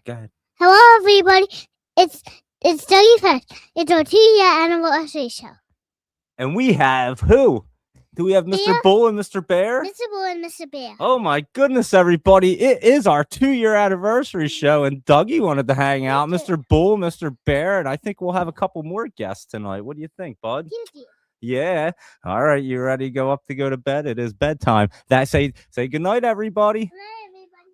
Go ahead. Hello, everybody. It's it's Dougie Fest. It's our 2-year anniversary show. And we have who? Do we have Mr. Yeah. Bull and Mr. Bear? Mr. Bull and Mr. Bear. Oh my goodness, everybody. It is our 2-year anniversary show, and Dougie wanted to hang out. Mr. Bull, Mr. Bear, and I think we'll have a couple more guests tonight. What do you think, bud? Yeah. All right, you ready to go to bed? It is bedtime. Say good night, everybody.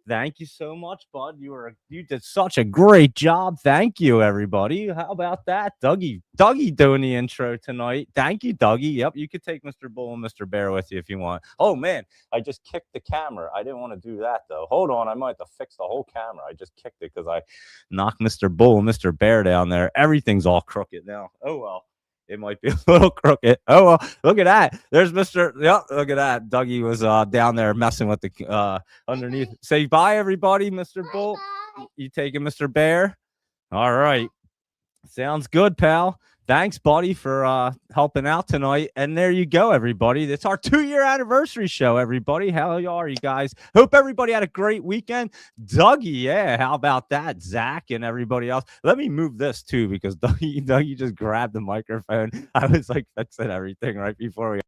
Thank you so much, bud. You did such a great job. Thank you, everybody. How about that, Dougie? Dougie doing the intro tonight. Thank you, Dougie. Yep, you could take Mr. Bull and Mr. Bear with you if you want. Oh man, I just kicked the camera. I didn't want to do that though. Hold on, I might have to fix the whole camera. I just kicked it because I knocked Mr. Bull and Mr. Bear down there. Everything's all crooked now. Oh well. It might be a little crooked. Oh well, look at that. There's Mr. Yep, look at that. Dougie was down there messing with the underneath. Say bye, everybody, Mr. Bull. You taking Mr. Bear? All right. Sounds good, pal. Thanks, buddy, for helping out tonight. And there you go, everybody. It's our 2-year anniversary show, everybody. How are you guys? Hope everybody had a great weekend. Dougie, yeah, how about that? Zach and everybody else. Let me move this, too, because Dougie just grabbed the microphone. I was, like, fixing everything right before we...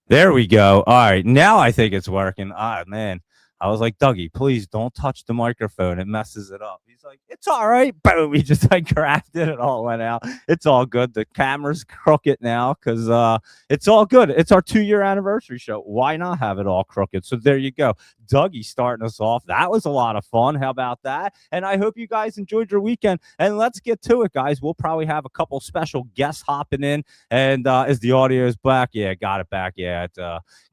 There we go. All right. Now I think it's working. Ah, man. I was like, Dougie, please don't touch the microphone. It messes it up. He's like, it's all right. Boom. He just like grabbed it. It all went out. It's all good. The camera's crooked now because it's all good. It's our 2-year anniversary show. Why not have it all crooked? So there you go. Dougie starting us off. That was a lot of fun. How about that? And I hope you guys enjoyed your weekend. And let's get to it, guys. We'll probably have a couple special guests hopping in. And is the audio back? Yeah, got it back. Yeah, it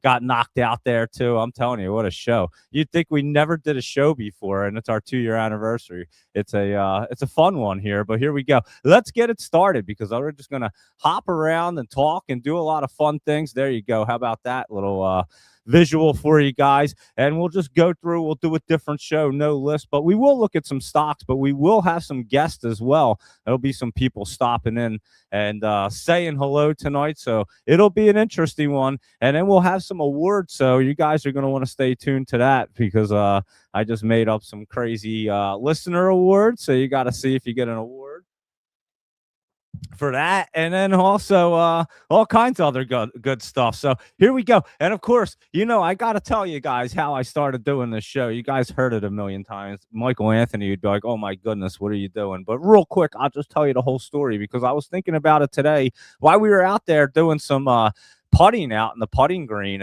got knocked out there too. I'm telling you, what a show. You'd think we never did a show before, and it's our 2-year anniversary. It's a fun one here, but here we go. Let's get it started because we're just gonna hop around and talk and do a lot of fun things. There you go. How about that little visual for you guys? And we'll just go through. We'll do a different show, no list, but we will look at some stocks, but we will have some guests as well. There'll be some people stopping in and saying hello tonight, so it'll be an interesting one. And then we'll have some awards, so you guys are going to want to stay tuned to that because I just made up some crazy listener awards, so you got to see if you get an award for that, and then also all kinds of other good stuff. So here we go. And of course, I gotta tell you guys how I started doing this show. You guys heard it a million times. Michael Anthony would be like, oh my goodness, what are you doing? But real quick, I'll just tell you the whole story because I was thinking about it today while we were out there doing some putting out in the putting green.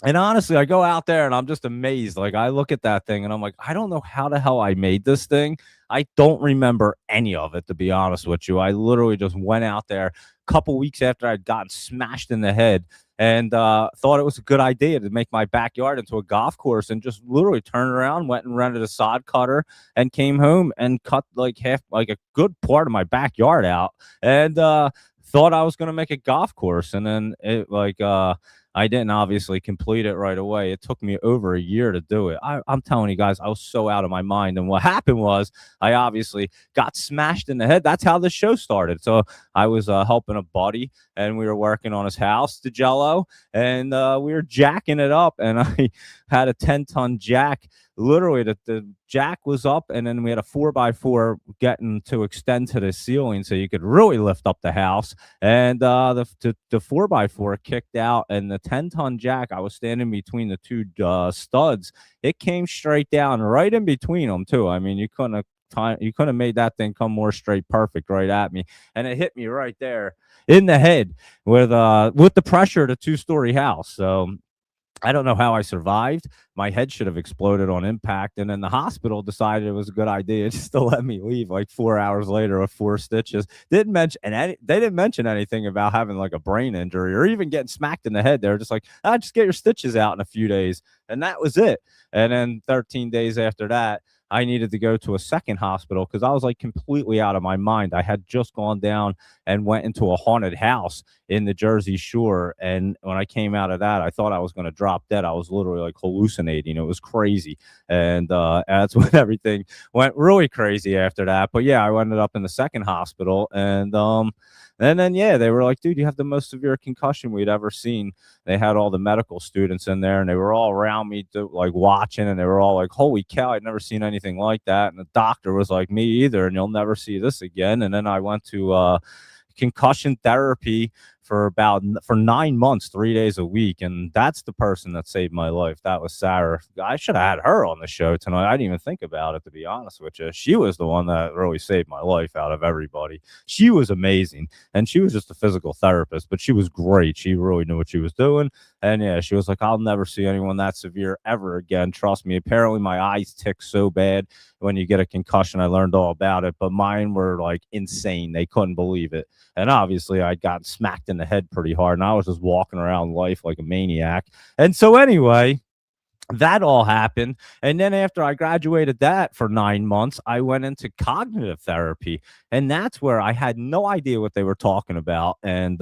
And honestly, I go out there and I'm just amazed. Like, I look at that thing and I'm like, I don't know how the hell I made this thing. I don't remember any of it, to be honest with you. I literally just went out there a couple weeks after I'd gotten smashed in the head and thought it was a good idea to make my backyard into a golf course and just literally turned around, went and rented a sod cutter and came home and cut like a good part of my backyard out and thought I was going to make a golf course. And then it I didn't obviously complete it right away. It took me over a year to do it. I'm telling you guys, I was so out of my mind. And what happened was I obviously got smashed in the head. That's how the show started. So I was helping a buddy and we were working on his house, the Jello, and we were jacking it up. And I had a 10-ton jack. Literally, the jack was up, and then we had a 4x4 getting to extend to the ceiling so you could really lift up the house. And the 4x4 kicked out, and the 10-ton jack, I was standing between the two studs. It came straight down right in between them, too. I mean, you couldn't have made that thing come more straight perfect right at me. And it hit me right there in the head with the pressure of the 2-story house. So I don't know how I survived. My head should have exploded on impact. And then the hospital decided it was a good idea just to let me leave like 4 hours later with 4 stitches. They didn't mention anything about having like a brain injury or even getting smacked in the head. They were just like, just get your stitches out in a few days. And that was it. And then 13 days after that, I needed to go to a second hospital because I was like completely out of my mind. I had just gone down and went into a haunted house in the Jersey Shore. And when I came out of that, I thought I was going to drop dead. I was literally like hallucinating. It was crazy. And that's when everything went really crazy after that. But yeah, I ended up in the second hospital. And then, yeah, they were like, dude, you have the most severe concussion we'd ever seen. They had all the medical students in there and they were all around me, like watching, and they were all like, holy cow, I'd never seen anything like that. And the doctor was like, me either. And you'll never see this again. And then I went to concussion therapy for 9 months, 3 days a week. And that's the person that saved my life. That was Sarah. I should have had her on the show tonight. I didn't even think about it, to be honest with you. She was the one that really saved my life out of everybody. She was amazing. And she was just a physical therapist, but she was great. She really knew what she was doing. And yeah, she was like, I'll never see anyone that severe ever again. Trust me. Apparently my eyes tick so bad when you get a concussion. I learned all about it, but mine were like insane. They couldn't believe it. And obviously I'd gotten smacked in the head pretty hard, and I was just walking around life like a maniac. And so anyway, that all happened. And then after I graduated that for 9 months, I went into cognitive therapy. And that's where I had no idea what they were talking about. And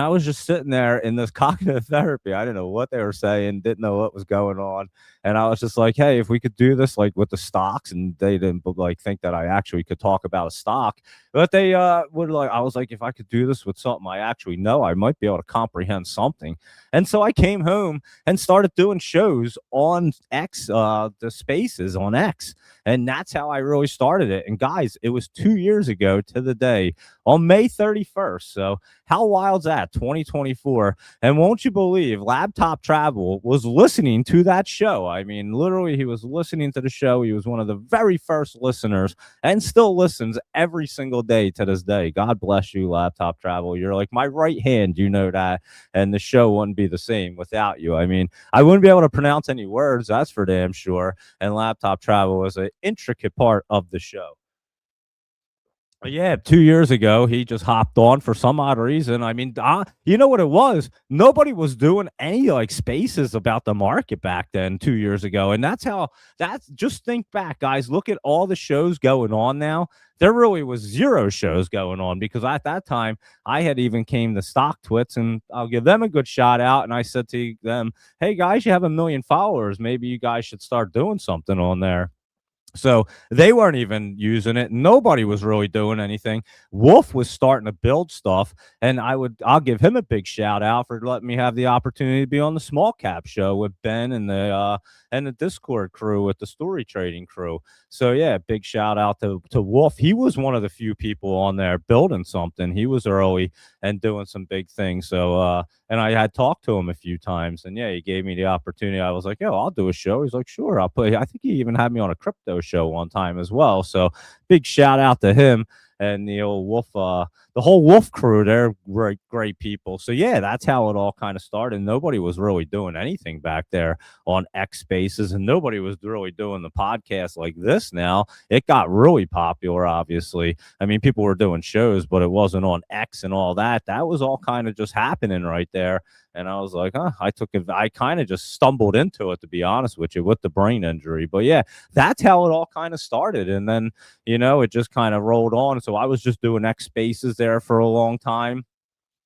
I was just sitting there in this cognitive therapy. I didn't know what they were saying, didn't know what was going on. And I was just like, hey, if we could do this like with the stocks, and they didn't like think that I actually could talk about a stock. But they would like, I was like, if I could do this with something I actually know, I might be able to comprehend something. And so I came home and started doing shows on X, the spaces on X. And that's how I really started it. And guys, it was 2 years ago to the day on May 31st. So how wild's that? 2024. And won't you believe Laptop Travel was listening to that show? I mean, literally, he was listening to the show. He was one of the very first listeners and still listens every single day to this day. God bless you, Laptop Travel. You're like my right hand, you know that. And the show wouldn't be the same without you. I mean, I wouldn't be able to pronounce any words, that's for damn sure. And Laptop Travel was an intricate part of the show. Yeah, 2 years ago, he just hopped on for some odd reason. I mean, you know what it was? Nobody was doing any like spaces about the market back then 2 years ago. And that's just think back, guys. Look at all the shows going on now. There really was zero shows going on because at that time I had even came to Stock Twits, and I'll give them a good shout out. And I said to them, hey guys, you have 1 million followers. Maybe you guys should start doing something on there. So they weren't even using it. Nobody was really doing anything. Wolf was starting to build stuff, and I'll give him a big shout out for letting me have the opportunity to be on the small cap show with Ben and the Discord crew with the story trading crew. So yeah, big shout out to Wolf. He was one of the few people on there building something. He was early and doing some big things. So and I had talked to him a few times, and yeah, he gave me the opportunity. I was like, yo, I'll do a show. He's like, sure, I'll put. I think he even had me on a crypto show one time as well. So big shout out to him and the old Wolf, the whole Wolf crew. They're great people. So yeah, that's how it all kind of started. Nobody was really doing anything back there on X Spaces, and nobody was really doing the podcast like this. Now it got really popular. Obviously, I mean, people were doing shows, but it wasn't on X and all that. That was all kind of just happening right there. And I was like, I kind of just stumbled into it, to be honest with you, with the brain injury. But yeah, that's how it all kind of started. And then, it just kind of rolled on. So I was just doing X Spaces there for a long time.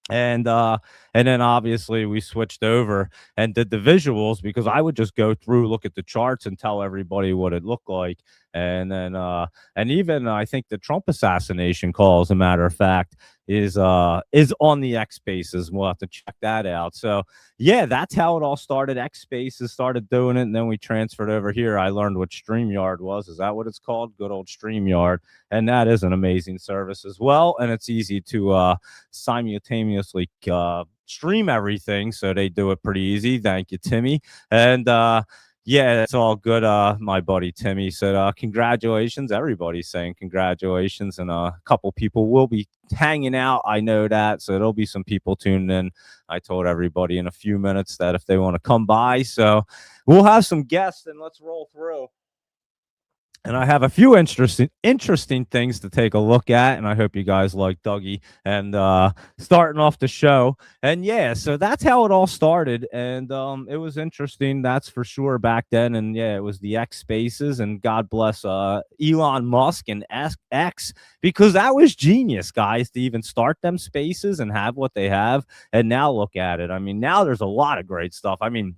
And then obviously we switched over and did the visuals, because I would just go through, look at the charts and tell everybody what it looked like. And then and even I think the Trump assassination call, as a matter of fact, is on the X Spaces. We'll have to check that out. So yeah, that's how it all started. X Spaces started doing it, and then we transferred over here. I learned what StreamYard was. Is that what it's called? Good old StreamYard. And that is an amazing service as well. And it's easy to simultaneously stream everything. So they do it pretty easy. Thank you, Timmy. And yeah, it's all good. My buddy Timmy said, congratulations. Everybody's saying congratulations. And a couple people will be hanging out. I know that. So there'll be some people tuned in. I told everybody in a few minutes that if they want to come by. So we'll have some guests, and let's roll through. and I have a few interesting things to take a look at, and I hope you guys like Dougie and starting off the show. And yeah, so that's how it all started, and it was interesting, that's for sure back then. And yeah, it was the X Spaces, and God bless Elon Musk and X, because that was genius, guys, to even start them spaces and have what they have. And now look at it. I mean, now there's a lot of great stuff. I mean,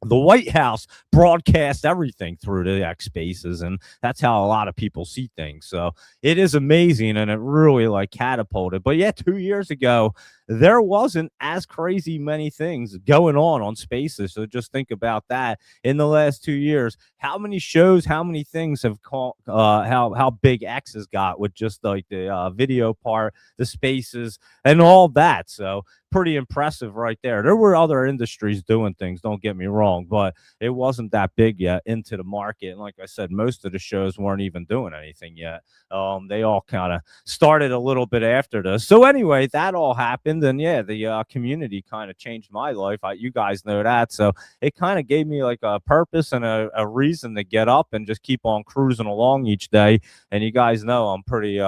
the White House broadcasts everything through the X Spaces, and that's how a lot of people see things. So it is amazing, and it really like catapulted. But yeah, 2 years ago, there wasn't as crazy many things going on Spaces. So just think about that in the last 2 years. How many shows, how many things have called, how big X has got with just like the video part, the spaces, and all that. So pretty impressive right there. There were other industries doing things, don't get me wrong, but it wasn't that big yet into the market. And like I said, most of the shows weren't even doing anything yet. They all kind of started a little bit after this. So anyway, that all happened, and yeah, the community kind of changed my life. You guys know that. So it kind of gave me like a purpose and a reason to get up and just keep on cruising along each day. And you guys know I'm pretty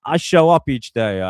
I show up each day.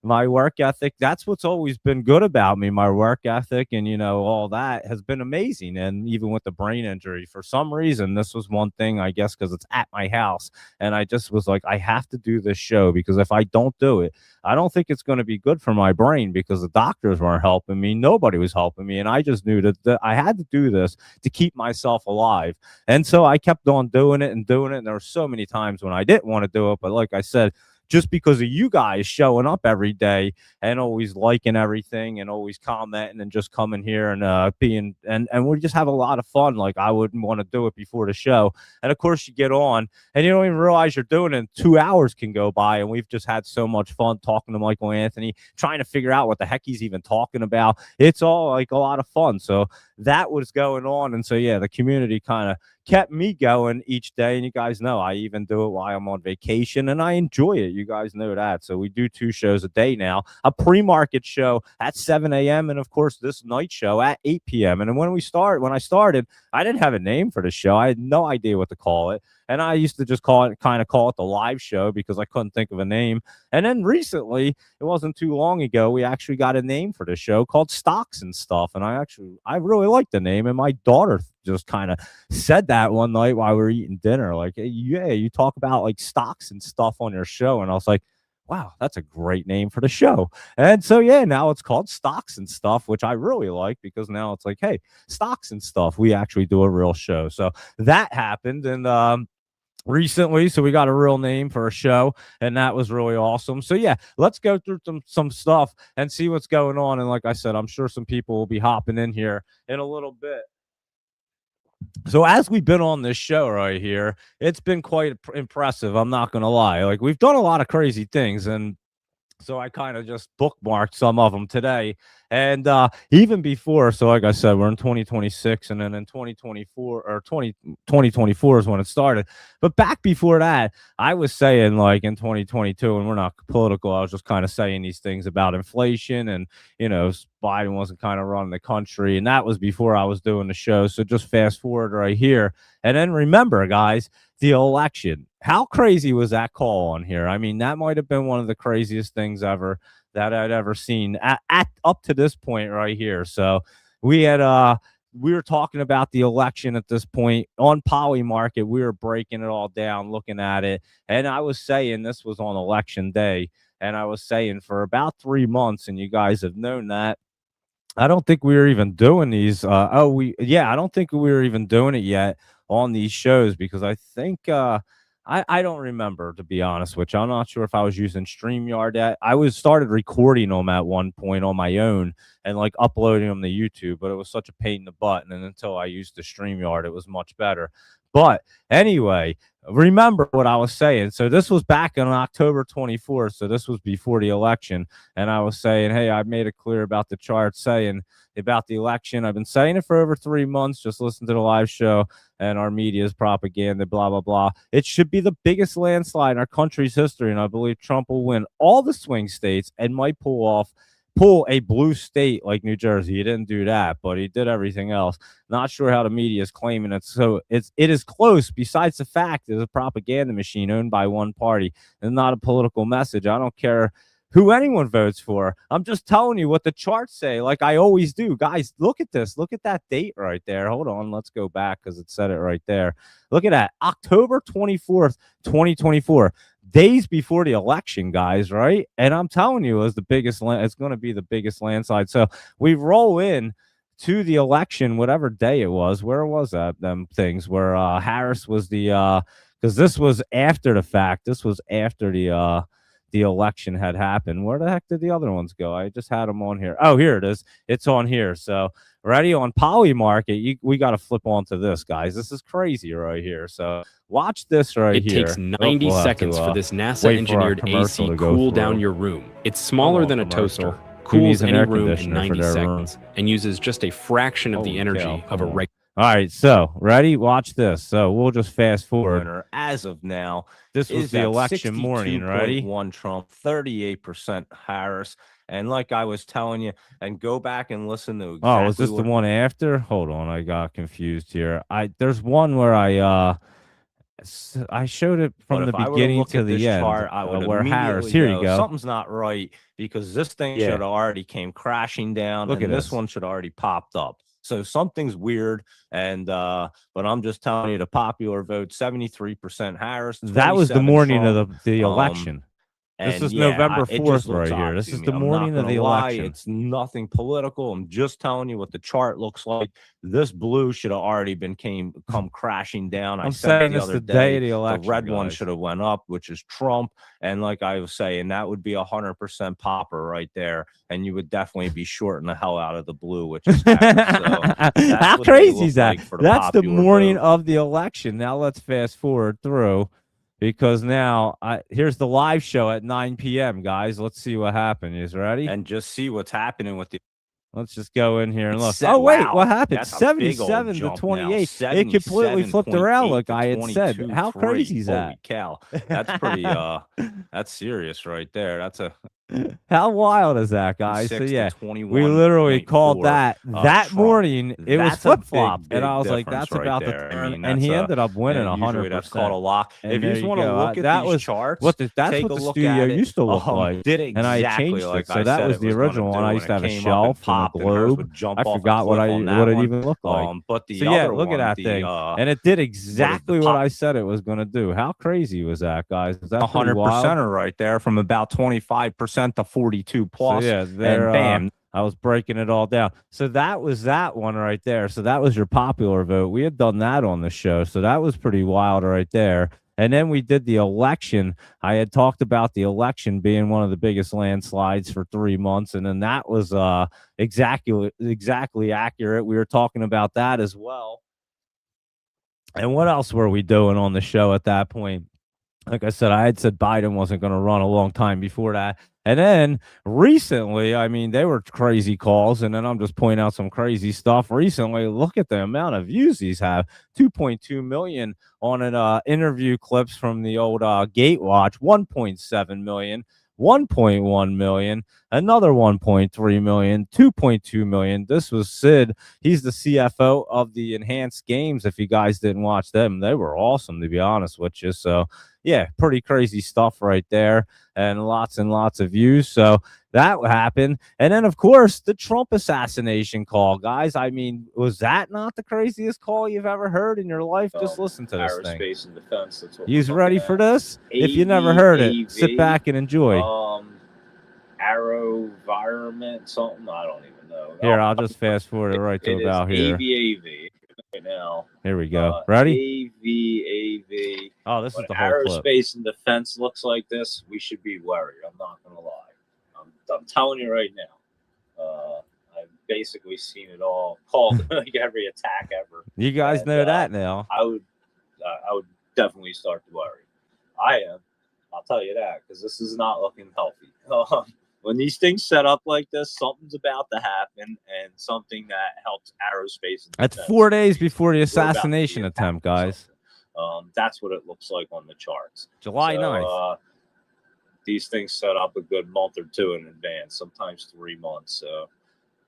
My work ethic, that's what's always been good about me. My work ethic and all that has been amazing. And even with the brain injury, for some reason, this was one thing, I guess, because it's at my house. And I just was like, I have to do this show, because if I don't do it, I don't think it's going to be good for my brain, because the doctors weren't helping me. Nobody was helping me. And I just knew that I had to do this to keep myself alive. And so I kept on doing it and doing it. And there were so many times when I didn't want to do it. But like I said, just because of you guys showing up every day and always liking everything and always commenting and just coming here and being and we just have a lot of fun. Like, I wouldn't want to do it before the show. And of course you get on and you don't even realize you're doing it, and 2 hours can go by, and we've just had so much fun talking to Michael Anthony, trying to figure out what the heck he's even talking about. It's all like a lot of fun. So that was going on. And so yeah, the community kind of kept me going each day. And you guys know I even do it while I'm on vacation, and I enjoy it. You guys know that. So we do 2 shows a day now, a pre-market show at 7 a.m. and of course this night show at 8 p.m. And when I started, I didn't have a name for the show. I had no idea what to call it. And I used to just call it the live show, because I couldn't think of a name. And then recently, it wasn't too long ago, we actually got a name for the show called Stocks and Stuff. And I really like the name. And my daughter just kind of said that one night while we were eating dinner, like, hey, yeah, you talk about like stocks and stuff on your show. And I was like, wow, that's a great name for the show. And so yeah, now it's called Stocks and Stuff, which I really like, because now it's like, hey, Stocks and Stuff, we actually do a real show. So that happened. And recently, so we got a real name for a show, and that was really awesome. So yeah, let's go through some stuff and see what's going on. And like I said, I'm sure some people will be hopping in here in a little bit. So as we've been on this show right here, it's been quite impressive, I'm not gonna lie. Like, we've done a lot of crazy things, and so I kind of just bookmarked some of them today. And even before, so like I said, we're in 2026, and then in 2024 or 2024 is when it started. But back before that, I was saying, like, in 2022, and we're not political, I was just kind of saying these things about inflation, and Biden wasn't kind of running the country, and that was before I was doing the show. So just fast forward right here, and then remember, guys, the election. How crazy was that call on here? I mean, that might have been one of the craziest things ever that I'd ever seen at up to this point right here. So we were talking about the election at this point on Poly Market. We were breaking it all down, looking at it, and I was saying this was on election day, and I was saying for about 3 months, and you guys have known that. I don't think we were even doing these. I don't think we were even doing it yet on these shows, because I think I don't remember, to be honest with you. I'm not sure if I was using StreamYard yet. I was started recording them at one point on my own and like uploading them to YouTube, but it was such a pain in the butt. And until I used the StreamYard, it was much better. But anyway, remember what I was saying. So this was back on October 24th. So this was before the election. And I was saying, hey, I made it clear about the chart, saying about the election. I've been saying it for over 3 months. Just listen to the live show and our media's propaganda, blah, blah, blah. It should be the biggest landslide in our country's history. And I believe Trump will win all the swing states and might pull off pull a blue state like New Jersey. He didn't do that, but he did everything else. Not sure how the media is claiming it. So it is close. Besides the fact it's a propaganda machine owned by one party and not a political message. I don't care who anyone votes for. I'm just telling you what the charts say, like I always do. Guys, look at this. Look at that date right there. Hold on. Let's go back because it said it right there. Look at that. October 24th, 2024. Days before the election, guys, right? And I'm telling you, it's going to be the biggest landslide. So we roll in to the election, whatever day it was. Where was that? Them things where Harris was the because this was after the fact. This was after the election had happened. Where the heck did the other ones go? I just had them on here. Oh, here it is. It's on here. So ready on Polymarket. We got to flip onto this, guys. This is crazy right here. So watch this right here. It takes 90 seconds for this NASA-engineered AC cool down your room. It's smaller than a toaster, cools any room in 90 seconds, and uses just a fraction of the energy of a regular. All right, so ready? Watch this. So we'll just fast forward. As of now, this was the election morning. Ready? One Trump, 38% Harris, and like I was telling you, and go back and listen to. Exactly was this the one after? Hold on, I got confused here. There's one where I showed it from the beginning to the end. I would where Harris. Here you go. Something's not right because this thing should have already came crashing down. Look at this one should have already popped up. So something's weird, and but I'm just telling you, the popular vote 73% Harris. That was the morning Trump. of the election. This is November 4th right here. This is the morning of the election. It's nothing political. I'm just telling you what the chart looks like. This blue should have already come crashing down. I'm saying this the day of the election. The red one should have went up, which is Trump. And like I was saying, that would be 100% popper right there. And you would definitely be shorting the hell out of the blue, which is how crazy is that? That's the morning of the election. Now let's fast forward through. Because now here's the live show at 9 p.m. guys. Let's see what happened. You ready? And just see what's happening with the. Let's just go in here and look. Oh wait, what happened? That's 77 to 28. It completely flipped around, like I had said. How crazy is that? Holy cow! That's pretty. That's serious right there. That's a. How wild is that, guys? So yeah, we literally called that morning. It was flip flop, and I was like, "That's about the turn." And he ended up winning 100%. That's called a lock. If you just want to look at these charts, that's what the studio used to look like. And I changed it, so that was the original one. I used to have a shelf and a globe. I forgot what it even looked like. But the so yeah, look at that thing, and it did exactly what I said it was going to do. How crazy was that, guys? Was that 100% right there, from about 25% to 42 plus. So yeah, there, and bam. I was breaking it all down. So that was that one right there. So that was your popular vote. We had done that on the show. So that was pretty wild right there. And then we did the election. I had talked about the election being one of the biggest landslides for 3 months. And then that was exactly accurate. We were talking about that as well. And what else were we doing on the show at that point? Like I said, I had said Biden wasn't going to run a long time before that. And then recently, I mean, they were crazy calls. And then I'm just pointing out some crazy stuff. Recently, look at the amount of views these have. 2.2 million on an interview clips from the old Gatewatch. 1.7 million. 1.1 million, another 1.3 million, 2.2 million. This was Sid. He's the CFO of the Enhanced Games. If you guys didn't watch them, they were awesome, to be honest with you. So yeah, pretty crazy stuff right there, and lots of views. So that happened. And then, of course, the Trump assassination call, guys. I mean, was that not the craziest call you've ever heard in your life? Just listen to this thing. Aerospace and defense. That's what you ready for this? If you never heard it, sit back and enjoy. Aerovironment, something. I don't even know. Here, I'll just fast forward it right to about here. AVAV. Right now. Here we go. Ready? AVAV. Oh, this is the whole aerospace clip. and defense looks like this. We should be worried. I'm not gonna lie. I'm telling you right now. I've basically seen it all. Called like every attack ever. You guys know that now. I would definitely start to worry. I am. I'll tell you that, because this is not looking healthy. When these things set up like this, something's about to happen, and something that helps aerospace. That's 4 days before the assassination attempt, guys. That's what it looks like on the charts. July 9th. these things set up a good month or two in advance, sometimes 3 months. So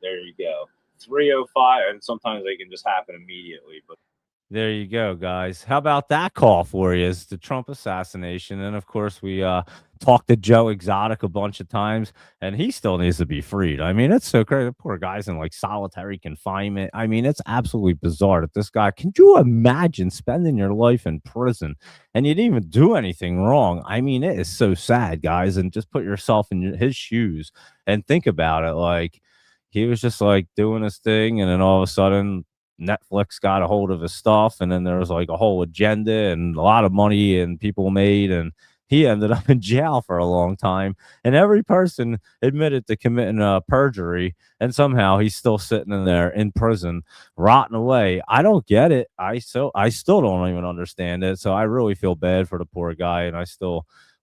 there you go. 305, and sometimes they can just happen immediately. But there you go, guys. How about that call for you? Is the Trump assassination. And of course, we talked to Joe Exotic a bunch of times, and he still needs to be freed. I mean, it's so crazy. The poor guy's in like solitary confinement. I mean, it's absolutely bizarre that this guy, can you imagine spending your life in prison and you didn't even do anything wrong? I mean, it is so sad, guys. And just put yourself in his shoes and think about it. Like, he was just like doing his thing, and then all of a sudden, Netflix got a hold of his stuff, and then there was like a whole agenda and a lot of money and people made, and he ended up in jail for a long time. And every person admitted to committing perjury, and somehow he's still sitting in there in prison, rotting away. I don't get it. I still don't even understand it. So I really feel bad for the poor guy, and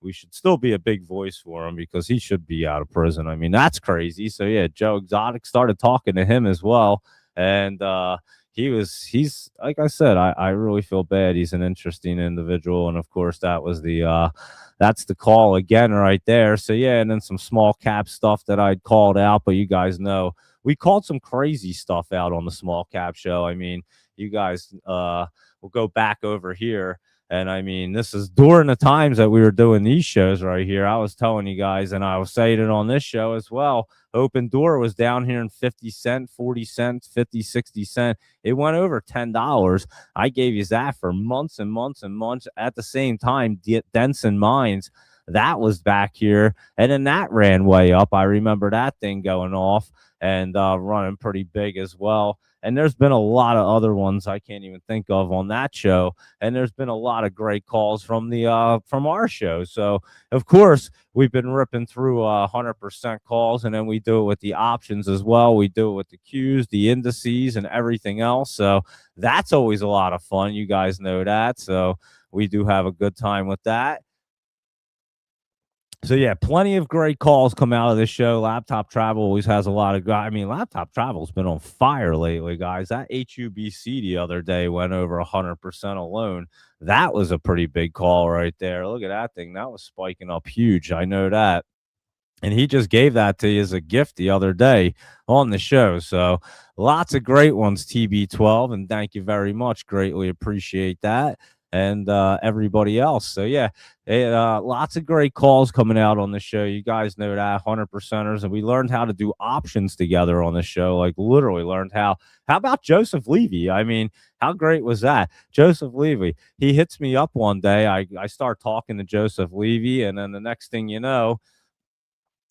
we should still be a big voice for him because he should be out of prison. I mean, that's crazy. So yeah, Joe Exotic started talking to him as well, and he's like I said, I really feel bad. He's an interesting individual, and of course that was that's the call again right there. So yeah, and then some small cap stuff that I'd called out, but you guys know we called some crazy stuff out on the small cap show. I mean, you guys will go back over here. And I mean, this is during the times that we were doing these shows right here. I was telling you guys, and I was saying it on this show as well. Open Door was down here in 50 cents, 40 cents, 50, 60 cents. It went over $10. I gave you that for months and months and months. At the same time, Denson Mines, that was back here. And then that ran way up. I remember that thing going off and running pretty big as well. And there's been a lot of other ones I can't even think of on that show. And there's been a lot of great calls from our show. So of course we've been ripping through 100% calls, and then we do it with the options as well. We do it with the Qs, the indices, and everything else. So that's always a lot of fun. You guys know that. So we do have a good time with that. So yeah, plenty of great calls come out of this show. Laptop Travel always has a lot of guys. I mean, Laptop Travel's been on fire lately, guys. That HUBC the other day went over 100% alone. That was a pretty big call right there. Look at that thing. That was spiking up huge. I know that. And he just gave that to you as a gift the other day on the show. So lots of great ones, TB12. And thank you very much. Greatly appreciate that. And everybody else. So yeah, lots of great calls coming out on the show. You guys know that, 100%ers. And we learned how to do options together on the show, like literally learned how. How about Joseph Levy? I mean, how great was that? Joseph Levy, he hits me up one day. I start talking to Joseph Levy, and then the next thing you know,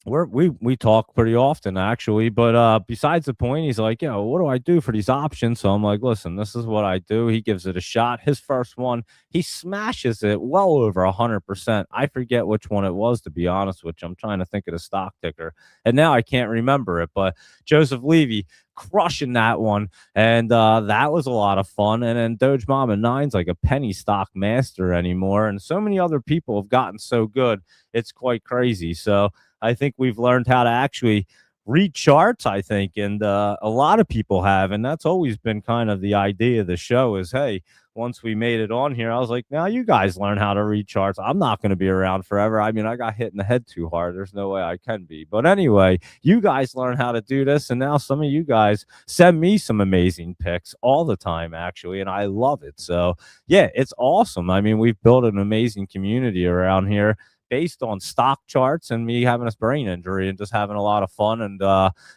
we talk pretty often actually, but besides the point, he's like, what do I do for these options? So I'm like, listen, this is what I do. He gives it a shot. His first one, he smashes it well over 100%. I forget which one it was, to be honest with you. I'm trying to think of the stock ticker, and now I can't remember it. But Joseph Levy crushing that one, and that was a lot of fun. And then Doge Mama 9's like a penny stock master anymore, and so many other people have gotten so good, it's quite crazy. So I think we've learned how to actually read charts, I think, and a lot of people have, and that's always been kind of the idea of the show is, hey, once we made it on here, I was like, now you guys learn how to read charts. I'm not going to be around forever. I mean, I got hit in the head too hard. There's no way I can be. But anyway, you guys learn how to do this, and now some of you guys send me some amazing picks all the time, actually, and I love it. So, yeah, it's awesome. I mean, we've built an amazing community around here based on stock charts and me having a brain injury and just having a lot of fun and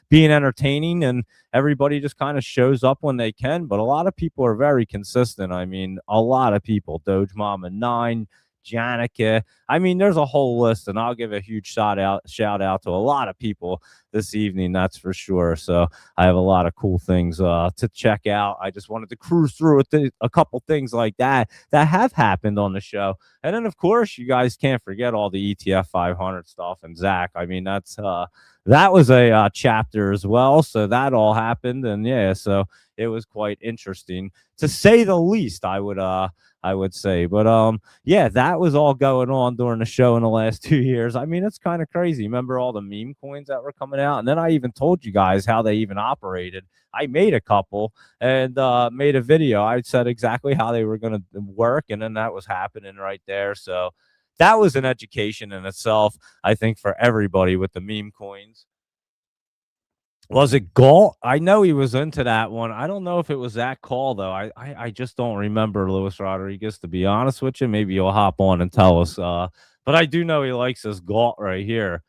being entertaining, and everybody just kind of shows up when they can. But a lot of people are very consistent. I mean, a lot of people, Doge Mama 9, Janica. I mean, there's a whole list, and I'll give a huge shout out to a lot of people this evening, that's for sure. So I have a lot of cool things to check out. I just wanted to cruise through a couple things like that have happened on the show. And then, of course, you guys can't forget all the ETF 500 stuff. And Zach, I mean, that was a chapter as well. So that all happened. And yeah, so it was quite interesting, to say the least, I would say. But yeah, that was all going on during the show in the last 2 years. I mean, it's kind of crazy. Remember all the meme coins that were coming out? And then I even told you guys how they even operated. I made a couple and made a video. I said exactly how they were going to work, and then that was happening right there. So that was an education in itself, I think, for everybody with the meme coins. Was it Galt? I know he was into that one. I don't know if it was that call though. I just don't remember Luis Rodriguez, to be honest with you. Maybe you'll hop on and tell us. But I do know he likes this Galt right here,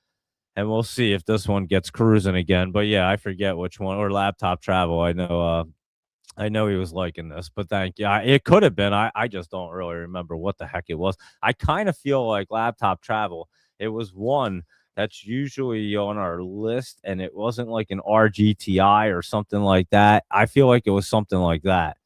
and we'll see if this one gets cruising again. But yeah, I forget which one, or Laptop Travel. I know he was liking this, but thank you. It could have been. I just don't really remember what the heck it was. I kind of feel like Laptop Travel. It was one that's usually on our list, and it wasn't like an RGTI or something like that. I feel like it was something like that.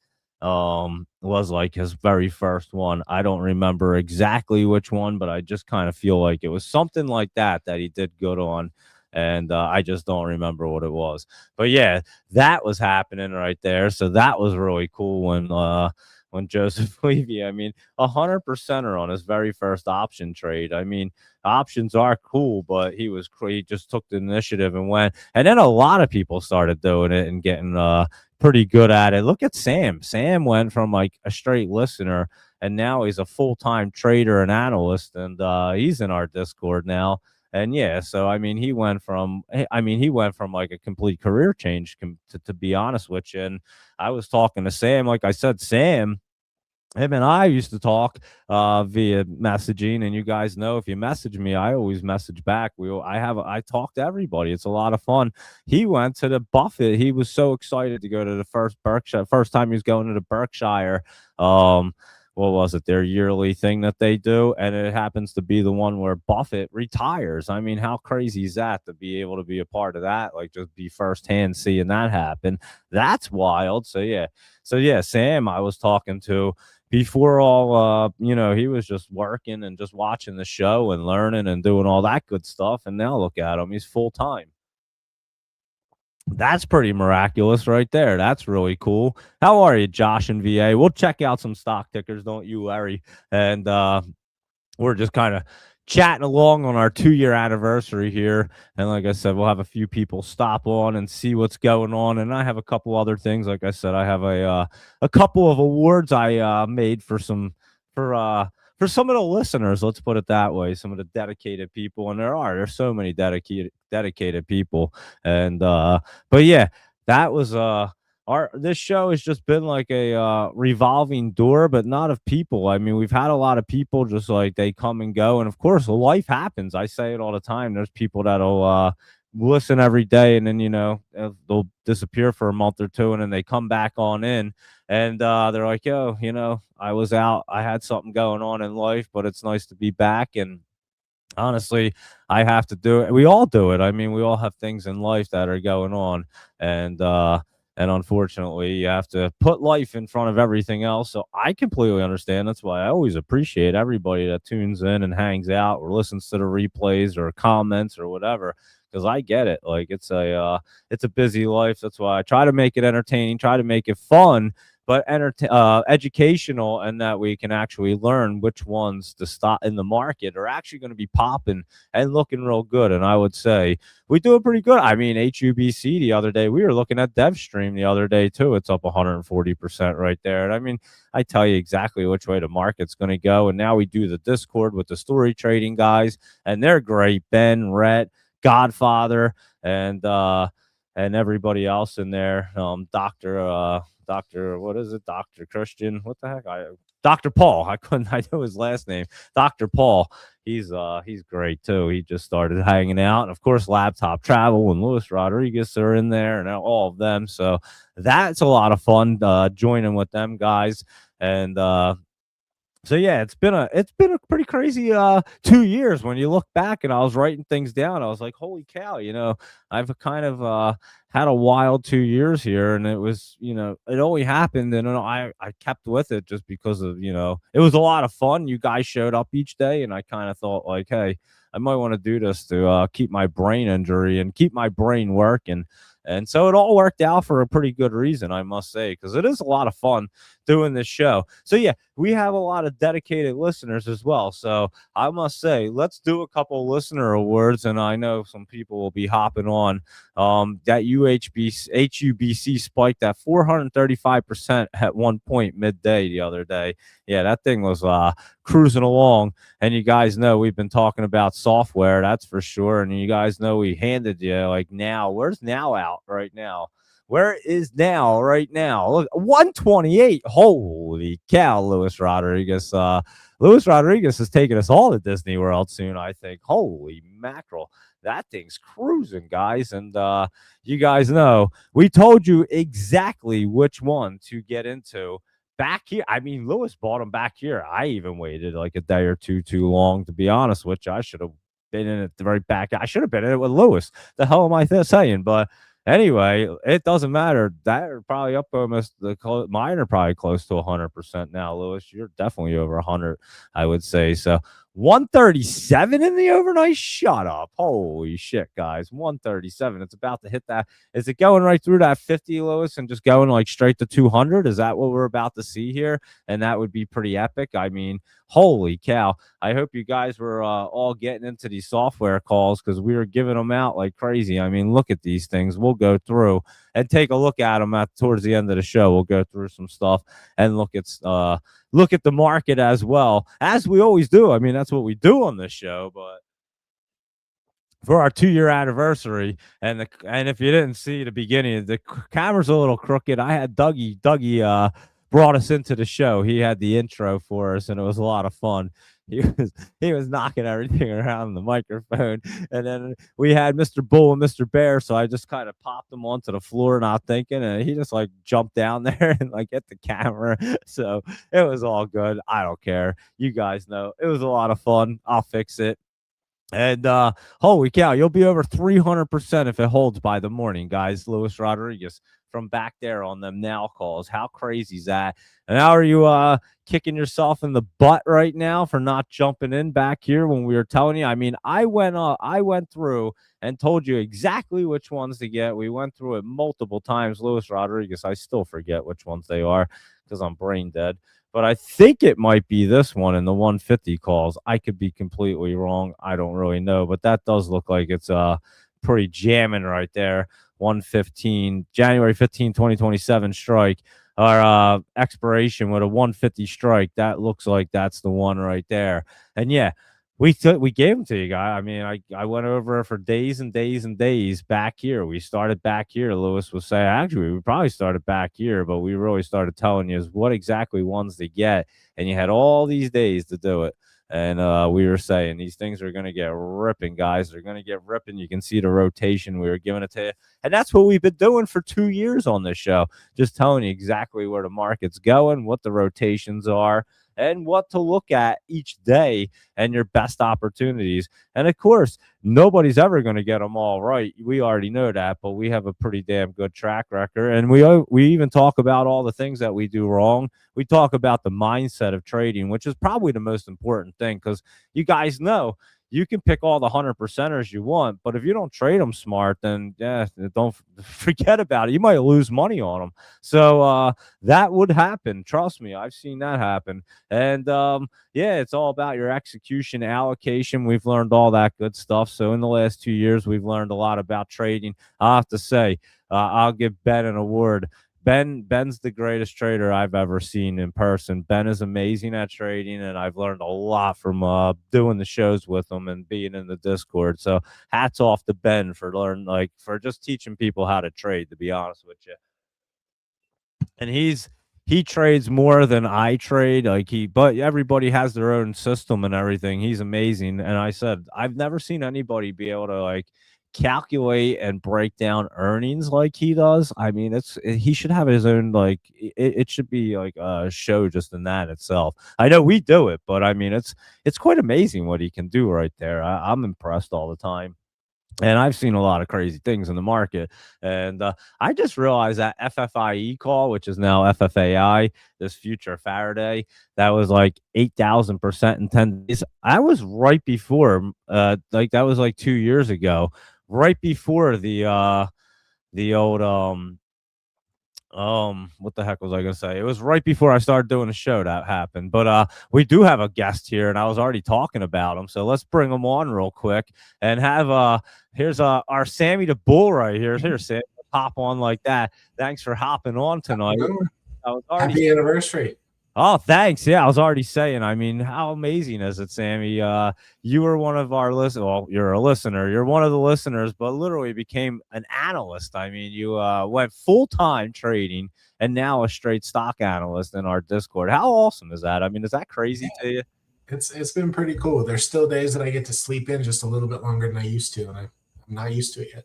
Was like his very first one. I don't remember exactly which one, but I just kind of feel like it was something like that he did good on. And I just don't remember what it was. But yeah, that was happening right there. So that was really cool when Joseph Levy, 100% on his very first option trade. I mean, options are cool, but he just took the initiative and went. And then a lot of people started doing it and getting pretty good at it. Look at Sam. Sam went from like a straight listener, and now he's a full-time trader and analyst, and he's in our Discord now. And yeah, so he went from like a complete career change, to be honest with you. And I was talking to Sam, like I said, Sam, him and I used to talk via messaging, and you guys know if you message me, I always message back. I talk to everybody. It's a lot of fun. He went to the Buffett. He was so excited to go to the first time he was going to the Berkshire. What was it, their yearly thing that they do, and it happens to be the one where Buffett retires. I mean, how crazy is that, to be able to be a part of that, like just be firsthand seeing that happen? That's wild. So yeah, Sam I was talking to before all, he was just working and just watching the show and learning and doing all that good stuff, and now look at him, he's full-time. That's pretty miraculous right there. That's really cool. How are you, Josh and VA? We'll check out some stock tickers, don't you worry. And we're just kind of chatting along on our 2-year anniversary here. And like I said, we'll have a few people stop on and see what's going on. And I have a couple other things. Like I said, I have a couple of awards I made for some of the listeners, let's put it that way, some of the dedicated people, and there's so many dedicated people. And but yeah, that was this show has just been like a revolving door, but not of people. I mean, we've had a lot of people, just like they come and go, and of course life happens. I say it all the time. There's people that'll listen every day, and then they'll disappear for a month or two, and then they come back on in, and they're like, yo, I was out, I had something going on in life, but it's nice to be back. And honestly, I have to do it. We all do it. I mean, we all have things in life that are going on, and unfortunately, you have to put life in front of everything else. So I completely understand. That's why I always appreciate everybody that tunes in and hangs out or listens to the replays or comments or whatever, because I get it. Like, it's a busy life. That's why I try to make it entertaining, try to make it fun, but educational, and that we can actually learn which ones to stop in the market are actually going to be popping and looking real good. And I would say we do it pretty good. I mean, HUBC the other day, we were looking at DevStream the other day too. It's up 140% right there. And I mean, I tell you exactly which way the market's going to go. And now we do the Discord with the story trading guys, and they're great. Ben, Rhett, Godfather, and everybody else in there. Dr. What is it? Dr. Christian. What the heck? Dr. Paul. I know his last name. Dr. Paul. He's great too. He just started hanging out. And of course, Laptop Travel and Luis Rodriguez are in there, and all of them. So that's a lot of fun joining with them guys. And so yeah, it's been a pretty crazy 2 years when you look back. And I was writing things down. I was like, holy cow, I've kind of had a wild 2 years here, and it was, it only happened, and I kept with it just because of, it was a lot of fun. You guys showed up each day, and I kind of thought like, hey, I might want to do this to keep my brain injury and keep my brain working. And so it all worked out for a pretty good reason, I must say, because it is a lot of fun doing this show. So yeah, we have a lot of dedicated listeners as well. So I must say, let's do a couple listener awards, and I know some people will be hopping on. That HUBC spiked at 435% at one point midday the other day. Yeah, that thing was cruising along. And you guys know we've been talking about software, that's for sure. And you guys know we handed you like now. Where's now out right now? Where is now right now? Look, 128. Holy cow, Luis Rodriguez. Luis Rodriguez is taking us all to Disney World soon, I think. Holy mackerel. That thing's cruising, guys. And you guys know we told you exactly which one to get into back here. I mean, Lewis bought them back here. I even waited like a day or two too long, to be honest with you. I should have been in it the very back. I should have been in it with Lewis. The hell am I saying? But anyway, it doesn't matter. That are probably up almost mine are probably close to 100% now, Lewis. You're definitely over 100, I would say. So 137 in the overnight. Shut up. Holy shit, guys. 137. It's about to hit that. Is it going right through that 50, Lewis, and just going like straight to 200? Is that what we're about to see here? And that would be pretty epic. I mean, holy cow. I hope you guys were all getting into these software calls, because we were giving them out like crazy. I mean, look at these things. We'll go through and take a look at them towards the end of the show. We'll go through some stuff and look at the market as well, as we always do. I mean, that's what we do on this show. But for our 2-year anniversary, and if you didn't see the beginning, the camera's a little crooked. I had Dougie brought us into the show. He had the intro for us, and it was a lot of fun. He was knocking everything around the microphone, and then we had Mr. Bull and Mr. Bear. So I just kind of popped him onto the floor, not thinking, and he just like jumped down there and like hit the camera. So it was all good. I don't care. You guys know it was a lot of fun. I'll fix it. And holy cow, you'll be over 300% if it holds by the morning, guys. Luis Rodriguez from back there on them now calls. How crazy is that? And how are you kicking yourself in the butt right now for not jumping in back here when we were telling you? I mean, I went through and told you exactly which ones to get. We went through it multiple times. Luis Rodriguez, I still forget which ones they are because I'm brain dead. But I think it might be this one in the 150 calls. I could be completely wrong. I don't really know, but that does look like it's pretty jamming right there. 115, January 15, 2027 strike, or expiration with a 150 strike. That looks like that's the one right there. And yeah, we gave them to you guys. I mean, I went over for days and days and days back here. We started back here. Lewis was saying, actually, we probably started back here, but we really started telling you what exactly ones to get. And you had all these days to do it. And we were saying these things are going to get ripping, guys. They're going to get ripping. You can see the rotation. We were giving it to you. And that's what we've been doing for 2 years on this show. Just telling you exactly where the market's going, what the rotations are, and what to look at each day and your best opportunities. And of course, nobody's ever going to get them all right. We already know that, but we have a pretty damn good track record. And we even talk about all the things that we do wrong. We talk about the mindset of trading, which is probably the most important thing, because you guys know you can pick all the 100%ers you want, but if you don't trade them smart, then yeah, don't forget about it. You might lose money on them. So that would happen. Trust me, I've seen that happen. And yeah, it's all about your execution, allocation. We've learned all that good stuff. So in the last 2 years, we've learned a lot about trading. I have to say, I'll give Ben an award. Ben's the greatest trader I've ever seen in person. Ben is amazing at trading, and I've learned a lot from doing the shows with him and being in the Discord. So hats off to Ben for for just teaching people how to trade, to be honest with you. And he trades more than I trade. But everybody has their own system and everything. He's amazing. And I said, I've never seen anybody be able to calculate and break down earnings like he does. I mean, he should have his own it should be like a show just in that itself. I know we do it, but I mean it's quite amazing what he can do right there. I'm impressed all the time. And I've seen a lot of crazy things in the market. And I just realized that FFIE call, which is now FFAI, this future Faraday, that was like 8,000% in 10 days. I was right before, that was like 2 years ago, right before the the old what the heck was I gonna say? It was right before I started doing the show that happened. But we do have a guest here, and I was already talking about him. So let's bring him on real quick and have here's our Sammy the Bull right here. Here, Sam, hop on like that. Thanks for hopping on tonight. I was already Happy anniversary. Oh, thanks. Yeah, I was already saying. I mean, how amazing is it, Sammy? You were one of our listeners. Well, you're a listener. You're one of the listeners, but literally became an analyst. I mean, you went full time trading and now a straight stock analyst in our Discord. How awesome is that? I mean, is that crazy to you? It's been pretty cool. There's still days that I get to sleep in just a little bit longer than I used to, and I'm not used to it yet.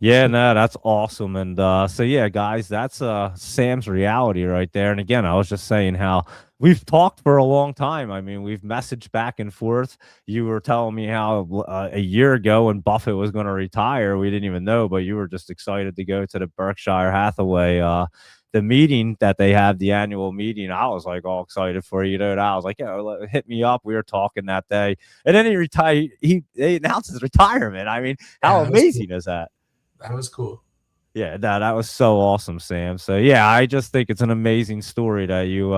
Yeah, no, that's awesome. And so yeah, guys, that's Sam's reality right there. And again, I was just saying how we've talked for a long time. I mean, we've messaged back and forth. You were telling me how a year ago when Buffett was going to retire, we didn't even know, but you were just excited to go to the Berkshire Hathaway the meeting that they have, the annual meeting. I was like all excited for you. You know, I was like, yeah, hit me up. We were talking that day. And then he retired. They announced his retirement. I mean, how amazing is that? That was cool. Yeah, that was so awesome, Sam. So yeah, I just think it's an amazing story that you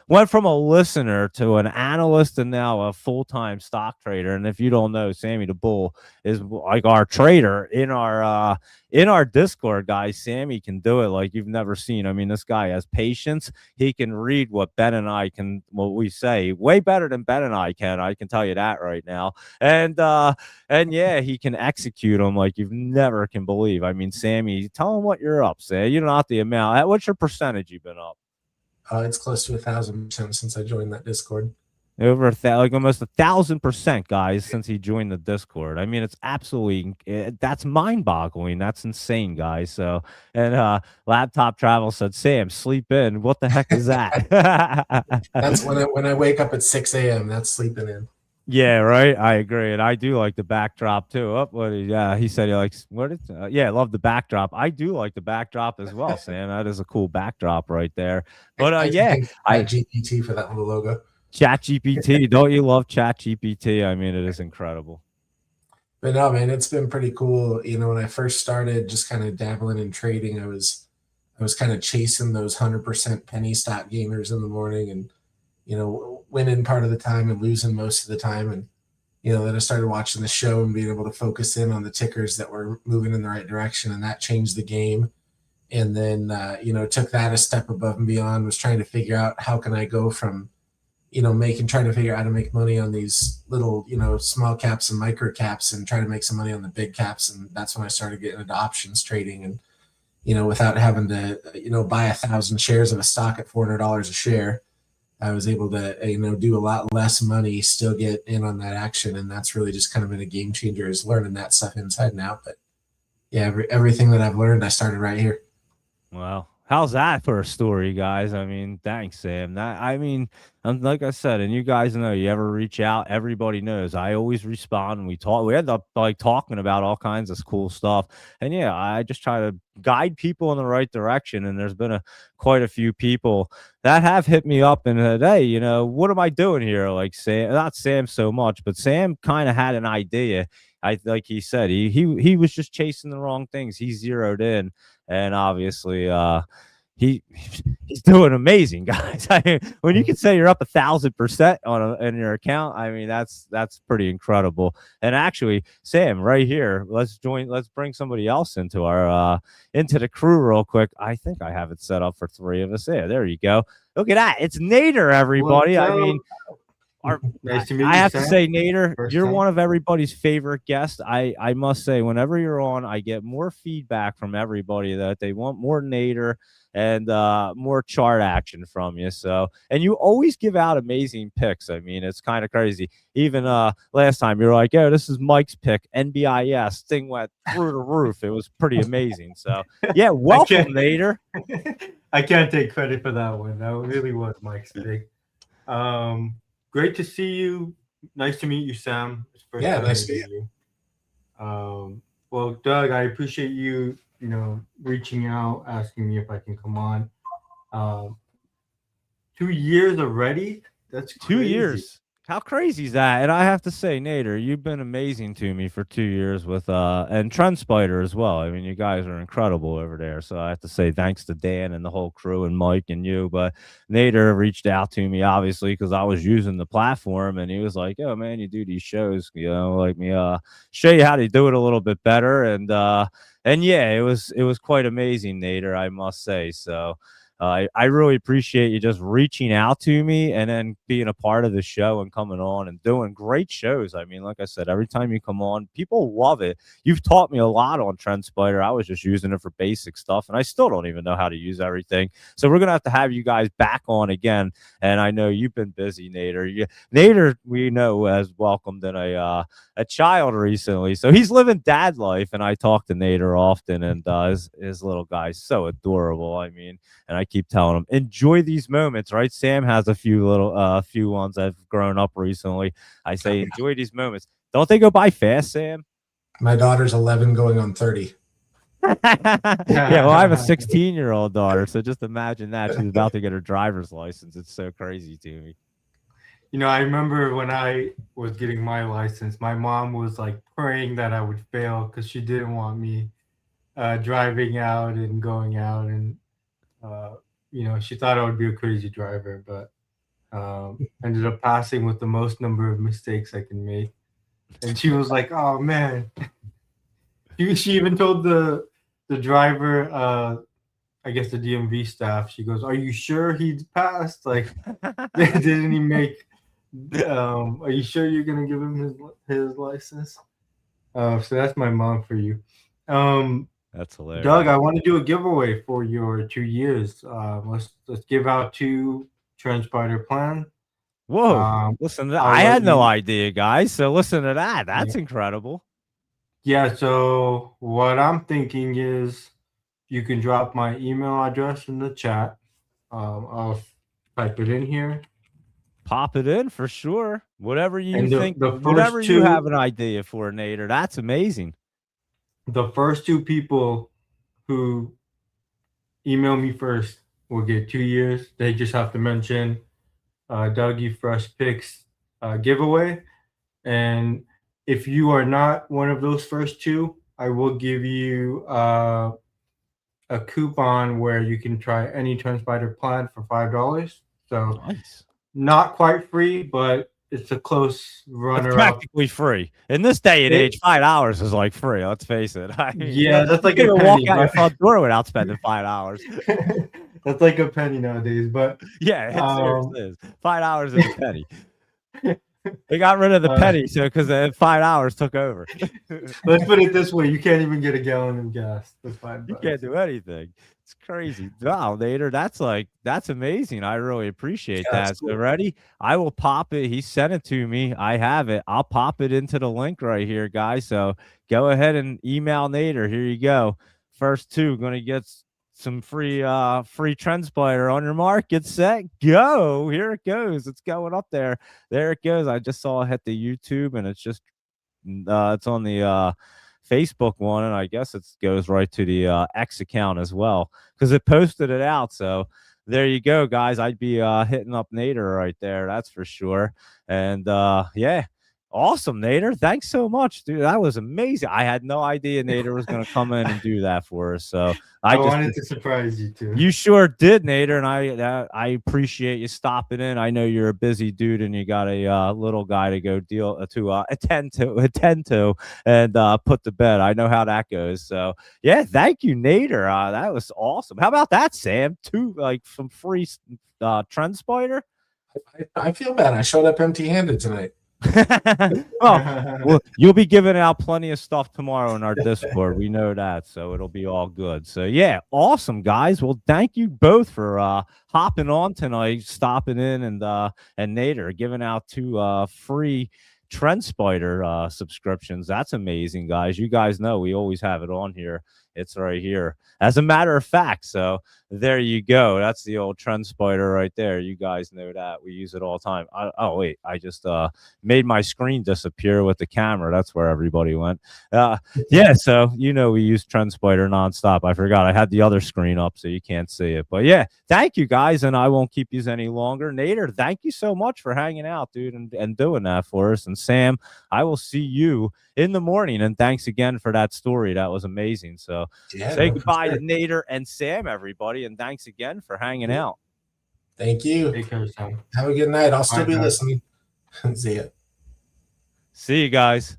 went from a listener to an analyst and now a full-time stock trader. And if you don't know, Sammy the Bull is like our trader in our Discord, guys. Sammy can do it like you've never seen. I mean, this guy has patience. He can read what Ben and I can, what we say, way better than Ben and I can. I can tell you that right now. And yeah, he can execute them like you've never can believe. I mean, Sammy, tell him what you're up, Sam. You know, not the amount. What's your percentage you've been up? It's close to 1,000% since I joined that Discord. Over like almost 1,000%, guys, since he joined the Discord. I mean, it's absolutely that's mind-boggling. That's insane, guys. So, and Laptop Travel said, "Sam, sleep in." What the heck is that? That's when I wake up at 6 a.m. That's sleeping in. Yeah, right. I agree, and I do like the backdrop too. He said he likes I love the backdrop. I do like the backdrop as well, Sam. That is a cool backdrop right there. But I GPT for that little logo. ChatGPT, don't you love ChatGPT? I mean, it is incredible. But no, man, it's been pretty cool. You know, when I first started just kind of dabbling in trading, I was kind of chasing those 100% penny stock gainers in the morning and, you know, winning part of the time and losing most of the time. And, you know, then I started watching the show and being able to focus in on the tickers that were moving in the right direction, and that changed the game. And then, you know, took that a step above and beyond, was trying to figure out how can I go from, you know, trying to figure out how to make money on these little, you know, small caps and micro caps and try to make some money on the big caps. And that's when I started getting into options trading. And, you know, without having to, you know, buy 1,000 shares of a stock at $400 a share, I was able to, you know, do a lot less money, still get in on that action. And that's really just kind of been a game changer, is learning that stuff inside and out. But yeah, everything that I've learned, I started right here. Wow. How's that for a story, guys? I mean, thanks, Sam. Like I said, and you guys know, you ever reach out, everybody knows. I always respond, and we end up like talking about all kinds of cool stuff. And yeah, I just try to guide people in the right direction. And there's been quite a few people that have hit me up and said, hey, you know, what am I doing here? Like Sam, not Sam so much, but Sam kind of had an idea. Like he said, he was just chasing the wrong things. He zeroed in, and obviously he's doing amazing, guys. I mean, when you can say you're up 1,000% in your account, I mean that's pretty incredible. And actually, Sam, right here, let's bring somebody else into our into the crew real quick. I think I have it set up for 3 of us. Yeah, there you go. Look at that. It's Nader, everybody. I mean, nice to meet you, I have Sam. to say, Nader, you're time. one of everybody's favorite guests. I must say, whenever you're on, I get more feedback from everybody that they want more Nader and more chart action from you. So, and you always give out amazing picks. I mean, it's kind of crazy. Even last time you're like, "Oh, this is Mike's pick, NBIS." Thing went through the roof. It was pretty amazing. So, yeah, welcome, Nader. I can't take credit for that one. That really was Mike's pick. Great to see you. Nice to meet you, Sam. Yeah, nice to meet you. Well, Doug, I appreciate you, you know, reaching out, asking me if I can come on. 2 years already? That's crazy. 2 years. How crazy is that? And I have to say, Nader, you've been amazing to me for 2 years with and Trend Spider as well. I mean, you guys are incredible over there. So I have to say thanks to Dan and the whole crew and Mike and you. But Nader reached out to me obviously because I was using the platform, and he was like, "Oh man, you do these shows, let me show you how to do it a little bit better." And yeah, it was quite amazing, Nader, I must say. So I really appreciate you just reaching out to me and then being a part of the show and coming on and doing great shows. I mean, like I said, every time you come on, people love it. You've taught me a lot on Trend Spider. I was just using it for basic stuff, and I still don't even know how to use everything. So we're going to have you guys back on again. And I know you've been busy, Nader. Nader, we know, has welcomed in a child recently. So he's living dad life, and I talk to Nader often, and his little guy's so adorable. I mean, and I keep telling him, enjoy these moments, right? Sam has a few ones that have grown up recently. I say, enjoy these moments. Don't they go by fast, Sam? My daughter's 11 going on 30. Yeah, well, I have a 16-year-old daughter, so just imagine that. She's about to get her driver's license. It's so crazy to me. I remember when I was getting my license, my mom was like praying that I would fail because she didn't want me driving out and going out, and she thought I would be a crazy driver, but ended up passing with the most number of mistakes I can make. And she was like, "Oh man." She even told the driver, I guess the DMV staff, she goes, "Are you sure he's passed? Like, didn't he make? Are you sure you're gonna give him his license?" So that's my mom for you. That's hilarious. Doug, I want to do a giveaway for your 2 years. Let's give out 2 Trend Spider plan. Whoa! Listen to that. I had no idea, guys. So listen to that. That's incredible. Yeah. So what I'm thinking is, you can drop my email address in the chat. I'll type it in here. Pop it in for sure. Whatever you think. Whatever you have an idea for, Nader. That's amazing. The first 2 people who email me first will get 2 years. They just have to mention Dougie Fresh Picks giveaway. And if you are not one of those first 2, I will give you a coupon where you can try any Trend Spider plan for $5. So nice. Not quite free, but it's a close runner-up. Practically free in this day and age. $5 is like free. Let's face it. I mean, yeah, that's like you can walk out your front door without spending $5. That's like a penny nowadays. But yeah, it is. $5 is a penny. They got rid of the penny, so because the $5 took over. Let's put it this way: you can't even get a gallon of gas with $5. You can't do anything. It's crazy. Wow, Nader, that's amazing. I really appreciate that. Cool. So ready? I will pop it. He sent it to me. I have it. I'll pop it into the link right here, guys. So go ahead and email Nader. Here you go. First 2 going to get some free Trend Spider. On your mark, get set, go. Here it goes. It's going up there. There it goes. I just saw it hit the YouTube, and it's just it's on the Facebook one, and I guess it goes right to the X account as well because it posted it out. So there you go, guys. I'd be hitting up Nader right there, that's for sure. And yeah, awesome, Nader. Thanks so much, dude. That was amazing. I had no idea Nader was going to come in and do that for us. So I wanted to surprise you too. You sure did, Nader, and I appreciate you stopping in. I know you're a busy dude, and you got a little guy to go attend to, and put to bed. I know how that goes. So yeah, thank you, Nader. That was awesome. How about that, Sam? Some free Trend Spider. I feel bad. I showed up empty-handed tonight. Well, you'll be giving out plenty of stuff tomorrow in our Discord. We know that, so it'll be all good. So yeah, awesome, guys. Well, thank you both for hopping on tonight, stopping in, and Nader giving out 2 free Trend Spider subscriptions. That's amazing, guys. You guys know we always have it on here It's right here. As a matter of fact, so there you go. That's the old trend spider right there. You guys know that. We use it all the time. Oh, wait. I just made my screen disappear with the camera. That's where everybody went. Yeah, so we use trend spider nonstop. I forgot. I had the other screen up so you can't see it. But yeah, thank you guys, and I won't keep you any longer. Nader, thank you so much for hanging out, dude, and doing that for us. And Sam, I will see you in the morning, and thanks again for that story. That was amazing. So say goodbye to Nader and Sam, everybody, and thanks again for hanging out. Thank you. Take care, Sam. Have a good night. I'll still be listening. See ya. See you guys.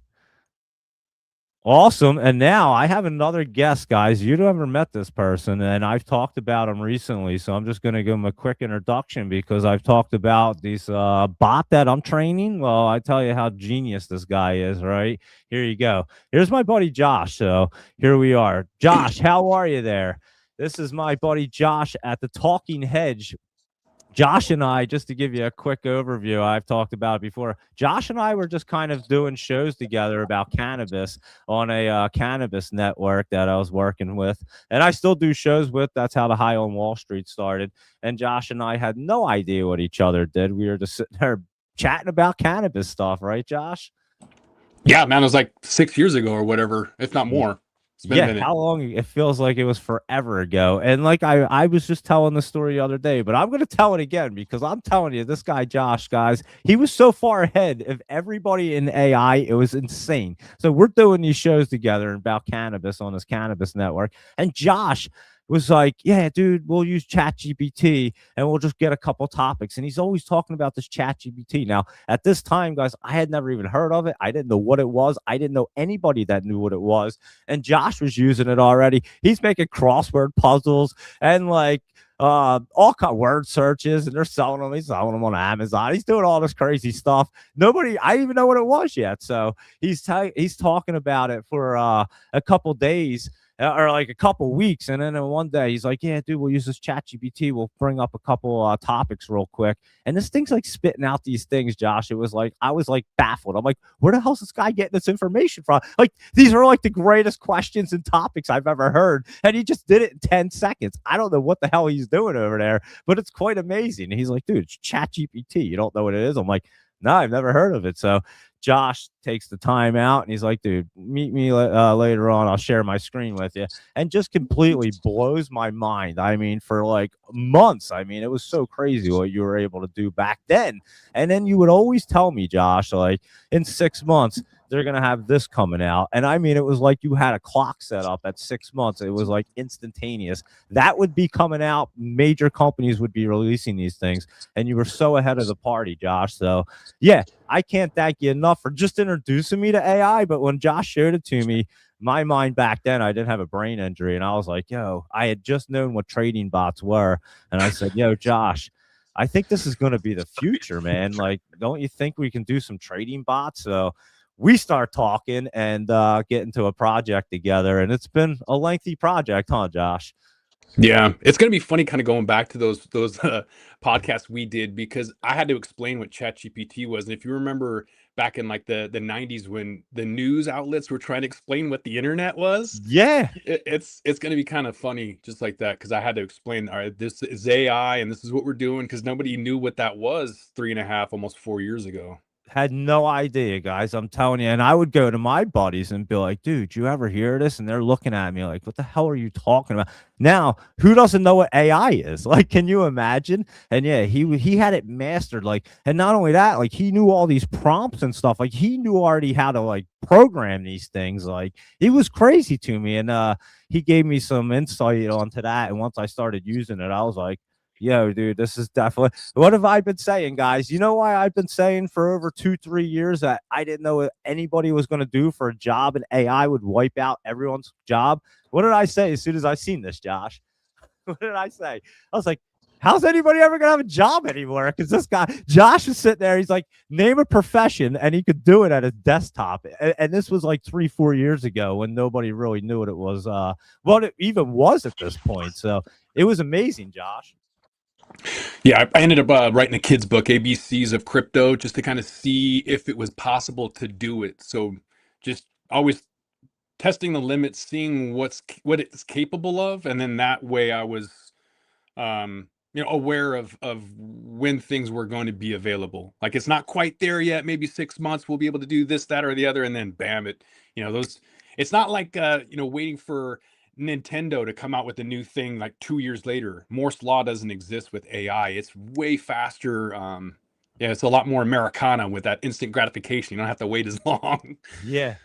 Awesome. And now I have another guest, guys. You've never met this person, and I've talked about him recently. So I'm just going to give him a quick introduction because I've talked about this bot that I'm training. Well, I tell you how genius this guy is, right? Here you go. Here's my buddy Josh. So here we are. Josh, how are you there? This is my buddy Josh at the Talking Hedge. Josh and I, just to give you a quick overview, I've talked about it before. Josh and I were just kind of doing shows together about cannabis on a cannabis network that I was working with. And I still do shows with. That's how the High on Wall Street started. And Josh and I had no idea what each other did. We were just sitting there chatting about cannabis stuff, right, Josh? Yeah, man, it was like 6 years ago or whatever, if not more. Yeah, how long? It feels like it was forever ago. And like I was just telling the story the other day, but I'm going to tell it again because I'm telling you, this guy Josh, guys, he was so far ahead of everybody in AI. It was insane. So we're doing these shows together about cannabis on this cannabis network, and Josh was like, yeah, dude, we'll use ChatGPT and we'll just get a couple topics. And he's always talking about this ChatGPT. Now, at this time, guys, I had never even heard of it. I didn't know what it was. I didn't know anybody that knew what it was. And Josh was using it already. He's making crossword puzzles and like all kind of word searches, and they're selling them. He's selling them on Amazon. He's doing all this crazy stuff. I didn't even know what it was yet. So he's talking about it for a couple days. Or like a couple weeks, and then one day he's like, yeah, dude, we'll use this ChatGPT. We'll bring up a couple topics real quick. And this thing's like spitting out these things, Josh. It was like, I was like baffled. I'm like, where the hell's this guy getting this information from? Like, these are like the greatest questions and topics I've ever heard. And he just did it in 10 seconds. I don't know what the hell he's doing over there, but it's quite amazing. And he's like, dude, it's ChatGPT. You don't know what it is? I'm like, no, I've never heard of it. So Josh takes the time out and he's like, dude, meet me later on. I'll share my screen with you. And just completely blows my mind. I mean, for like months, I mean, it was so crazy what you were able to do back then. And then you would always tell me, Josh, like in 6 months, they're going to have this coming out. And I mean, it was like you had a clock set up at 6 months. It was like instantaneous. That would be coming out. Major companies would be releasing these things. And you were so ahead of the party, Josh. So, yeah, I can't thank you enough for just introducing me to AI. But when Josh showed it to me, my mind back then, I didn't have a brain injury. And I was like, yo, I had just known what trading bots were. And I said, yo, Josh, I think this is going to be the future, man. Like, don't you think we can do some trading bots? So we start talking and get into a project together. And it's been a lengthy project, huh, Josh? Yeah, it's going to be funny kind of going back to those podcasts we did, because I had to explain what ChatGPT was. And if you remember back in like the 90s when the news outlets were trying to explain what the internet was. Yeah, it's going to be kind of funny just like that, because I had to explain, all right, this is AI and this is what we're doing, because nobody knew what that was 3.5, almost 4 years ago. Had no idea, guys. I'm telling you. And I would go to my buddies and be like, dude, you ever hear this? And they're looking at me like, what the hell are you talking about? Now, who doesn't know what AI is? Like, can you imagine? And yeah, he had it mastered. Like, and not only that, like he knew all these prompts and stuff. Like he knew already how to like program these things. Like it was crazy to me. And he gave me some insight onto that. And once I started using it, I was like, yo, dude, this is definitely what have I been saying, guys? You know why I've been saying for over 2-3 years that I didn't know what anybody was going to do for a job and AI would wipe out everyone's job? What did I say as soon as I seen this, Josh? What did I say? I was like, how's anybody ever going to have a job anymore? Because this guy, Josh, is sitting there. He's like, name a profession, and he could do it at his desktop. And this was like 3-4 years ago when nobody really knew what it was, what it even was at this point. So it was amazing, Josh. Yeah, I ended up writing a kid's book, ABCs of Crypto, just to kind of see if it was possible to do it. So just always testing the limits, seeing what it's capable of, and then that way I was aware of when things were going to be available. Like, it's not quite there yet, maybe 6 months we'll be able to do this, that, or the other, and then bam, it's not like waiting for Nintendo to come out with a new thing like 2 years later. Moore's law doesn't exist with AI. It's way faster. It's a lot more Americana with that instant gratification. You don't have to wait as long. Yeah.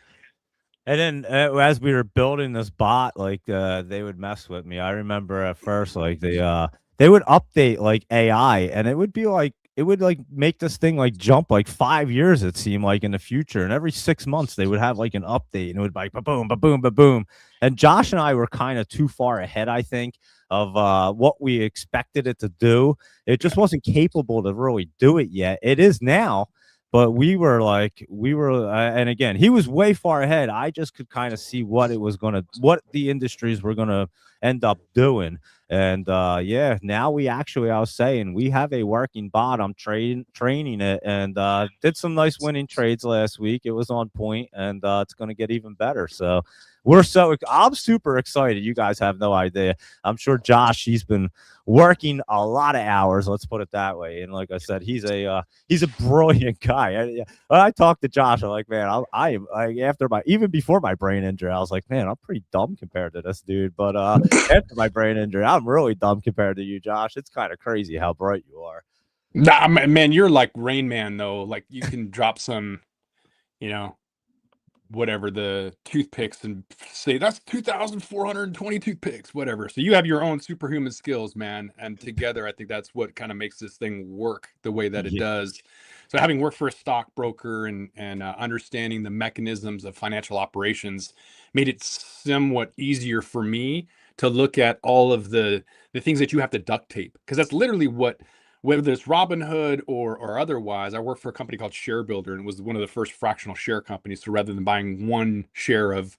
And then as we were building this bot, like they would mess with me. I remember at first, like they would update like AI, and it would be like it would like make this thing like jump like 5 years, it seemed like, in the future. And every 6 months they would have like an update, and it would be like ba-boom, ba-boom, ba-boom. And Josh and I were kind of too far ahead, I think, of what we expected it to do. It just wasn't capable to really do it yet. It is now. But we were and again, he was way far ahead. I just could kind of see what the industries were gonna end up doing. And now I was saying, we have a working bot. I'm training it, and did some nice winning trades last week. It was on point, and it's gonna get even better. So I'm super excited. You guys have no idea. I'm sure Josh, he's been working a lot of hours, let's put it that way. And like I said, he's a brilliant guy. When I talked to Josh, I'm like, man, I am like, even before my brain injury, I was like, man, I'm pretty dumb compared to this dude. But after my brain injury, I'm really dumb compared to you, Josh. It's kind of crazy how bright you are. Nah, man, you're like Rain Man though. Like, you can drop some, whatever, the toothpicks, and say that's 2,420 toothpicks, whatever. So you have your own superhuman skills, man. And together, I think that's what kind of makes this thing work the way that it does. So having worked for a stockbroker and understanding the mechanisms of financial operations made it somewhat easier for me to look at all of the things that you have to duct tape, because that's literally whether it's Robinhood or otherwise. I worked for a company called Share Builder, and it was one of the first fractional share companies. So rather than buying one share of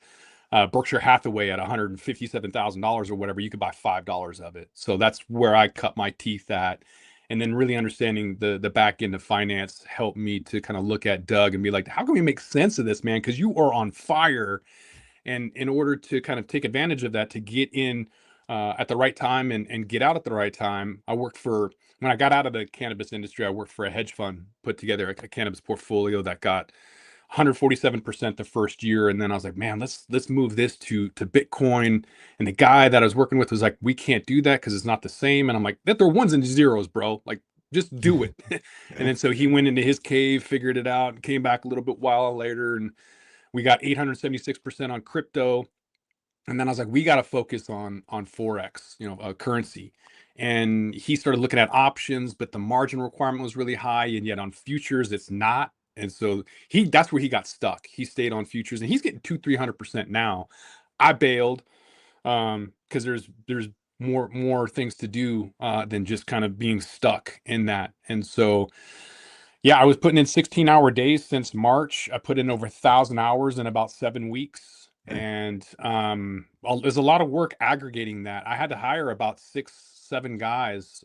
Berkshire Hathaway at $157,000 or whatever, you could buy $5 of it. So that's where I cut my teeth at. And then really understanding the back end of finance helped me to kind of look at Doug and be like, how can we make sense of this, man? Because you are on fire. And in order to kind of take advantage of that, to get in at the right time and get out at the right time, when I got out of the cannabis industry, I worked for a hedge fund, put together a cannabis portfolio that got 147% the first year. And then I was like, man, let's move this to Bitcoin. And the guy that I was working with was like, we can't do that because it's not the same. And I'm like, they're ones and zeros, bro. Like, just do it. And then so he went into his cave, figured it out, and came back a little bit while later, and we got 876% on crypto. And then I was like, we got to focus on Forex, currency. And he started looking at options, but the margin requirement was really high. And yet on futures, it's not. And so that's where he got stuck. He stayed on futures, and he's getting 200-300% now. I bailed because there's more things to do than just kind of being stuck in that. And so, yeah, I was putting in 16-hour days since March. I put in over 1,000 hours in about 7 weeks. And there's a lot of work aggregating that. I had to hire about 6-7 guys,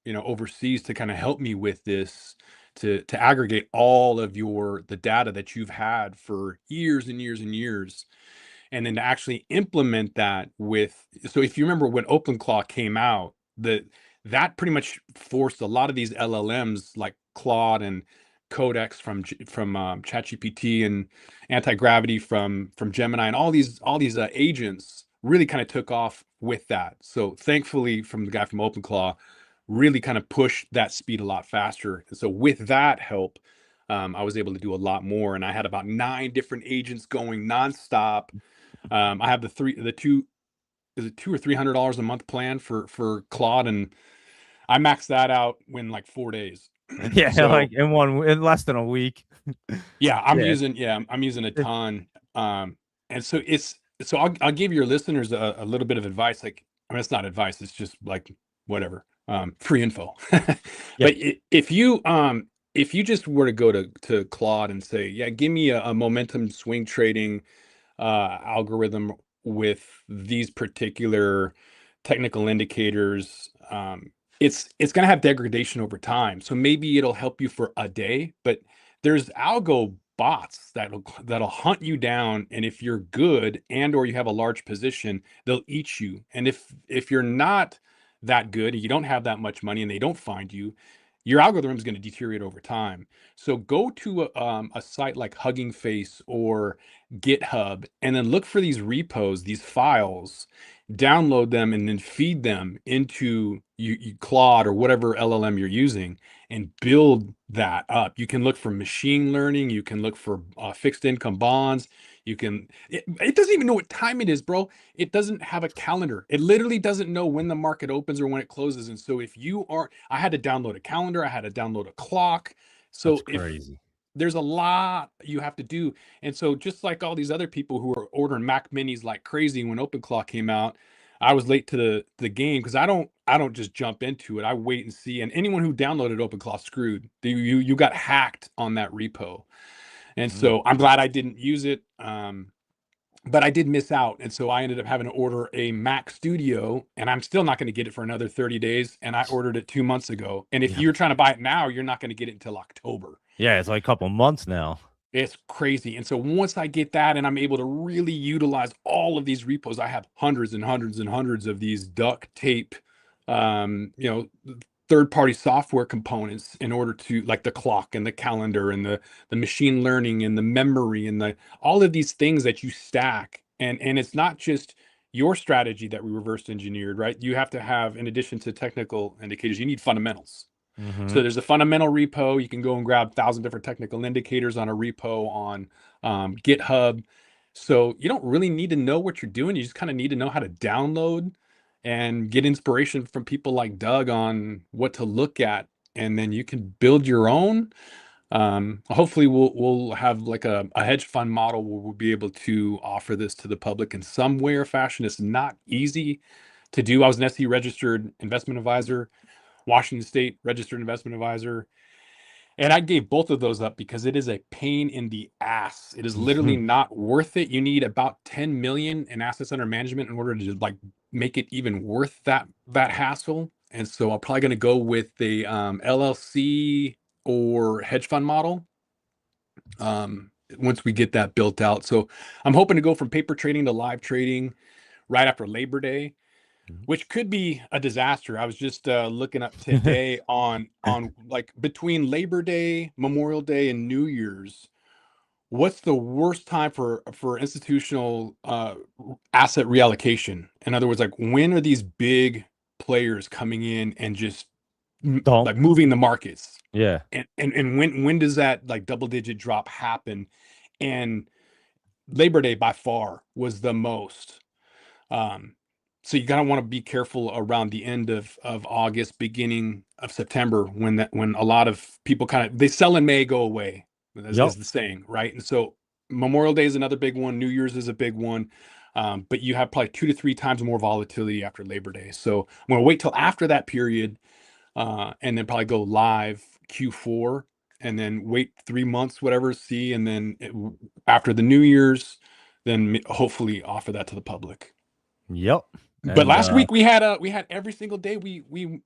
overseas to kind of help me with this, to aggregate all of the data that you've had for years and years and years, and then to actually implement that so if you remember when OpenClaw came out, that pretty much forced a lot of these LLMs like Claude and Codex from ChatGPT and Anti-Gravity from Gemini, and all these agents really kind of took off with that. So thankfully, from the guy from OpenClaw, really kind of pushed that speed a lot faster. And so with that help, I was able to do a lot more. And I had about 9 different agents going nonstop. I have is it $200 or $300 a month plan for Claude, and I maxed that out in like 4 days. Yeah, so, like in less than a week. Yeah, I'm using a ton. And so I'll give your listeners a little bit of advice. Like, I mean, it's not advice, it's just like whatever. Free info. But if you just were to go to Claude and say, yeah, give me a momentum swing trading algorithm with these particular technical indicators, it's going to have degradation over time. So maybe it'll help you for a day, but there's algo bots that'll hunt you down, and if you're good and or you have a large position, they'll eat you. And if you're not that good and you don't have that much money and they don't find you, your algorithm is going to deteriorate over time. So go to a site like Hugging Face or GitHub and then look for these repos, these files, download them, and then feed them into Claude or whatever LLM you're using and build that up. You can look for machine learning. You can look for fixed income bonds. It doesn't even know what time it is, bro. It doesn't have a calendar. It literally doesn't know when the market opens or when it closes. And so I had to download a calendar. I had to download a clock. So That's crazy. there's a lot you have to do. And so just like all these other people who are ordering Mac minis like crazy when OpenClock came out, I was late to the game because I don't just jump into it. I wait and see. And anyone who downloaded OpenClock screwed. You got hacked on that repo. And so I'm glad I didn't use it. But I did miss out. And so I ended up having to order a Mac Studio, and I'm still not going to get it for another 30 days. And I ordered it 2 months ago. And if you're trying to buy it now, you're not going to get it until October. Yeah, it's like a couple months now. It's crazy. And so once I get that and I'm able to really utilize all of these repos, I have hundreds and hundreds and hundreds of these duct tape, third-party software components in order to, like the clock and the calendar and the machine learning and the memory and all of these things that you stack. And it's not just your strategy that we reverse engineered, right? You have to have, in addition to technical indicators, you need fundamentals. So there's a fundamental repo. You can go and grab 1,000 different technical indicators on a repo on GitHub. So you don't really need to know what you're doing. You just kind of need to know how to download and get inspiration from people like Doug on what to look at, and then you can build your own. Hopefully we'll have like a hedge fund model where we'll be able to offer this to the public in some way or fashion. It's not easy to do. I was an SE registered investment advisor, Washington State registered investment advisor, and I gave both of those up because it is a pain in the ass. It is literally not worth it. You need about 10 million in assets under management in order to like make it even worth that hassle. And so I'm probably going to go with the LLC or hedge fund model once we get that built out. So I'm hoping to go from paper trading to live trading right after Labor Day, which could be a disaster. I was just looking up today on like between Labor Day, Memorial Day, and New Year's, what's the worst time for institutional asset reallocation? In other words, like when are these big players coming in and just like moving the markets? Yeah. And when does that like double-digit drop happen? And Labor Day by far was the most. So you gotta want to be careful around the end of August, beginning of September, when a lot of people they sell in May, go away. That's the saying, right? And so Memorial Day is another big one. New Year's is a big one. But you have probably 2 to 3 times more volatility after Labor Day. So I'm going to wait till after that period and then probably go live Q4 and then wait 3 months, whatever, see. And then after the New Year's, then hopefully offer that to the public. Yep. But last week we had every single day we were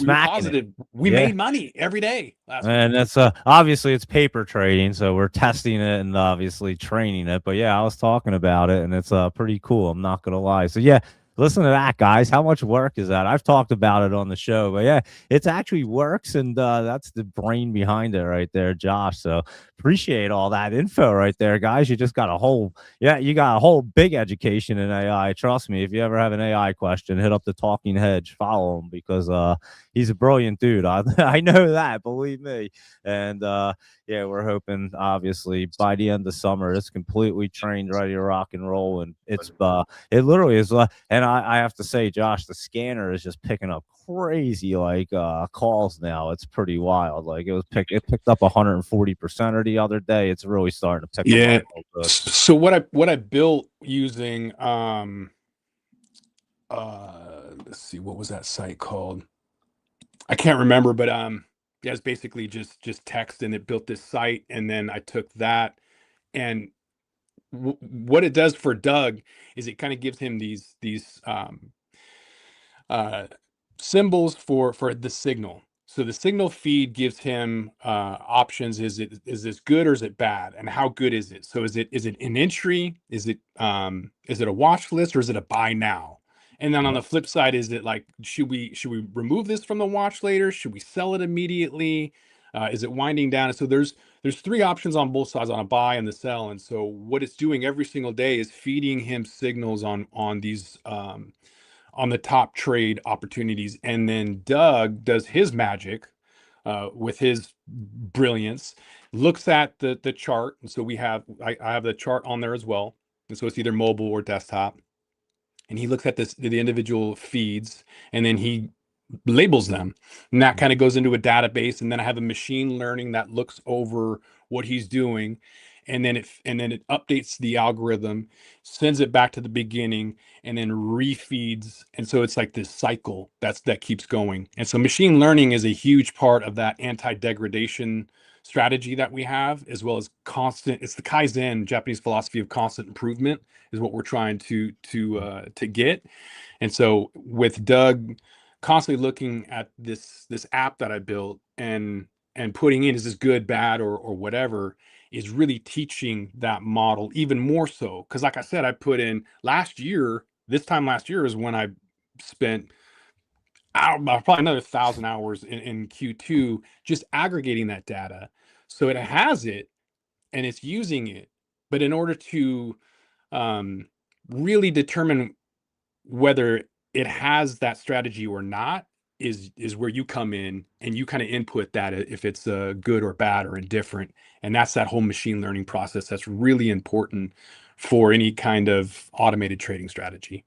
positive. We made money every day last week. And that's obviously it's paper trading, so we're testing it and obviously training it. But yeah, I was talking about it, and it's pretty cool. I'm not gonna lie. So yeah, listen to that, guys. How much work is that? I've talked about it on the show, but yeah, it actually works, and that's the brain behind it right there, Josh. So appreciate all that info right there, guys. You just got you got a whole big education in AI. Trust me, if you ever have an AI question, hit up the Talking Hedge, follow him, because he's a brilliant dude. I know that, believe me. And yeah, we're hoping obviously by the end of summer it's completely trained, ready to rock and roll. And it literally is and I have to say, Josh, the scanner is just picking up crazy calls now. It's pretty wild. Like it picked up 140% the other day. It's really starting to pick up. So what I built using let's see, what was that site called? I can't remember, but yeah, it's basically just text, and it built this site, and then I took that, and what it does for Doug is it kind of gives him these symbols for the signal. So the signal feed gives him options. Is this good or is it bad? And how good is it? So is it an entry? Is it a watch list, or is it a buy now? And then on the flip side, is it like, should we remove this from the watch later? Should we sell it immediately? Is it winding down? And so there's 3 options on both sides, on a buy and the sell. And so what it's doing every single day is feeding him signals on these on the top trade opportunities. And then Doug does his magic with his brilliance, looks at the chart. And so I have the chart on there as well. And so it's either mobile or desktop. And he looks at the individual feeds, and then he labels them. And that kind of goes into a database. And then I have a machine learning that looks over what he's doing. And then it updates the algorithm, sends it back to the beginning, and then refeeds. And so it's like this cycle that keeps going. And so machine learning is a huge part of that anti-degradation strategy that we have, as well as constant. It's the Kaizen, Japanese philosophy of constant improvement, is what we're trying to get. And so with Doug constantly looking at this app that I built and putting in, is this good, bad, or whatever, is really teaching that model even more so. Because like I said, I put in this time last year is when I spent probably another 1,000 hours in Q2 just aggregating that data. So it has it and it's using it. But in order to really determine whether it has that strategy or not, is where you come in and you kind of input that, if it's good or bad or indifferent. And that's that whole machine learning process that's really important for any kind of automated trading strategy.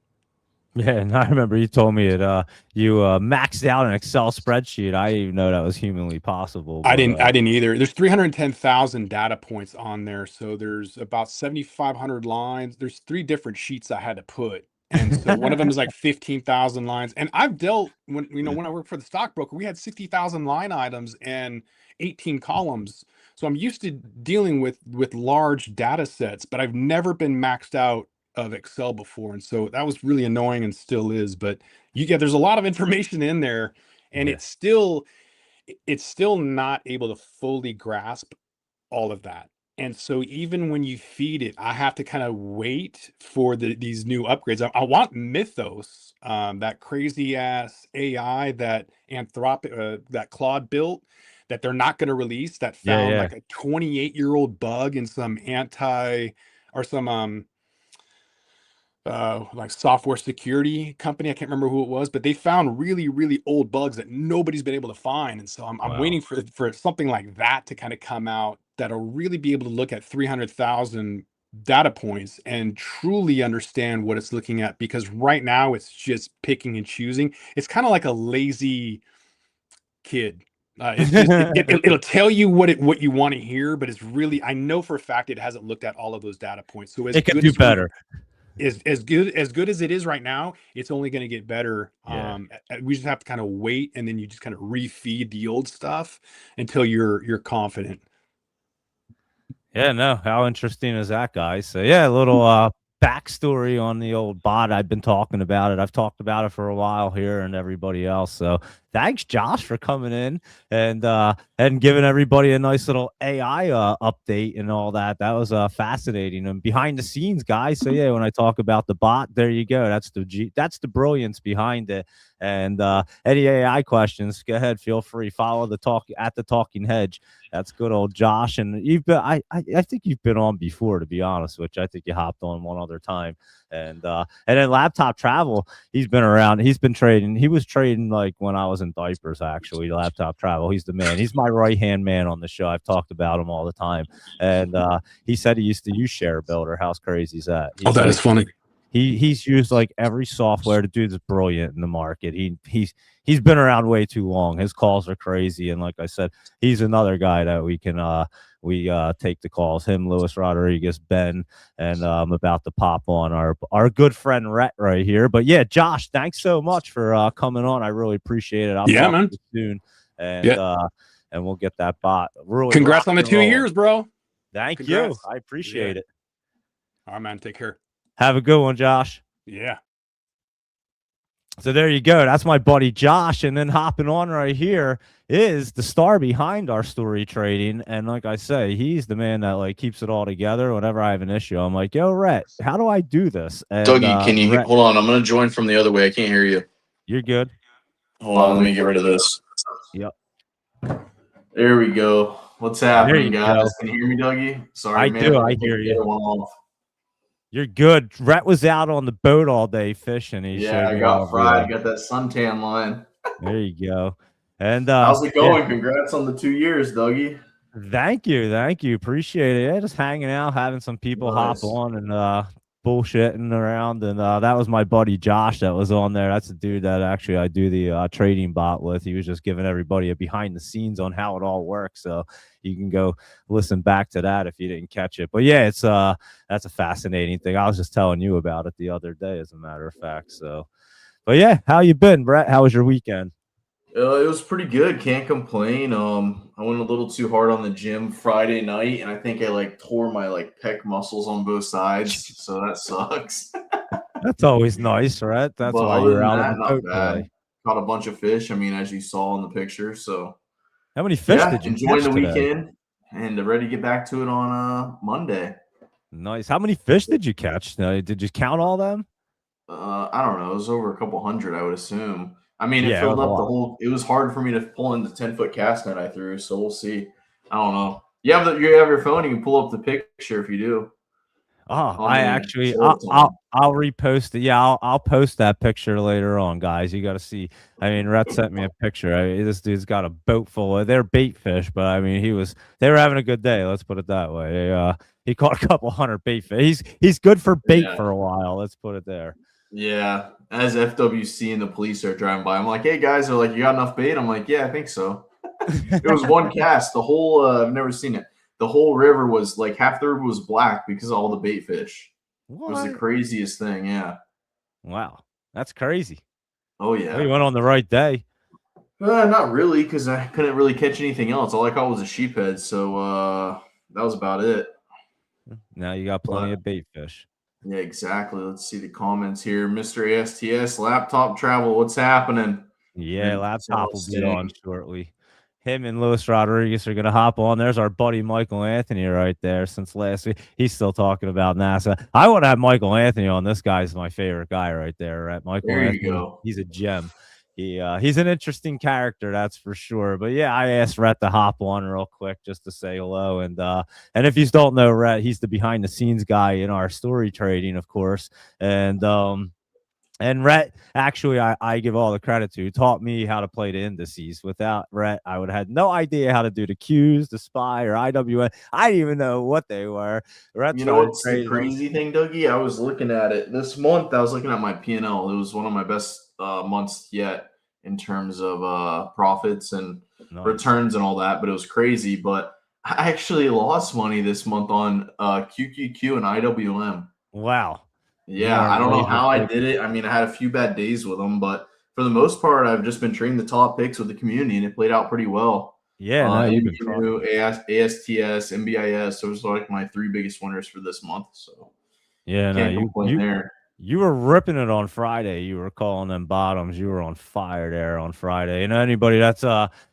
Yeah, and I remember you told me that you maxed out an Excel spreadsheet. I didn't even know that was humanly possible. I didn't either. There's 310,000 data points on there, so there's about 7,500 lines. There's 3 different sheets I had to put. And so one of them is like 15,000 lines. And I've dealt when I worked for the stockbroker, we had 60,000 line items and 18 columns. So I'm used to dealing with large data sets, but I've never been maxed out of Excel before. And so that was really annoying, and still is. But there's a lot of information in there, and it's still not able to fully grasp all of that. And so even when you feed it, I have to kind of wait for these new upgrades. I want Mythos, that crazy ass AI that that Claude built, that they're not going to release, that found like a 28-year-old bug in some like software security company. I can't remember who it was, but they found really, really old bugs that nobody's been able to find. And so I'm waiting for something like that to kind of come out that'll really be able to look at 300,000 data points and truly understand what it's looking at. Because right now it's just picking and choosing. It's kind of like a lazy kid. It's just, it'll tell you what you want to hear, but it's really, I know for a fact it hasn't looked at all of those data points. So it can do better. As good as it is right now, it's only going to get better. We just have to kind of wait, and then you just kind of refeed the old stuff until you're confident. Yeah, no, how interesting is that, guys? So yeah, a little backstory on the old bot. I've been talking about it. I've talked about it for a while here, and everybody else. So thanks, Josh, for coming in and giving everybody a nice little AI update and all that. That was fascinating and behind the scenes, guys. So yeah, when I talk about the bot, there you go. That's the brilliance behind it. And any AI questions, go ahead, feel free. Follow the Talking Hedge. That's good old Josh. And you've been, I think you've been on before, to be honest, which I think you hopped on one other time. And then Laptop Travel, he's been around. He's been trading. He was trading like when I was in diapers, actually. Laptop Travel. He's the man. He's my right-hand man on the show. I've talked about him all the time. And he said he used to use Share Builder. How crazy is that? That is funny. He's used like every software. The dude's brilliant in the market. He's been around way too long. His calls are crazy, and like I said, he's another guy that we can take the calls. Him, Luis Rodriguez, Ben, and I'm about to pop on our good friend Rhett right here. But yeah, Josh, thanks so much for coming on. I really appreciate it. I'll talk to you soon, and we'll get that bot. Really, congrats on the 2 years, bro. Thank you. I appreciate it. All right, man. Take care. Have a good one, Josh. Yeah. So there you go. That's my buddy Josh. And then hopping on right here is the star behind our story trading. And like I say, he's the man that like keeps it all together. Whenever I have an issue, I'm like, yo, Rhett, how do I do this? And Dougie, can you Rhett, hold on? I'm gonna join from the other way. I can't hear you. you're good. Hold on, let me get rid of this. Yep. There we go. What's happening, guys? Go. Can you hear me, Dougie? Sorry, I man. do. I hear you. You're good. Rhett was out on the boat all day fishing. Yeah, I got fried. Got that suntan line. There you go. And how's it going? Yeah. Congrats on the 2 years, Dougie. Thank you. Appreciate it. Yeah, just hanging out, having some people hop on and bullshitting around. And that was my buddy Josh that was on there. That's the dude that actually I do the trading bot with. He was just giving everybody a behind the scenes on how it all works. So you can go listen back to that if you didn't catch it. But yeah, it's that's a fascinating thing. I was just telling you about it the other day, as a matter of fact. So, but yeah, how you been, Brett? How was your weekend? It was pretty good. Can't complain. I went a little too hard on the gym Friday night, and I think I like tore my like pec muscles on both sides. So that sucks. That's always nice, right? That's why you're out on the boat today. Caught a bunch of fish. I mean, as you saw in the picture. So how many fish did you enjoy the weekend and ready to get back to it on Monday. Nice. How many fish did you catch? Did you count all them? I don't know. It was over a couple hundred, I would assume. I mean, it filled up the whole. It was hard for me to pull in the 10-foot cast net I threw, so we'll see. I don't know. You have your phone. You can pull up the picture if you do. Oh, I'll repost it. Yeah, I'll post that picture later on, guys. You got to see. I mean, Rhett sent me a picture. This dude's got a boat full of. They're bait fish, but I mean, they were having a good day. Let's put it that way. He caught a couple hundred bait fish. He's good for bait for a while. Let's put it there. Yeah, as FWC and the police are driving by, I'm like, hey guys, they're like, you got enough bait? I'm like, yeah, I think so. It was one cast. The whole I've never seen it. The whole river was like half the river was black because of all the bait fish. What? It was the craziest thing. Yeah. Wow, that's crazy. Oh yeah. Well, you went on the right day. Not really, because I couldn't really catch anything else. All I caught was a sheephead, so that was about it. Now you got plenty of bait fish. Yeah, exactly. Let's see the comments here. Mr. ASTS, laptop travel, what's happening? Yeah, laptop will be on shortly. Him and Luis Rodriguez are going to hop on. There's our buddy Michael Anthony right there since last week. He's still talking about NASA. I want to have Michael Anthony on. This guy's my favorite guy right there. Right? Michael Anthony, you go. He's a gem. He's an interesting character, that's for sure. But yeah, I asked Rhett to hop on real quick just to say hello. And if you don't know Rhett, he's the behind the scenes guy in our story trading, of course. And Rhett, actually, I give all the credit to, taught me how to play the indices. Without Rhett, I would have had no idea how to do the Qs, the SPY, or IWN. I didn't even know what they were. Rhett's you know what's the crazy thing, Dougie? I was looking at it this month. I was looking at my P&L. It was one of my best months yet in terms of profits and returns and all that. But it was crazy. But I actually lost money this month on QQQ and IWM. Wow. Yeah, I don't know how I did it. I mean, I had a few bad days with them, but for the most part, I've just been trading the top picks with the community, and it played out pretty well. Yeah, ASTS, MBIS, those are like my 3 biggest winners for this month. So yeah, you were ripping it on Friday. You were calling them bottoms. You were on fire there on Friday. And anybody that's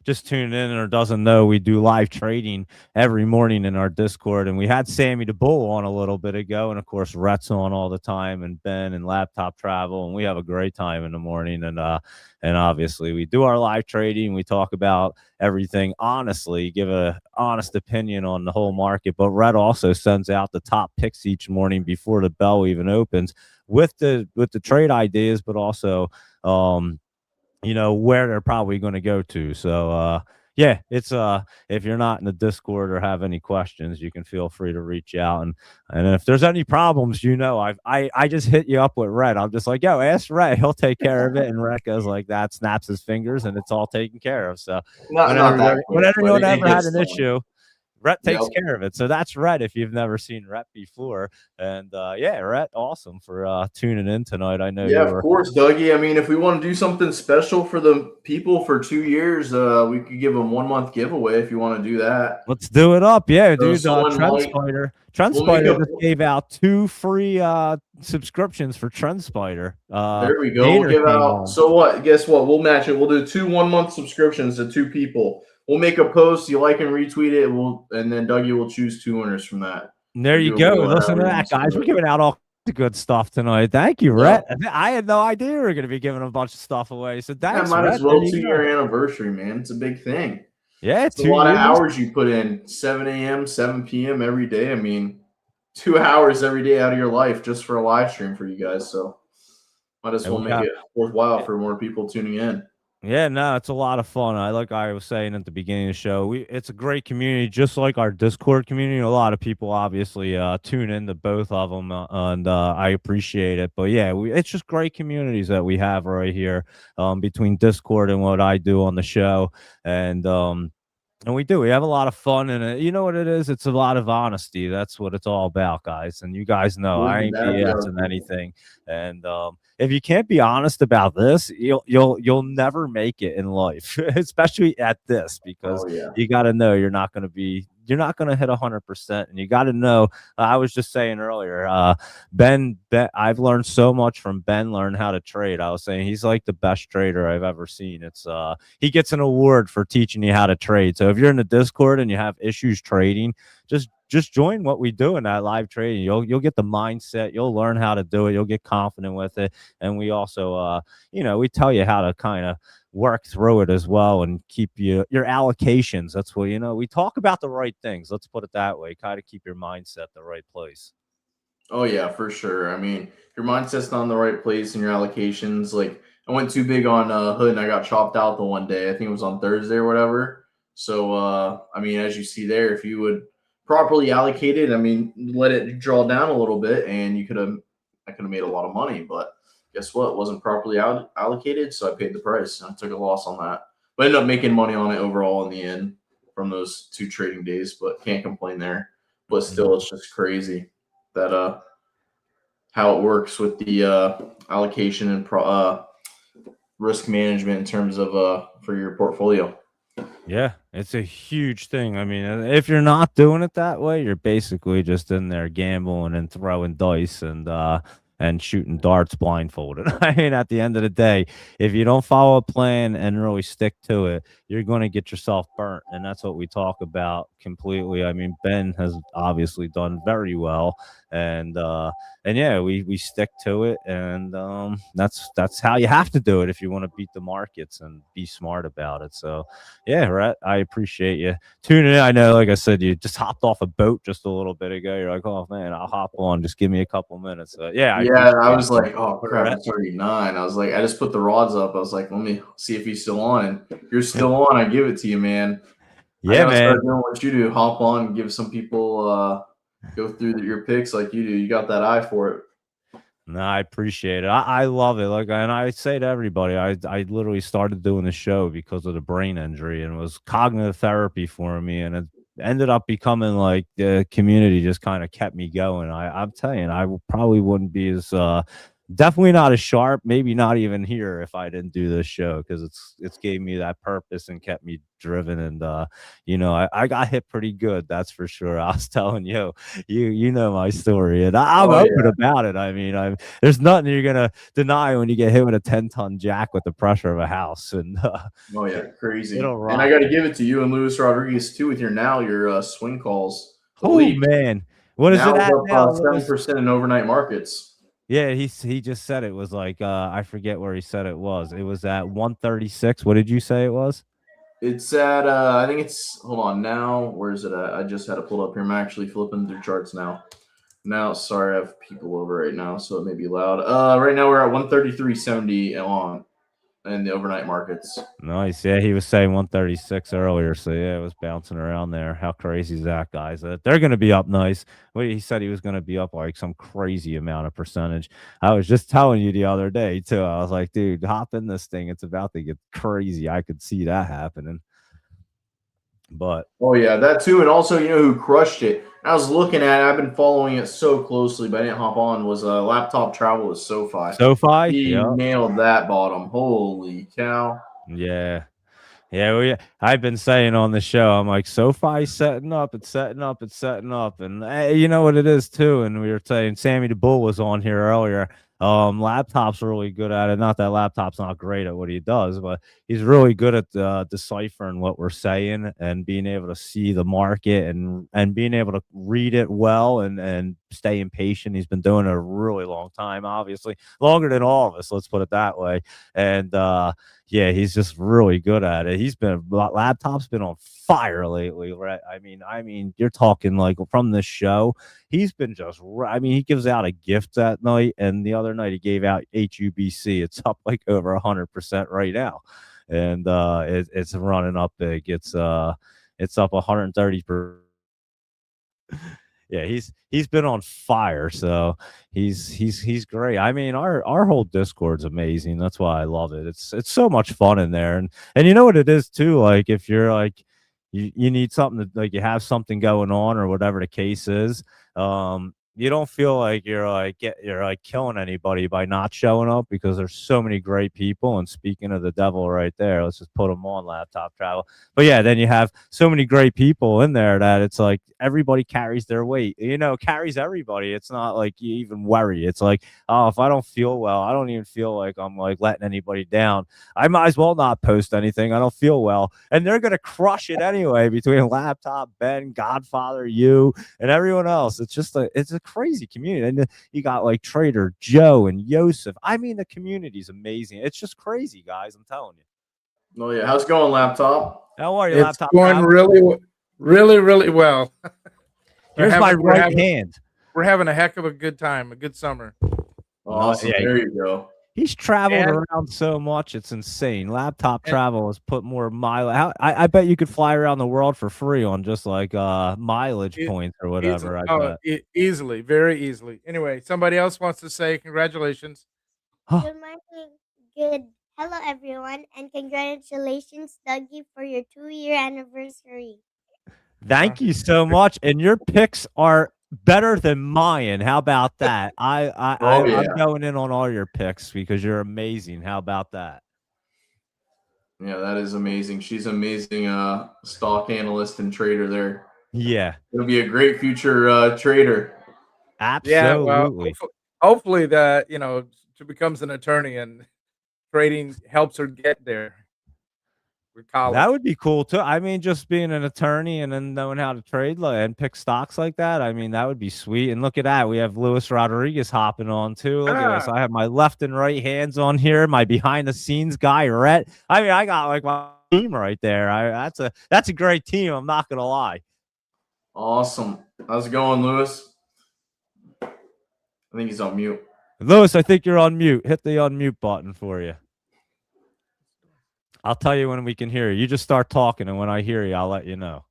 just tuned in or doesn't know, we do live trading every morning in our Discord. And we had Sammy the Bull on a little bit ago. And of course, Rhett's on all the time, and Ben and Laptop Travel. And we have a great time in the morning. And obviously we do our live trading. We talk about everything honestly, give an honest opinion on the whole market. But Rhett also sends out the top picks each morning before the bell even opens with the trade ideas, but also where they're probably going to go to. So yeah, it's if you're not in the Discord or have any questions, you can feel free to reach out. And if there's any problems, I just hit you up with Rhett. I'm just like, yo, ask Rhett, he'll take care of it. And Rhett goes like that, snaps his fingers, and it's all taken care of. So whenever you ever had an issue, Rhett takes care of it. So that's Rhett if you've never seen Rhett before. And yeah, Rhett, awesome for tuning in tonight. I know of course, Dougie. I mean, if we want to do something special for the people for 2 years, we could give them 1 month giveaway if you want to do that. Let's do it up. Yeah, dude. TrendSpider just gave out 2 free subscriptions for TrendSpider. There we go. We'll give out. So what? Guess what? We'll match it. We'll do 2 1-month subscriptions to 2 people. We'll make a post. You like and retweet it. And then Dougie will choose 2 winners from that. There you go. Listen to that, guys. We're giving out all the good stuff tonight. Thank you, Rhett. I had no idea we were going to be giving a bunch of stuff away. So thanks, might as well 2-year anniversary, man. It's a big thing. Yeah, it's a lot of hours you put in. 7 a.m., 7 p.m. every day. I mean, 2 hours every day out of your life just for a live stream for you guys. So might as well make it worthwhile for more people tuning in. Yeah, no, it's a lot of fun. Like I was saying at the beginning of the show, it's a great community, just like our Discord community. A lot of people obviously tune into both of them, and I appreciate it. But yeah, it's just great communities that we have right here between Discord and what I do on the show, and we have a lot of fun, and you know what it is? It's a lot of honesty. That's what it's all about, guys. And you guys know I ain't BSing anything. And if you can't be honest about this, you'll never make it in life, especially at this, because you got to know you're not going to hit 100%, and you got to know. I was just saying earlier, Ben, I've learned so much from Ben. Learn how to trade. I was saying he's like the best trader I've ever seen. It's he gets an award for teaching you how to trade. So if you're in the Discord and you have issues trading, just join what we do in that live trading. You'll get the mindset. You'll learn how to do it. You'll get confident with it. And we also, we tell you how to kind of work through it as well and keep your allocations. That's what, we talk about the right things. Let's put it that way. Kind of keep your mindset the right place. Oh yeah, for sure. I mean, your mindset's not in the right place and your allocations. Like I went too big on Hood and I got chopped out the one day. I think it was on Thursday or whatever. So, I mean, as you see there, if you would properly allocate it, I mean, let it draw down a little bit and I could have made a lot of money, but guess what? It wasn't properly allocated, so I paid the price. And I took a loss on that. But I ended up making money on it overall in the end from those 2 trading days, but can't complain there. But still, it's just crazy that how it works with the allocation and risk management in terms of for your portfolio. Yeah, it's a huge thing. I mean, if you're not doing it that way, you're basically just in there gambling and throwing dice and shooting darts blindfolded. I mean, at the end of the day, if you don't follow a plan and really stick to it, you're going to get yourself burnt. And that's what we talk about completely. I mean, Ben has obviously done very well. And yeah, we stick to it. And that's how you have to do it if you want to beat the markets and be smart about it. So, yeah, Rhett, I appreciate you tuning in. I know, like I said, you just hopped off a boat just a little bit ago. You're like, oh, man, I'll hop on. Just give me a couple minutes. I was like, oh, crap, it's already 9. I was like, I just put the rods up. I was like, let me see if he's still on. And if you're still on, I give it to you, man. Yeah, man. Start doing what you do. Hop on and give some people go through your picks like you do. You got that eye for it. No, I appreciate it. I love it. Like, and I say to everybody, I literally started doing the show because of the brain injury, and it was cognitive therapy for me, and it ended up becoming like the community just kind of kept me going. I'm telling you, I probably wouldn't be as definitely not as sharp, maybe not even here if I didn't do this show, because it's gave me that purpose and kept me driven. And I got hit pretty good, that's for sure. I was telling you know my story, and I'm open about it. I mean, there's nothing you're gonna deny when you get hit with a 10-ton jack with the pressure of a house. And crazy. And I got to give it to you and Luis Rodriguez too with your swing calls. Man, what is it at now? 7% in overnight markets. Yeah, he just said it was like I forget where he said it was. It was at 136. What did you say it was? It's at I think it's hold on now. Where is it at? I just had to pull it up here. I'm actually flipping through charts now. Sorry, I have people over right now, so it may be loud. Right now we're at 133.70 on in the overnight markets. Nice. Yeah, he was saying 136 earlier, so yeah, it was bouncing around there. How crazy is that, guys? They're going to be up nice. He said he was going to be up like some crazy amount of percentage. I was just telling you the other day too. I was like, dude, hop in this thing. It's about to get crazy. I could see that happening. But oh yeah, that too, and also you know who crushed it. I was looking at it. I've been following it so closely, but I didn't hop on. Was laptop travel with SoFi. SoFi, He yeah, nailed that bottom. Holy cow! yeah. Yeah, I've been saying on the show, I'm like, SoFi setting up, it's setting up, it's setting up. And you know what it is too. And we were saying Sammy the Bull was on here earlier. Laptop's really good at it. Not that laptop's not great at what he does, but he's really good at deciphering what we're saying and being able to see the market and being able to read it well and staying patient. He's been doing it a really long time, obviously longer than all of us. Let's put it that way. And yeah, he's just really good at it. Laptop's been on fire lately, right? I mean, you're talking like from this show, he's been he gives out a gift that night, and the other night he gave out HUBC. It's up like over 100% right now, and it's running up big. It's up 130%. Yeah, he's been on fire, so he's great. I mean, our whole Discord's amazing. That's why I love it. It's so much fun in there, and you know what it is too. Like if you're like you need something to like you have something going on or whatever the case is, you don't feel like you're like killing anybody by not showing up because there's so many great people. And speaking of the devil right there, let's just put them on laptop travel. But yeah, then you have so many great people in there that it's like everybody carries their weight, carries everybody. It's not like you even worry. It's like, oh, if I don't feel well, I don't even feel like I'm like letting anybody down. I might as well not post anything. I don't feel well. And they're going to crush it anyway between Laptop, Ben, Godfather, you, and everyone else. It's just it's a crazy community. And you got like Trader Joe and Yosef. I mean, the community's amazing. It's just crazy, guys. I'm telling you. Oh yeah, how's it going, Laptop? How are you, It's Laptop? going really well. Here's my right hand. We're having a heck of a good time, a good summer. Awesome. Yeah, there you go. He's traveled around so much, it's insane. Laptop travel has put more mileage. I bet you could fly around the world for free on just like mileage points or whatever. Easily, very easily. Anyway, somebody else wants to say congratulations. Good morning. Good. Hello, everyone, and congratulations, Dougie, for your 2-year anniversary. Thank you so much. And your picks are better than mine. How about that? I'm going in on all your picks because you're amazing. How about that? Yeah, that is amazing. She's amazing stock analyst and trader there. Yeah. It'll be a great future trader. Absolutely. Yeah, well, hopefully that, she becomes an attorney and trading helps her get there. That would be cool too. I mean, just being an attorney and then knowing how to trade and pick stocks like that. I mean, that would be sweet. And look at that. We have Luis Rodriguez hopping on too. Look at this. I have my left and right hands on here. My behind the scenes guy, Rhett. I mean, I got like my team right there. That's a great team. I'm not going to lie. Awesome. How's it going, Luis? I think he's on mute. Luis, I think you're on mute. Hit the unmute button for you. I'll tell you when we can hear you. You just start talking, and when I hear you, I'll let you know.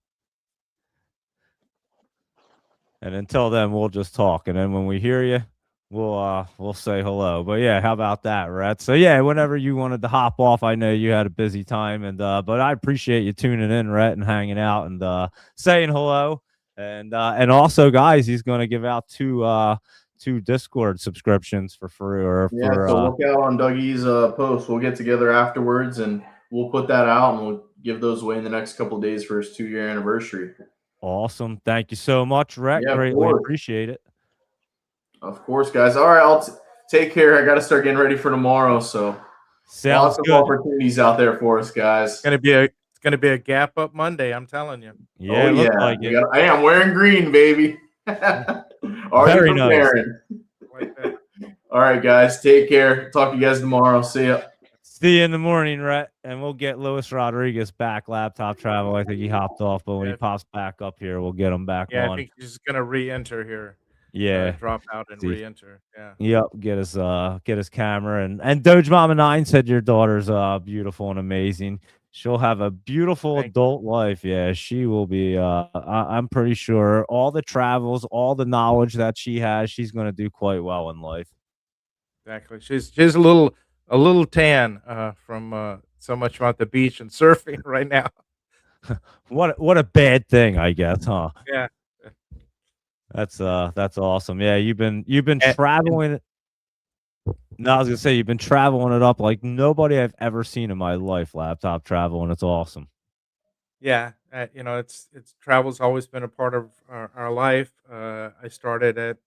And until then, we'll just talk. And then when we hear you, we'll say hello. But yeah, how about that, Rhett? So yeah, whenever you wanted to hop off, I know you had a busy time, and but I appreciate you tuning in, Rhett, and hanging out and saying hello. And also, guys, he's going to give out two Discord subscriptions for free. So look out on Dougie's post. We'll get together afterwards and we'll put that out and we'll give those away in the next couple of days for his 2-year anniversary. Awesome. Thank you so much, Rhett. Yeah, greatly appreciate it. Of course, guys. All right, I'll take care. I got to start getting ready for tomorrow. So sounds lots of opportunities out there for us, guys. It's gonna be a gap up Monday. I'm telling you. Yeah, like I am wearing green, baby. Very nice. All right, guys. Take care. Talk to you guys tomorrow. See ya. See you in the morning, Rhett. And we'll get Luis Rodriguez back. Laptop travel. I think he hopped off, but when he pops back up here, we'll get him back on. I think he's gonna re-enter here. Yeah. Drop out and re-enter. Yeah. Yep. Get his camera and Doge Mama 9 said your daughter's beautiful and amazing. She'll have a beautiful adult life. Yeah, she will be. I'm pretty sure all the travels, all the knowledge that she has, she's going to do quite well in life. Exactly. She's a little tan from so much about the beach and surfing right now. What a bad thing, I guess, huh? Yeah. That's awesome. Yeah, you've been And traveling. No, I was gonna say you've been traveling it up like nobody I've ever seen in my life. Laptop travel, and it's awesome. yeah, it's travel's always been a part of our life. I started at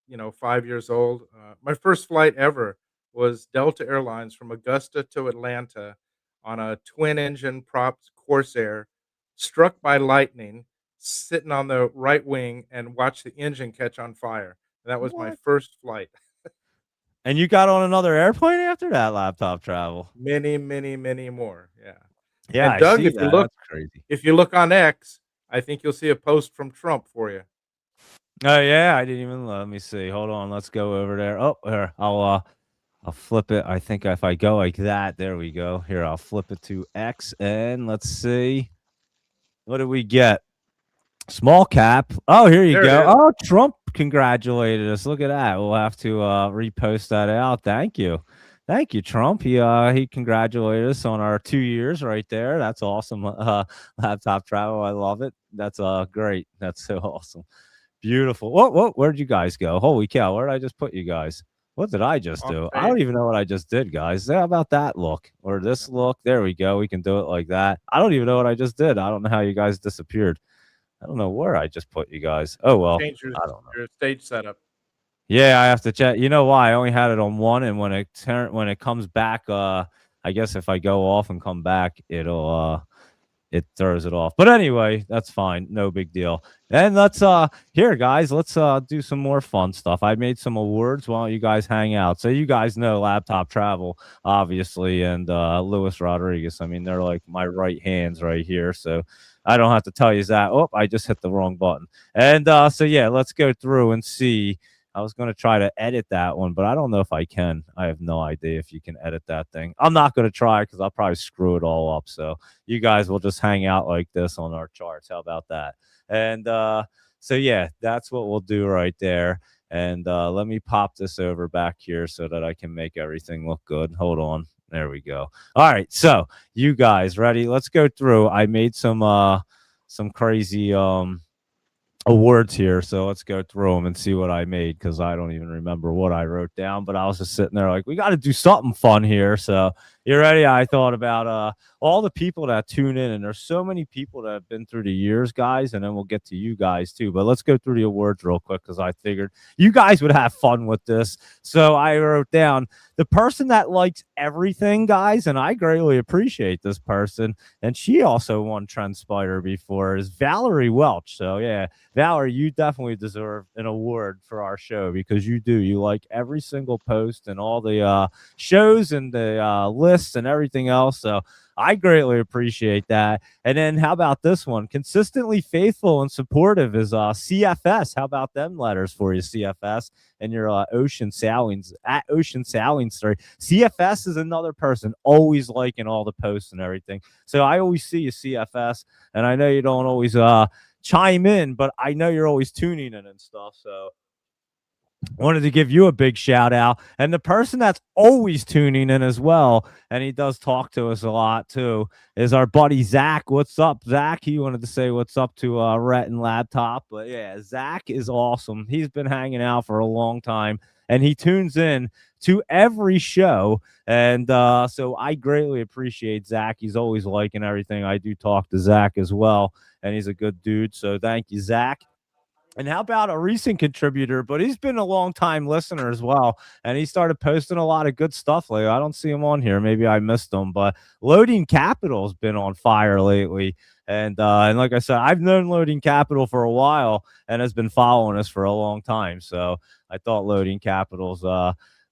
5 years old. My first flight ever was Delta Airlines from Augusta to Atlanta on a twin engine propped Corsair, struck by lightning, sitting on the right wing and watched the engine catch on fire. That was my What? first flight. And you got on another airplane after that laptop travel? Many, many, many more. Yeah. Yeah, And I Doug, see that. That's crazy. if you look on X, I think you'll see a post from Trump for you. Oh yeah, I didn't even let me see. Hold on, let's go over there. Oh, here, I'll flip it. I think if I go like that, there we go. Here, I'll flip it to X and let's see. What do we get? Small cap. Oh, here you There go. it is. Oh, Trump congratulated us. Look at that. We'll have to repost that out. Thank you. Thank you, Trump. He congratulated us on our 2 years right there. That's awesome. Laptop travel. I love it. That's great. That's so awesome. Beautiful. What where'd you guys go? Holy cow, where did I just put you guys? What did I just On do? I stage. don't even know what I just did, guys. How about that look? Or this look? There we go. We can do it like that. I don't even know what I just did. I don't know how you guys disappeared. I don't know where I just put you guys. Oh well. Change I don't know. your stage setup. Yeah, I have to check. You know why? I only had it on one, and when it comes back, I guess if I go off and come back, it throws it off. But anyway, that's fine. No big deal. And let's here, guys, let's do some more fun stuff. I made some awards. Why don't you guys hang out? So you guys know Laptop Travel, obviously, and Luis Rodriguez. I mean, they're like my right hands right here. So I don't have to tell you that. Oh, I just hit the wrong button. And so yeah, let's go through and see. I was going to try to edit that one, but I don't know if I can. I have no idea if you can edit that thing. I'm not going to try because I'll probably screw it all up. So you guys will just hang out like this on our charts. How about that? And so, yeah, that's what we'll do right there. And let me pop this over back here so that I can make everything look good. Hold on. There we go. All right. So you guys ready? Let's go through. I made some crazy awards here, so let's go through them and see what I made because I don't even remember what I wrote down, but I was just sitting there like we got to do something fun here. So you ready? I thought about all the people that tune in, and there's so many people that have been through the years, guys, and then we'll get to you guys too. But let's go through the awards real quick because I figured you guys would have fun with this. So I wrote down the person that likes everything, guys, and I greatly appreciate this person, and she also won Trendspider before, is Valerie Welch. So yeah, Valerie, you definitely deserve an award for our show because you do. You like every single post and all the shows and the lists and everything else. So I greatly appreciate that. And then how about this one? Consistently faithful and supportive is CFS. How about them letters for you, CFS? And your Ocean Sailings at Ocean Sailing Story. CFS is another person always liking all the posts and everything. So I always see you, CFS, and I know you don't always chime in, but I know you're always tuning in and stuff. So wanted to give you a big shout out. And the person that's always tuning in as well, and he does talk to us a lot too, is our buddy Zach. What's up, Zach? He wanted to say what's up to Rhett and Laptop. But yeah, Zach is awesome. He's been hanging out for a long time, and he tunes in to every show. And so I greatly appreciate Zach. He's always liking everything. I do talk to Zach as well, and he's a good dude. So thank you, Zach. And how about a recent contributor, but he's been a long time listener as well. And he started posting a lot of good stuff lately. I don't see him on here. Maybe I missed him, but Loading Capital's been on fire lately. And like I said, I've known Loading Capital for a while and has been following us for a long time. So I thought Loading Capital's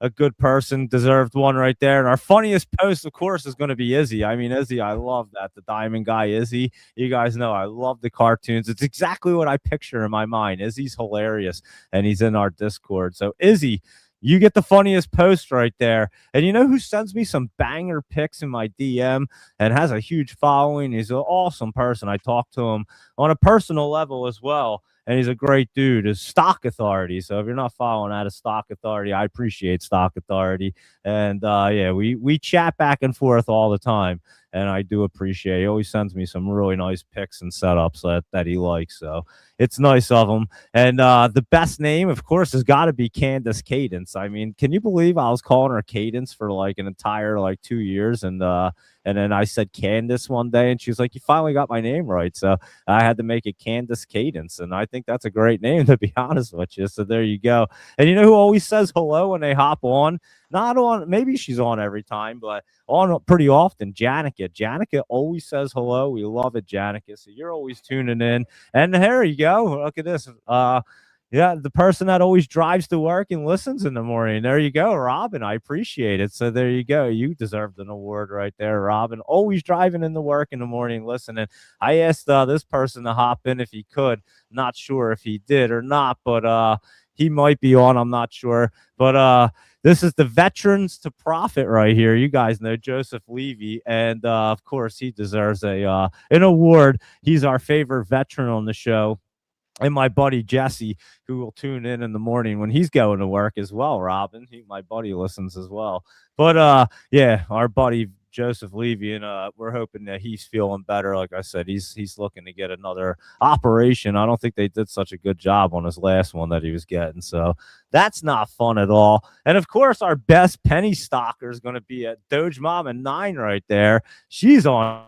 a good person, deserved one right there. And our funniest post, of course, is going to be Izzy. I mean, Izzy, I love that. The diamond guy, Izzy. You guys know I love the cartoons. It's exactly what I picture in my mind. Izzy's hilarious, and he's in our Discord. So, Izzy, you get the funniest post right there. And you know who sends me some banger pics in my DM and has a huge following? He's an awesome person. I talk to him on a personal level as well. and he's a great dude. Is Stock Authority. So if you're not following out of Stock Authority, I appreciate Stock Authority. And yeah, we chat back and forth all the time, and I do appreciate. He always sends me some really nice picks and setups that he likes. So it's nice of him. And the best name, of course, has got to be Candace Cadence. I mean, can you believe I was calling her Cadence for like an entire 2 years, and then I said Candace one day, and she was like, "You finally got my name right." So I had to make it Candace Cadence, and I think that's a great name, to be honest with you. So there you go. And you know who always says hello when they hop on? Not on, maybe she's on every time, but on pretty often. Janica. Janica always says hello. We love it, Janica. So you're always tuning in. And here you go. Look at this. Yeah, the person that always drives to work and listens in the morning. There you go, Robin. I appreciate it. So there you go. You deserved an award right there, Robin. Always driving into work in the morning, listening. I asked this person to hop in if he could. Not sure if he did or not, but he might be on. I'm not sure. But this is the Veterans to Profit right here. You guys know Joseph Levy, and of course he deserves an award. He's our favorite veteran on the show. And my buddy Jesse, who will tune in the morning when he's going to work as well. Robin, my buddy, listens as well. But yeah, our buddy Joseph Levy, and we're hoping that he's feeling better. Like I said, he's looking to get another operation. I don't think they did such a good job on his last one that he was getting. So that's not fun at all. And of course, our best penny stalker is going to be at Doge Mama 9 right there. She's on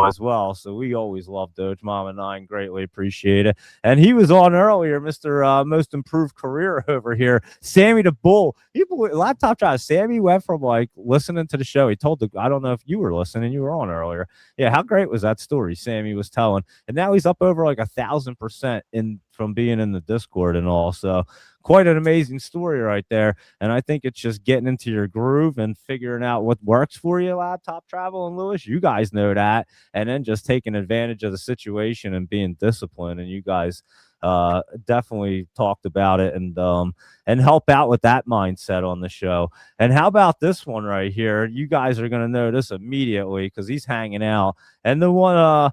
as well, so we always love Doge Mama 9, greatly appreciate it. And he was on earlier, Mr. Most Improved Career over here, Sammy the Bull. Laptop Drive, Sammy went from like listening to the show. He told I don't know if you were listening, you were on earlier. Yeah, how great was that story Sammy was telling? And now he's up over like 1,000% in from being in the Discord and all. So quite an amazing story right there. And I think it's just getting into your groove and figuring out what works for you, Laptop Travel and Lewis. You guys know that. And then just taking advantage of the situation and being disciplined. And you guys definitely talked about it and help out with that mindset on the show. And how about this one right here? You guys are going to know this immediately because he's hanging out. And the one,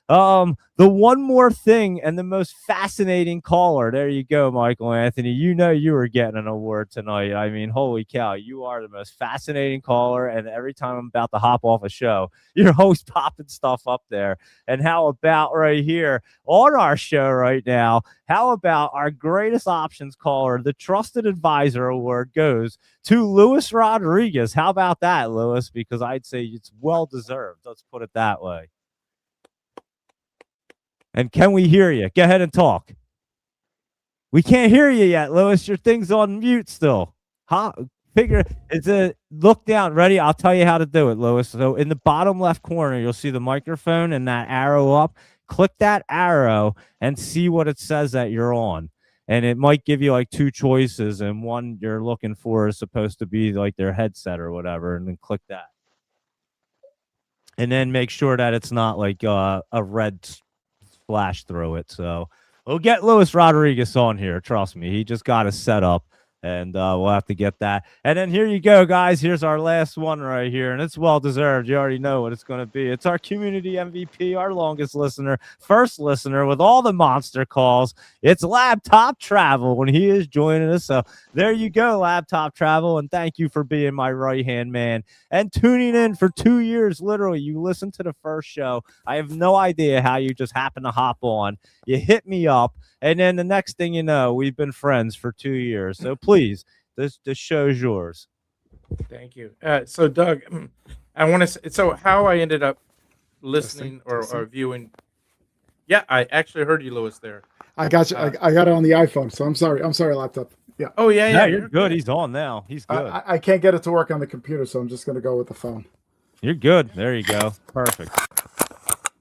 the one more thing and the most fascinating caller. There you go, Michael Anthony. You know you were getting an award tonight. I mean, holy cow, you are the most fascinating caller. And every time I'm about to hop off a show, you're always popping stuff up there. And how about right here on our show right now? How about our greatest options caller? The Trusted Advisor Award goes to Luis Rodriguez. How about that, Luis? Because I'd say it's well deserved. Let's put it that way. And can we hear you? Go ahead and talk. We can't hear you yet, Lewis. Your thing's on mute still. It's a look down. Ready? I'll tell you how to do it, Lewis. So in the bottom left corner, you'll see the microphone and that arrow up. Click that arrow and see what it says that you're on. And it might give you like two choices, and one you're looking for is supposed to be like their headset or whatever, and then click that. And then make sure that it's not like a red flash through it. So we'll get Luis Rodriguez on here. Trust me, he just got us set up, and we'll have to get that. And then here you go, guys. Here's our last one right here, and it's well deserved. You already know what it's going to be. It's our community MVP, our longest listener, first listener with all the monster calls. It's Laptop Travel when he is joining us. So there you go, Laptop Travel, and thank you for being my right-hand man and tuning in for 2 years. Literally, you listened to the first show. I have no idea how you just happened to hop on. You hit me up, and then the next thing you know, we've been friends for 2 years. So please, this show's yours. Thank you. So Doug, I want to say, so how I ended up listening or viewing. Yeah, I actually heard you, Lewis, there. I got you. I got it on the iPhone, so I'm sorry. I'm sorry, laptop. Yeah. Oh yeah. No, you're good. He's on now. He's good. I can't get it to work on the computer, so I'm just going to go with the phone. You're good. There you go. Perfect.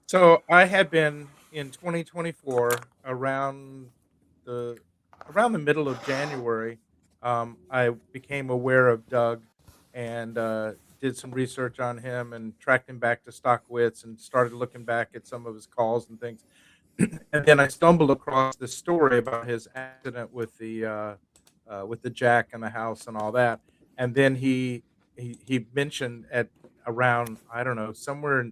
So I had been in 2024 around the middle of January. I became aware of Doug and did some research on him and tracked him back to StockWits and started looking back at some of his calls and things. And then I stumbled across this story about his accident with the jack in the house and all that. And then he mentioned at around, I don't know, somewhere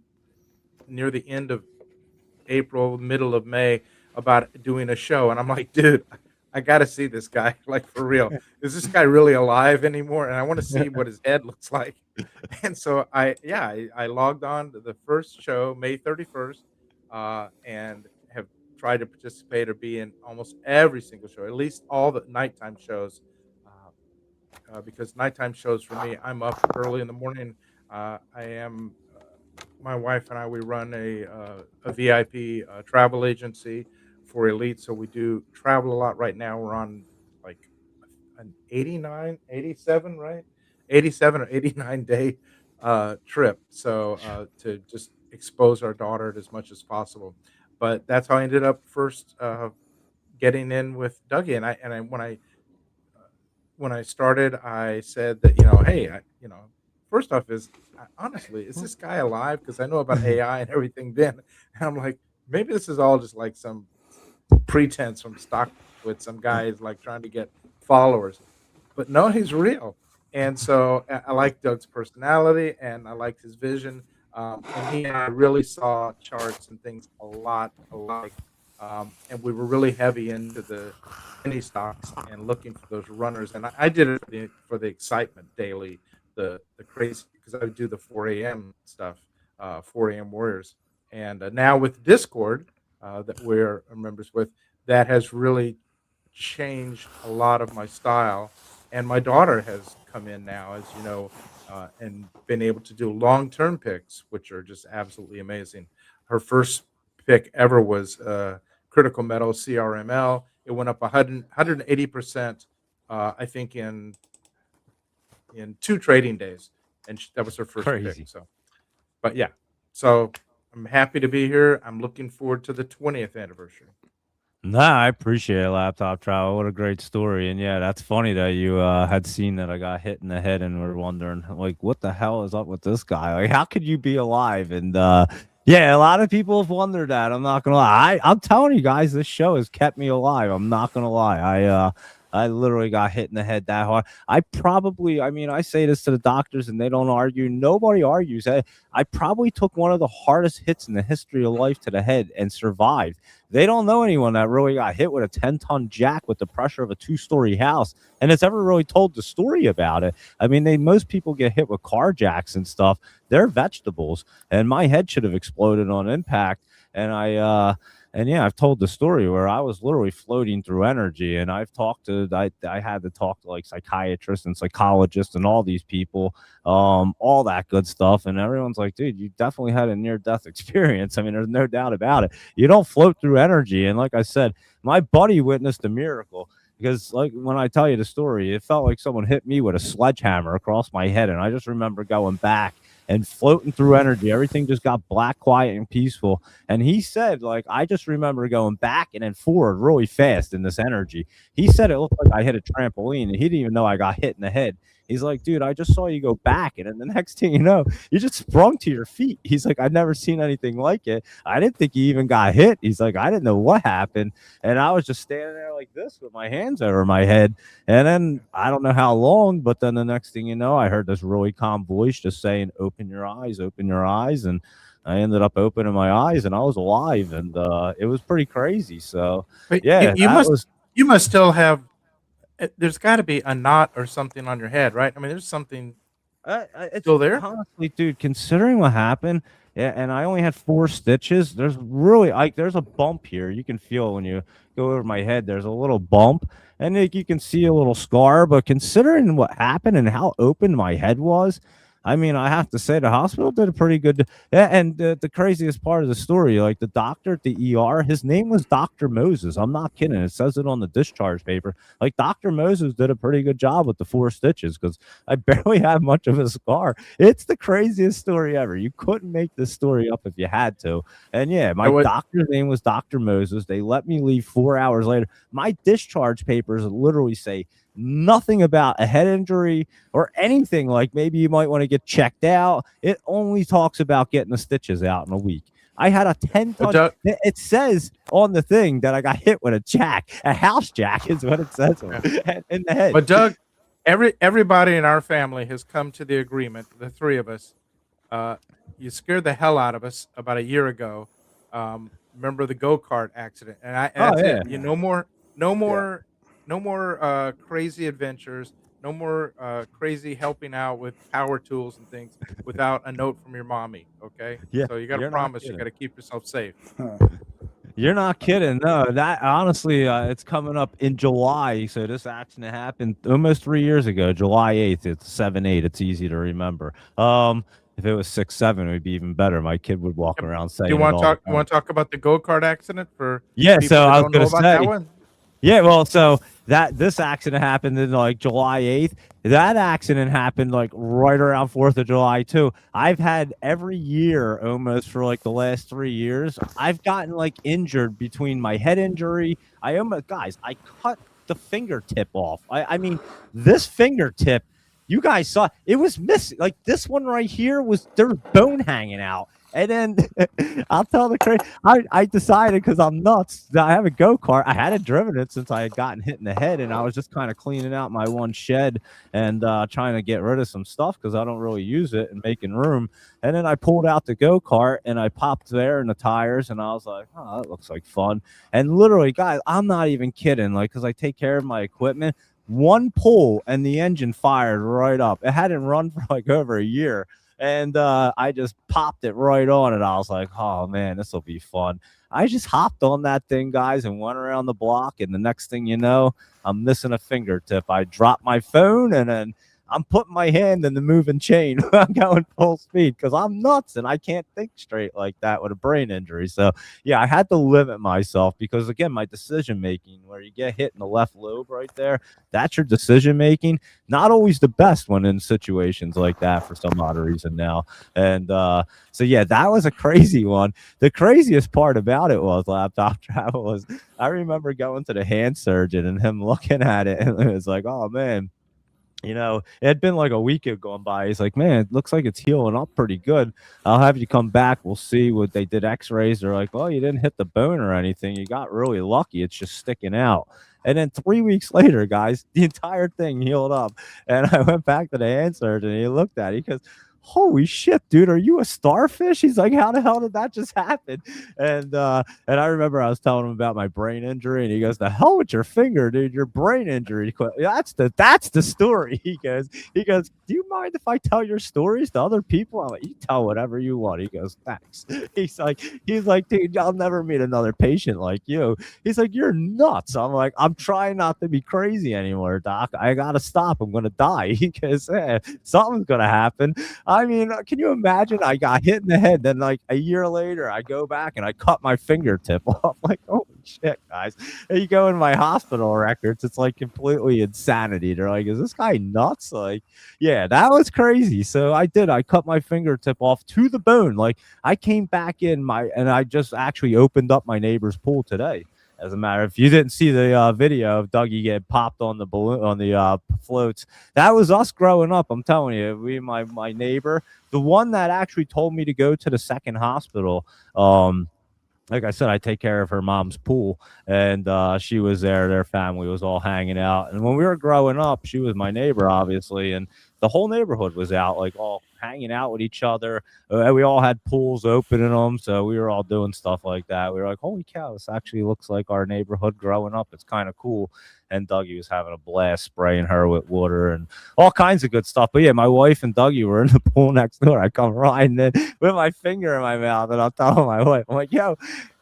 near the end of April, middle of May, about doing a show, and I'm like, dude, I got to see this guy, like for real. Is this guy really alive anymore? And I want to see what his head looks like. And so I logged on to the first show, May 31st, and have tried to participate or be in almost every single show, at least all the nighttime shows. Because nighttime shows for me, I'm up early in the morning. I am My wife and I, we run a VIP travel agency for elite, so we do travel a lot. Right now, we're on like an 89, 87, right? 87 or 89 day trip. So to just expose our daughter as much as possible. But that's how I ended up first getting in with Dougie. And I when I started, I said that, hey, first off, honestly, is this guy alive? Because I know about AI and everything. Then, and I'm like, maybe this is all just like some pretense from stock with some guys like trying to get followers. But no, he's real. And so I like Doug's personality and I liked his vision. And he and I really saw charts and things a lot alike. And we were really heavy into the penny stocks and looking for those runners. And I did it for the excitement daily, the crazy, because I would do the 4 a.m. stuff, 4 a.m. Warriors. And now with Discord that we're members with, that has really changed a lot of my style. And my daughter has come in now, as you know, and been able to do long-term picks, which are just absolutely amazing. Her first pick ever was Critical Metal CRML. It went up 180%, I think, in 2 trading days, and that was her first pick. So, but yeah, so I'm happy to be here. I'm looking forward to the 20th anniversary. Nah, I appreciate it, Laptop Travel. What a great story. And yeah, that's funny that you had seen that I got hit in the head and were wondering, like, what the hell is up with this guy? Like, how could you be alive? And yeah, a lot of people have wondered that. I'm not gonna lie. I'm telling you guys, this show has kept me alive. I'm not gonna lie. I literally got hit in the head that hard. I mean, I say this to the doctors and they don't argue. Nobody argues. I probably took one of the hardest hits in the history of life to the head and survived. They don't know anyone that really got hit with a 10-ton jack with the pressure of a 2-story house and it's ever really told the story about it. I mean, most people get hit with car jacks and stuff. They're vegetables. And my head should have exploded on impact. And yeah, I've told the story where I was literally floating through energy, and I had to talk to like psychiatrists and psychologists and all these people, all that good stuff. And everyone's like, dude, you definitely had a near-death experience. I mean, there's no doubt about it. You don't float through energy. And like I said, my buddy witnessed a miracle. Because like when I tell you the story, it felt like someone hit me with a sledgehammer across my head. And I just remember going back and floating through energy. Everything just got black, quiet, and peaceful. And he said, like, I just remember going back and then forward really fast in this energy. He said it looked like I hit a trampoline, and he didn't even know I got hit in the head. He's like, dude, I just saw you go back. And then the next thing you know, you just sprung to your feet. He's like, I've never seen anything like it. I didn't think you even got hit. He's like, I didn't know what happened. And I was just standing there like this with my hands over my head. And then I don't know how long, but then the next thing you know, I heard this really calm voice just saying, open your eyes, open your eyes. And I ended up opening my eyes and I was alive. And it was pretty crazy. So, but yeah, you must still have. There's got to be a knot or something on your head, right? I mean, there's something it's still there. Honestly, dude, considering what happened, yeah, and I only had 4 stitches. There's really there's a bump here. You can feel when you go over my head. There's a little bump, and like, you can see a little scar. But considering what happened and how open my head was, I mean, I have to say the hospital did a pretty good. Yeah, and the craziest part of the story, like the doctor at the ER, his name was Dr. Moses. I'm not kidding. It says it on the discharge paper. Like Dr. Moses did a pretty good job with the 4 stitches because I barely have much of a scar. It's the craziest story ever. You couldn't make this story up if you had to. And yeah, my doctor's name was Dr. Moses. They let me leave 4 hours later. My discharge papers literally say nothing about a head injury or anything like maybe you might want to get checked out. It only talks about getting the stitches out in a week. I had a 10-ton. It says on the thing that I got hit with a house jack is what it says in the head. But Doug, everybody in our family has come to the agreement, the 3 of us. You scared the hell out of us about a year ago remember the go-kart accident, and Oh, that's yeah. it. No more crazy adventures. No more crazy helping out with power tools and things without a note from your mommy. Okay, Yeah, so you got to you're not promise. You kidding. got to keep yourself safe. You're not kidding. No, that honestly, it's coming up in July. So this accident happened almost 3 years ago, July 8th. It's 7/8. It's easy to remember. If it was 6/7, it would be even better. My kid would walk around saying You it want to all the talk? You time. want to talk about the go-kart accident for Yeah, people so that I was don't know gonna about that say, one? yeah, well, so this accident happened in like July 8th. That accident happened like right around 4th of July too. I've had every year almost for like the last 3 years. I've gotten like injured between my head injury. I cut the fingertip off. I mean, this fingertip, you guys saw it was missing. Like this one right here there was bone hanging out. And then I'll tell the crazy. I decided because I'm nuts that I have a go-kart. I hadn't driven it since I had gotten hit in the head, and I was just kind of cleaning out my one shed and trying to get rid of some stuff because I don't really use it and making room. And then I pulled out the go-kart and I popped there in the tires, and I was like, oh, that looks like fun. And literally, guys, I'm not even kidding. Like, because I take care of my equipment. One pull and the engine fired right up. It hadn't run for like over a year. And I just popped it right on, and I was like, oh, man, this will be fun. I just hopped on that thing, guys, and went around the block, and the next thing you know, I'm missing a fingertip. I dropped my phone, and then I'm putting my hand in the moving chain. I'm going full speed because I'm nuts, and I can't think straight like that with a brain injury. So, yeah, I had to limit myself because, again, my decision-making, where you get hit in the left lobe right there, that's your decision-making. Not always the best when in situations like that for some odd reason now. And so, yeah, that was a crazy one. The craziest part about it was laptop travel was I remember going to the hand surgeon and him looking at it, and it was like, oh, man. You know, it had been like a week had gone by. He's like, man, it looks like it's healing up pretty good. I'll have you come back. We'll see what they did x-rays. They're like, well, you didn't hit the bone or anything. You got really lucky. It's just sticking out. And then 3 weeks later, guys, the entire thing healed up. And I went back to the hand surgeon and he looked at it. He goes, holy shit, dude, are you a starfish? He's like, how the hell did that just happen? And I remember I was telling him about my brain injury, and he goes, the hell with your finger, dude, your brain injury. That's the story. He goes, do you mind if I tell your stories to other people? I'm like, you tell whatever you want. He goes, thanks. He's like, dude, I'll never meet another patient like you. He's like, you're nuts. I'm like, I'm trying not to be crazy anymore, doc. I gotta stop. I'm gonna die. He goes, something's gonna happen. I mean, can you imagine? I got hit in the head. Then, like a year later, I go back and I cut my fingertip off. Like, holy shit, guys! And you go in my hospital records, it's like completely insanity. They're like, "Is this guy nuts?" Like, yeah, that was crazy. So I cut my fingertip off to the bone. Like, I came back and I just actually opened up my neighbor's pool today. As a matter, if you didn't see the video of Dougie get popped on the balloon on the floats, that was us growing up. I'm telling you, my neighbor, the one that actually told me to go to the second hospital. Like I said, I take care of her mom's pool, and she was there. Their family was all hanging out. And when we were growing up, she was my neighbor, obviously, and the whole neighborhood was out, like all hanging out with each other. We all had pools open in them, so we were all doing stuff like that. We were like, holy cow, this actually looks like our neighborhood growing up. It's kind of cool. And Dougie was having a blast spraying her with water and all kinds of good stuff. But yeah, my wife and Dougie were in the pool next door. I come riding in with my finger in my mouth, and I'm telling my wife, I'm like, yo,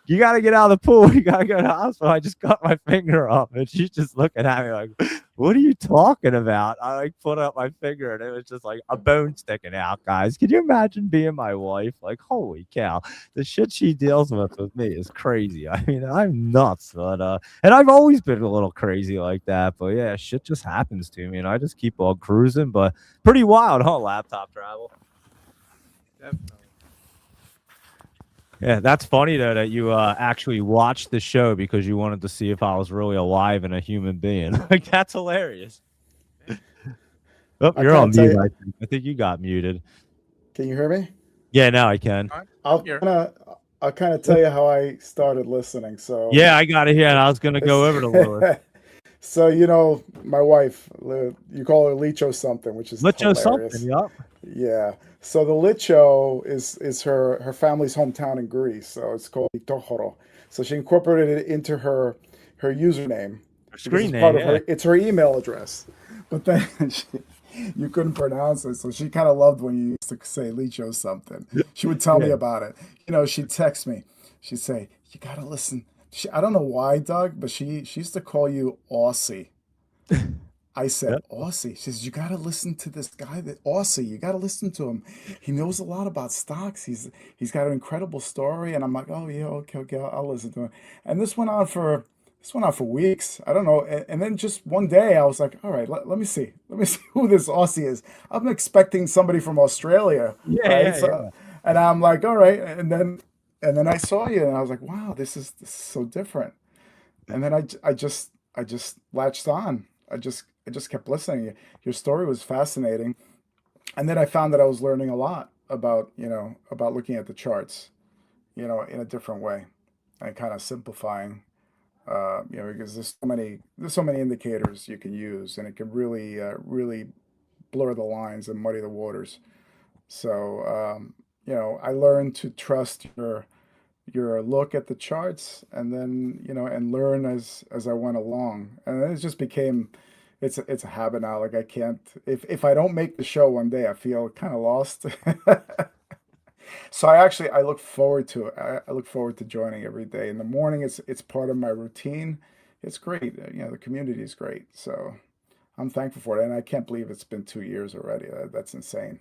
you got to get out of the pool. You got to go to the hospital. I just cut my finger off. And she's just looking at me like, what are you talking about? I like put up my finger and it was just like a bone sticking out, guys. Can you imagine being my wife? Like, holy cow, the shit she deals with me is crazy. I mean, I'm nuts, but and I've always been a little crazy like that. But yeah, shit just happens to me and I just keep on cruising. But pretty wild, huh? Laptop travel. Definitely. Yeah, that's funny though that you actually watched the show because you wanted to see if I was really alive and a human being. Like that's hilarious. Oh, you're on mute. I think you got muted. Can you hear me? Yeah, now I can. I'll kind of tell you how I started listening. So yeah, I got it here, and I was gonna go over to Lewis. So my wife, you call her Licho something, which is Licho hilarious. something, yup. Yeah. So the Licho is her family's hometown in Greece. So it's called Itohoro. So she incorporated it into her username because Screen it's part name, of her email address. But then you couldn't pronounce it, so she kind of loved when you used to say Licho something. She would tell me about it. She'd text me. She'd say, "You gotta listen." I don't know why, Doug, but she used to call you Aussie. I said, Aussie. She says, "You got to listen to this guy, that Aussie. You got to listen to him. He knows a lot about stocks. He's got an incredible story." And I'm like, "Oh yeah, okay, I'll listen to him." And this went on for weeks. I don't know. And then just one day, I was like, "All right, let me see who this Aussie is." I'm expecting somebody from Australia, right? So, and I'm like, "All right." And then I saw you, and I was like, "Wow, this is so different." And then I just latched on. I just kept listening. Your story was fascinating. And then I found that I was learning a lot about, about looking at the charts, in a different way and kind of simplifying, because there's so many indicators you can use, and it can really, really blur the lines and muddy the waters. So, I learned to trust your look at the charts, and then and learn as I went along, and then it just became it's a habit now. Like I can't, if I don't make the show one day, I feel kind of lost. So I look forward to it. I look forward to joining every day in the morning. It's part of my routine. It's great. The community is great, so I'm thankful for it, and I can't believe it's been 2 years already. That's insane.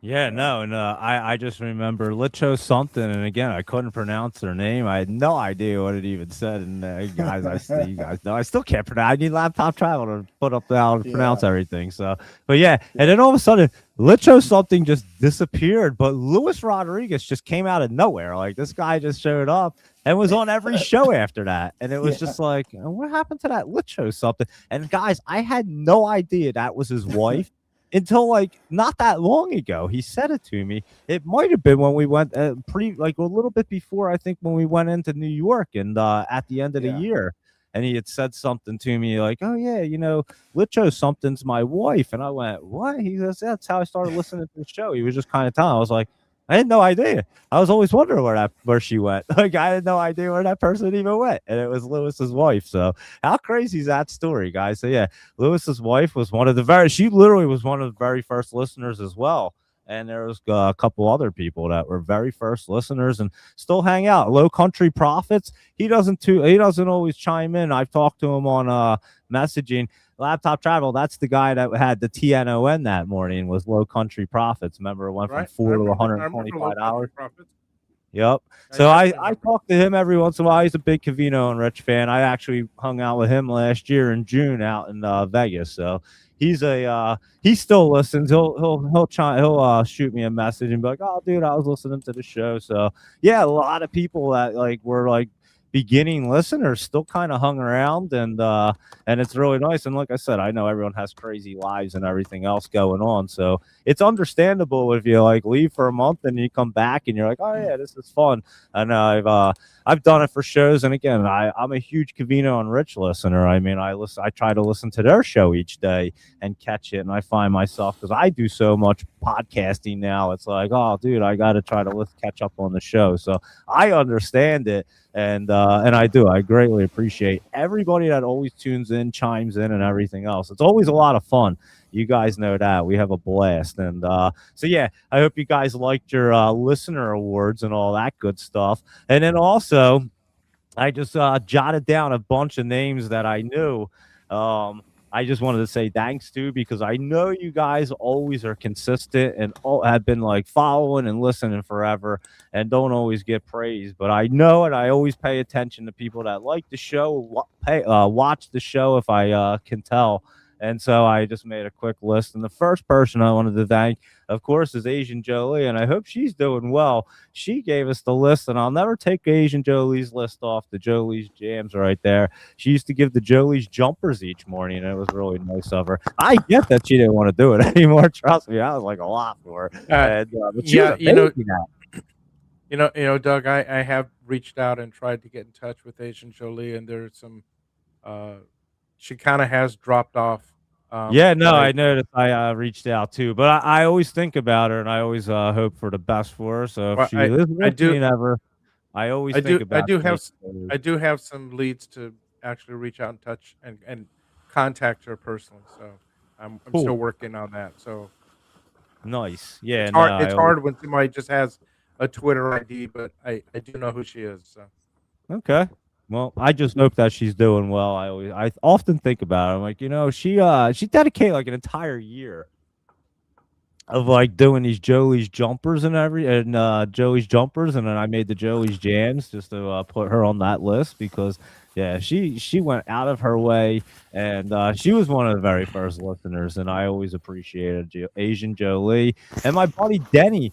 Yeah, no, I just remember Licho something, and again, I couldn't pronounce their name. I had no idea what it even said. And guys, you guys know I still can't pronounce. I need laptop travel to put up how to pronounce everything. So, but yeah, and then all of a sudden, Licho something just disappeared. But Luis Rodriguez just came out of nowhere. Like this guy just showed up and was on every show after that, and it was just like, what happened to that Licho something? And guys, I had no idea that was his wife until like not that long ago. He said it to me. It might have been when we went like a little bit before, I think, when we went into New York and at the end of the year. And he had said something to me like, "Oh yeah, Licho something's my wife." And I went, "What?" He goes, "That's how I started listening to the show." He was just kind of telling. I was like, I had no idea. I was always wondering where she went. Like I had no idea where that person even went, and it was Lewis's wife. So how crazy is that story, guys? So yeah, Lewis's wife was she literally was one of the very first listeners as well. And there was a couple other people that were very first listeners and still hang out. Low Country Profits. He doesn't always chime in. I've talked to him on messaging. Laptop Travel, that's the guy that had the TNON that morning, was Low Country Profits. Remember, it went from 4 to $125. Yep. So I talk to him every once in a while. He's a big Covino and Rich fan. I actually hung out with him last year in June out in Vegas. So he still listens. He'll shoot me a message and be like, "Oh, dude, I was listening to the show." So yeah, a lot of people that were beginning listeners still kind of hung around, and it's really nice. And like I said, I know everyone has crazy lives and everything else going on, so it's understandable if you leave for a month and you come back and you're like, "Oh yeah, this is fun." And I've done it for shows, and again, I'm a huge Covino and Rich listener. I mean, I try to listen to their show each day and catch it, and I find myself, because I do so much podcasting now, it's like, oh dude, I got to try to catch up on the show. So I understand it. And I greatly appreciate everybody that always tunes in, chimes in, and everything else. It's always a lot of fun. You guys know that we have a blast. And so yeah, I hope you guys liked your listener awards and all that good stuff. And then also, I just jotted down a bunch of names that I knew. I just wanted to say thanks to, because I know you guys always are consistent and have been following and listening forever and don't always get praise. But I know, and I always pay attention to people that like the show, watch the show if I can tell. And so I just made a quick list. And the first person I wanted to thank, of course, is Asian Jolie. And I hope she's doing well. She gave us the list, and I'll never take Asian Jolie's list off. The Jolie's Jams right there. She used to give the Jolie's jumpers each morning, and it was really nice of her. I get that she didn't want to do it anymore. Trust me, I was like a lot for her. But she was Doug, I have reached out and tried to get in touch with Asian Jolie, and there's some she kind of has dropped off. Yeah, no, I noticed. I reached out too, but I always think about her, and I always hope for the best for her. So if Well, she is listening ever, I always think I about. do have some leads to actually reach out and touch and contact her personally. So I'm still working on that. So nice. Yeah, it's hard. It's hard when somebody just has a Twitter ID, but I do know who she is. So okay. Well, I just hope that she's doing well. I often think about it. I'm like, she dedicated like an entire year of like doing these Jolie's jumpers and Joey's jumpers, and then I made the Jolie's jams just to put her on that list because yeah, she went out of her way, and she was one of the very first listeners, and I always appreciated Asian Jolie and my buddy Denny.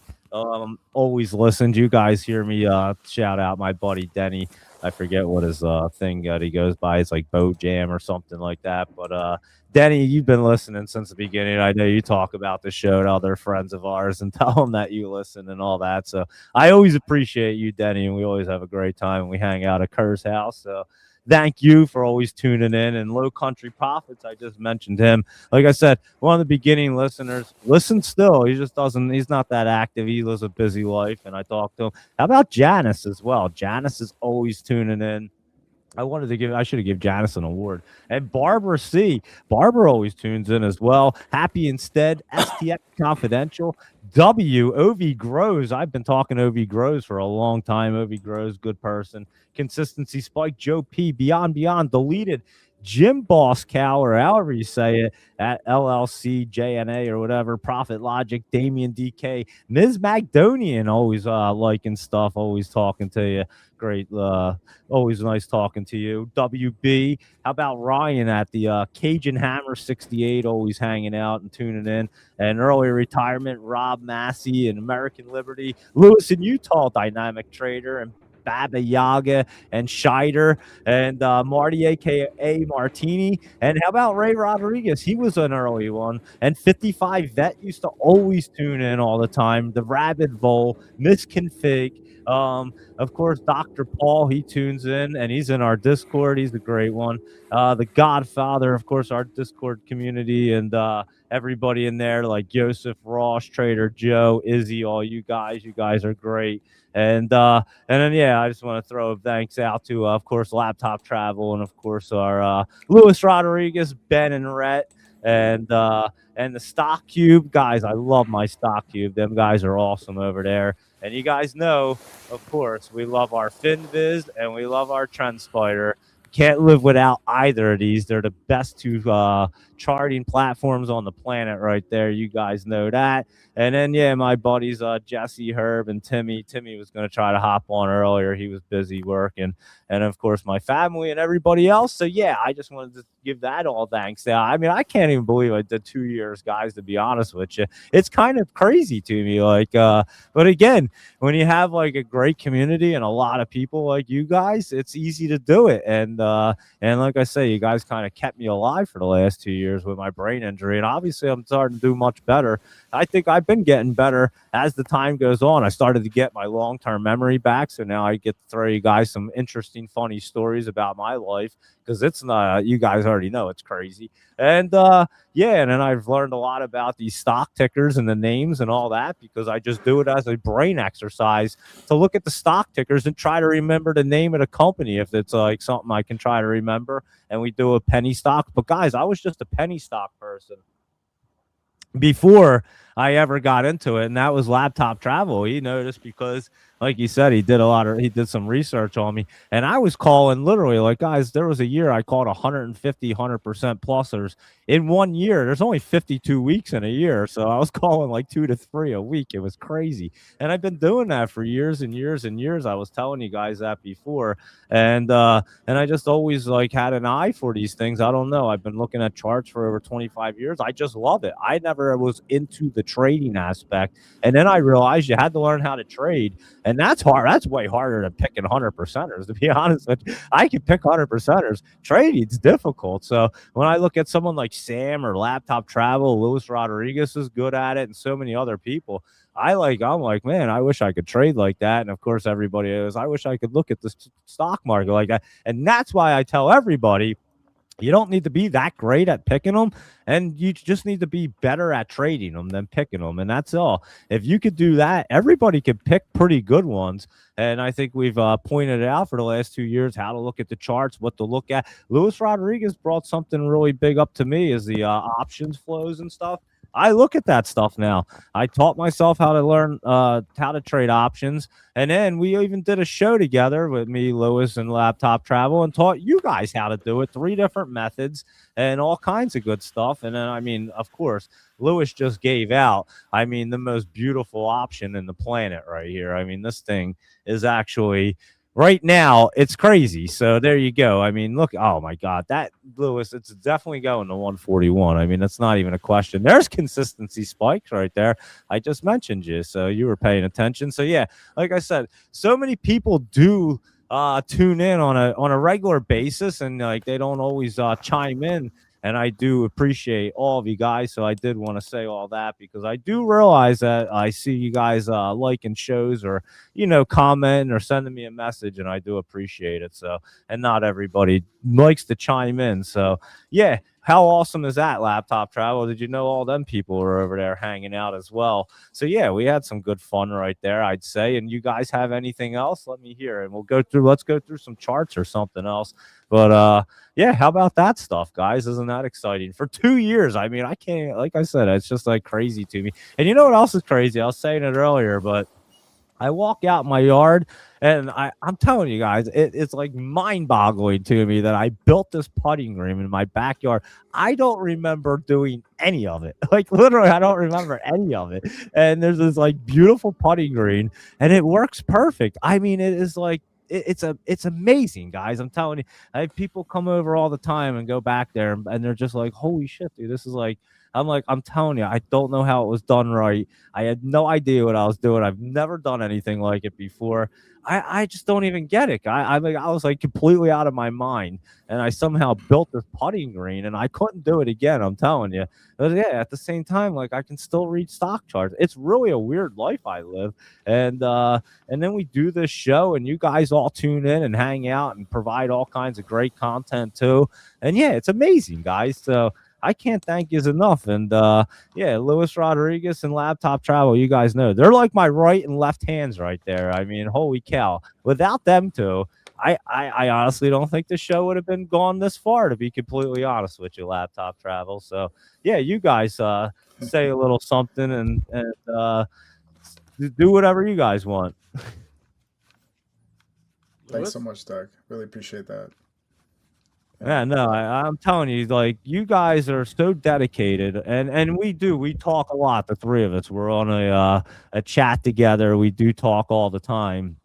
Always listened. You guys hear me shout out my buddy Denny. I forget what his thing that he goes by. It's like Boat Jam or something like that. But Denny, you've been listening since the beginning. I know you talk about the show to other friends of ours and tell them that you listen and all that. So I always appreciate you, Denny, and we always have a great time when we hang out at Kerr's house. So thank you for always tuning in. And Low Country Prophets, I just mentioned him. Like I said, one of the beginning listeners. Listen still. He just doesn't, he's not that active. He lives a busy life, and I talk to him. How about Janice as well? Janice is always tuning in. I should have given Janice an award. And Barbara C. Barbara always tunes in as well. Happy Instead, STX Confidential, OV Grows. I've been talking OV Grows for a long time. OV Grows, good person. Consistency Spike, Joe P. Beyond, Deleted, Jim Boss Cow, or however you say it, at LLC, JNA, or whatever, Profit Logic, Damian DK, Ms. Magdonian, always liking stuff, always talking to you. Great. Always nice talking to you. WB. How about Ryan at the Cajun Hammer 68, always hanging out and tuning in. And early retirement, Rob Massey and American Liberty. Lewis in Utah, Dynamic Trader, and Baba Yaga and Scheider and Marty, a.k.a. Martini. And how about Ray Rodriguez? He was an early one. And 55 Vet used to always tune in all the time. The Rabbit Vole, Misconfig. Of course, Dr. Paul, he tunes in, and he's in our Discord. He's a great one. The Godfather, of course, our Discord community, and everybody in there, like Joseph, Ross, Trader Joe, Izzy, all you guys are great. And then yeah, I just want to throw thanks out to of course Laptop Travel, and of course our Luis Rodriguez, Ben and Rhett, and the Stock Cube guys. I love my Stock Cube. Them guys are awesome over there. And you guys know, of course, we love our FinViz and we love our TrendSpider. Can't live without either of these. They're the best two charting platforms on the planet right there. You guys know that. And then, yeah, my buddies, Jesse, Herb, and Timmy. Timmy was going to try to hop on earlier. He was busy working. And, of course, my family and everybody else. So, yeah, I just wanted to give that all thanks. I mean, I can't even believe I did 2 years, guys, to be honest with you. It's kind of crazy to me. But, again, when you have, like, a great community and a lot of people like you guys, it's easy to do it. And like I say, you guys kind of kept me alive for the last 2 years with my brain injury. And obviously, I'm starting to do much better. I think I've been getting better as the time goes on. I started to get my long-term memory back. So now I get to throw you guys some interesting, funny stories about my life, because it's not, you guys already know it's crazy. And yeah, and then I've learned a lot about these stock tickers and the names and all that, because I just do it as a brain exercise to look at the stock tickers and try to remember the name of the company if it's like something I can try to remember. And we do a penny stock. But guys, I was just a penny stock person before I ever got into it, and that was Laptop Travel. He noticed because, like you said, he did some research on me, and I was calling literally, like, guys, there was a year I called 150, 100% plusers in 1 year. There's only 52 weeks in a year, so I was calling like 2 to 3 a week. It was crazy, and I've been doing that for years and years and years. I was telling you guys that before, and I just always like had an eye for these things. I don't know. I've been looking at charts for over 25 years. I just love it. I never was into the trading aspect, and then I realized you had to learn how to trade. And that's hard. That's way harder than picking 100%ers, to be honest with you. I can pick 100%ers. Trading's difficult. So when I look at someone like Sam or Laptop Travel, Luis Rodriguez is good at it, and so many other people, I'm like, man, I wish I could trade like that. And of course, everybody is. I wish I could look at the stock market like that. And that's why I tell everybody, You don't need to be that great at picking them, and you just need to be better at trading them than picking them, and that's all. If you could do that, everybody could pick pretty good ones. And I think we've pointed it out for the last 2 years how to look at the charts, what to look at. Luis Rodriguez brought something really big up to me is the options flows and stuff. I look at that stuff now. I taught myself how to learn how to trade options. And then we even did a show together with me, Lewis, and Laptop Travel and taught you guys how to do it. 3 different methods and all kinds of good stuff. And then, I mean, of course, Lewis just gave out, I mean, the most beautiful option in the planet right here. I mean, this thing is actually right now, it's crazy. So there you go. I mean, look, oh my God, that Lewis, it's definitely going to 141. I mean, that's not even a question. There's consistency spikes right there. I just mentioned you, so you were paying attention. So yeah, like I said, so many people do tune in on a regular basis, and like they don't always chime in. And I do appreciate all of you guys. So I did want to say all that because I do realize that I see you guys liking shows or, you know, commenting or sending me a message, and I do appreciate it. So, and not everybody likes to chime in. So, yeah, how awesome is that, Laptop Travel? Did you know all them people were over there hanging out as well? So, yeah, we had some good fun right there, I'd say. And you guys have anything else? Let me hear. And let's go through some charts or something else. But, yeah, how about that stuff, guys? Isn't that exciting? For 2 years, I mean, I can't, like I said, it's just like crazy to me. And you know what else is crazy? I was saying it earlier, but I walk out my yard and I'm telling you guys, it's like mind-boggling to me that I built this putting green in my backyard. I don't remember doing any of it. Like literally, I don't remember any of it. And there's this like beautiful putting green and it works perfect. I mean, it is like, it's amazing, guys. I'm telling you, I have people come over all the time and go back there and they're just like, holy shit, dude, this is like, I'm telling you, I don't know how it was done right. I had no idea what I was doing. I've never done anything like it before. I just don't even get it. I was like completely out of my mind, and I somehow built this putting green, and I couldn't do it again. I'm telling you. But yeah, at the same time, like I can still read stock charts. It's really a weird life I live, and then we do this show, and you guys all tune in and hang out and provide all kinds of great content too. And yeah, it's amazing, guys. So I can't thank you enough. And yeah, Luis Rodriguez and Laptop Travel, you guys know they're like my right and left hands right there. I mean, holy cow! Without them two, I honestly don't think the show would have been gone this far. To be completely honest with you, Laptop Travel. So yeah, you guys say a little something and do whatever you guys want. Thanks so much, Doug. Really appreciate that. Yeah, no, I'm telling you, like you guys are so dedicated, and we talk a lot. The three of us, we're on a chat together. We do talk all the time.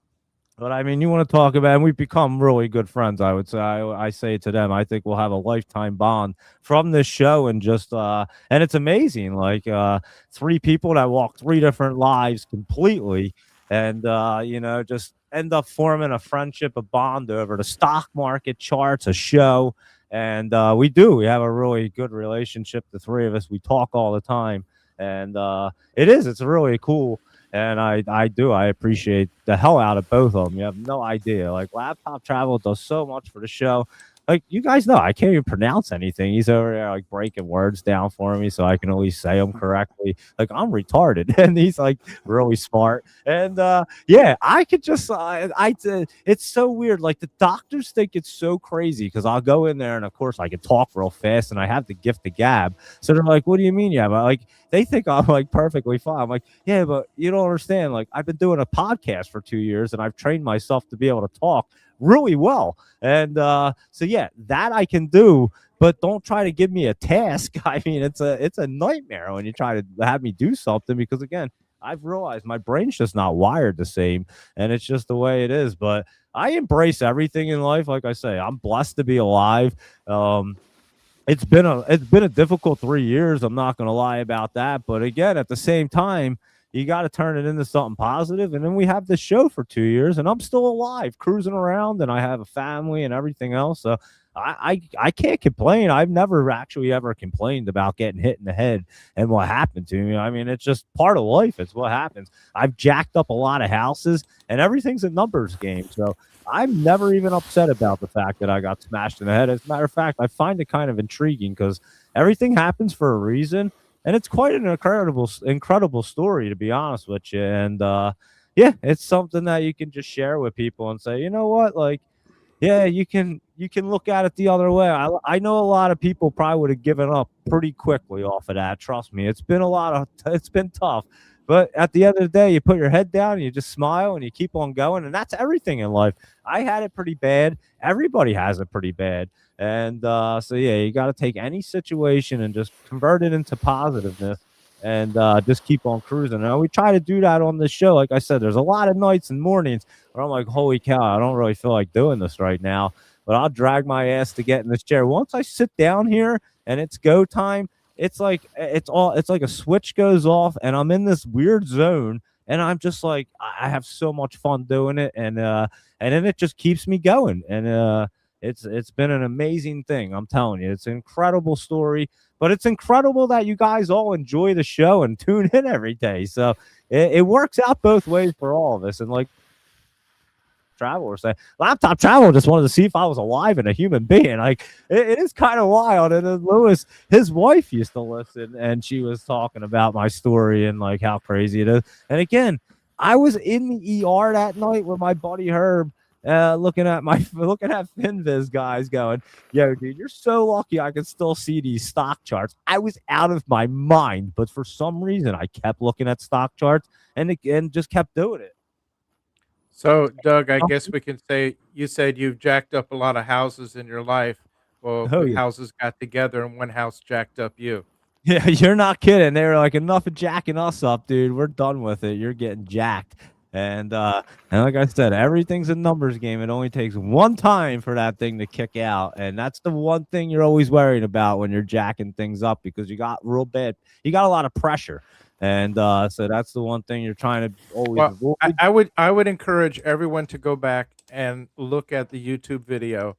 But I mean, you want to talk about, and we've become really good friends. I would say, I say to them, I think we'll have a lifetime bond from this show, and just and it's amazing. Like 3 people that walk 3 different lives completely, and you know, just end up forming a friendship, a bond over the stock market charts, a show, and we have a really good relationship. The 3 of us, we talk all the time, and it's really cool. And I appreciate the hell out of both of them. You have no idea. Like Laptop Travel does so much for the show. Like you guys know, I can't even pronounce anything. He's over there like breaking words down for me so I can at least say them correctly. Like I'm retarded, and he's like really smart. And yeah, I could just it's so weird. Like the doctors think it's so crazy because I'll go in there and of course I can talk real fast and I have the gift of gab. So they're like, "What do you mean, yeah?" But like they think I'm like perfectly fine. I'm like, "Yeah, but you don't understand. Like I've been doing a podcast for 2 years and I've trained myself to be able to talk really well." And so yeah, that I can do, but don't try to give me a task. I mean, it's a nightmare when you try to have me do something, because again, I've realized my brain's just not wired the same, and it's just the way it is. But I embrace everything in life. Like I say, I'm blessed to be alive. It's been a difficult 3 years. I'm not going to lie about that. But again, at the same time, you got to turn it into something positive. And then we have this show for 2 years, and I'm still alive, cruising around, and I have a family and everything else. So I can't complain. I've never actually ever complained about getting hit in the head and what happened to me. I mean, it's just part of life. It's what happens. I've jacked up a lot of houses, and everything's a numbers game. So I'm never even upset about the fact that I got smashed in the head. As a matter of fact, I find it kind of intriguing because everything happens for a reason, and it's quite an incredible story, to be honest with you. And yeah, it's something that you can just share with people and say, you know what, like, yeah, you can look at it the other way. I know a lot of people probably would have given up pretty quickly off of that. Trust me, it's been it's been tough. But at the end of the day, you put your head down and you just smile and you keep on going, and that's everything in life. I had it pretty bad. Everybody has it pretty bad. And so yeah, you got to take any situation and just convert it into positiveness and just keep on cruising. And we try to do that on this show. Like I said, there's a lot of nights and mornings where I'm like, holy cow, I don't really feel like doing this right now, but I'll drag my ass to get in this chair. Once I sit down here and it's go time, it's like it's like a switch goes off and I'm in this weird zone and I'm just like I have so much fun doing it, and then it just keeps me going. And it's been an amazing thing. I'm telling you, it's an incredible story, but it's incredible that you guys all enjoy the show and tune in every day. So it works out both ways for all of us. And like Travel or say Laptop Travel just wanted to see if I was alive and a human being. Like it is kind of wild. And then Lewis, his wife, used to listen, and she was talking about my story and like how crazy it is. And again, I was in the ER that night with my buddy Herb, looking at FinViz guys going, yo, dude, you're so lucky I can still see these stock charts. I was out of my mind, but for some reason I kept looking at stock charts and again just kept doing it. So, Doug, I guess we can say you said you've jacked up a lot of houses in your life. Well, Oh, the yeah. houses got together and one house jacked up you. Yeah, you're not kidding. They were like, enough of jacking us up, dude. We're done with it. You're getting jacked. And like I said, everything's a numbers game. It only takes one time for that thing to kick out. And that's the one thing you're always worried about when you're jacking things up, because you got a lot of pressure. And so that's the one thing you're trying to always avoid. I would encourage everyone to go back and look at the YouTube video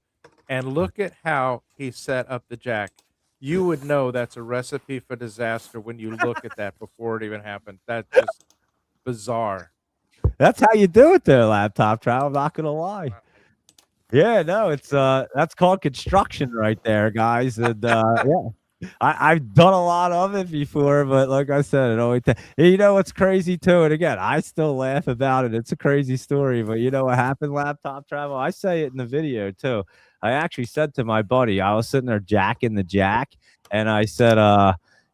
and look at how he set up the jack. You would know that's a recipe for disaster when you look at that before it even happened. That's just bizarre. That's how you do it there, Laptop Travel. I'm not gonna lie. Yeah, no, it's that's called construction right there, guys. And yeah. I've done a lot of it before, but like I said, it always you know what's crazy too, and again, I still laugh about it. It's a crazy story, but you know what happened, Laptop Travel? I say it in the video too. I actually said to my buddy, I was sitting there jacking the jack, and I said,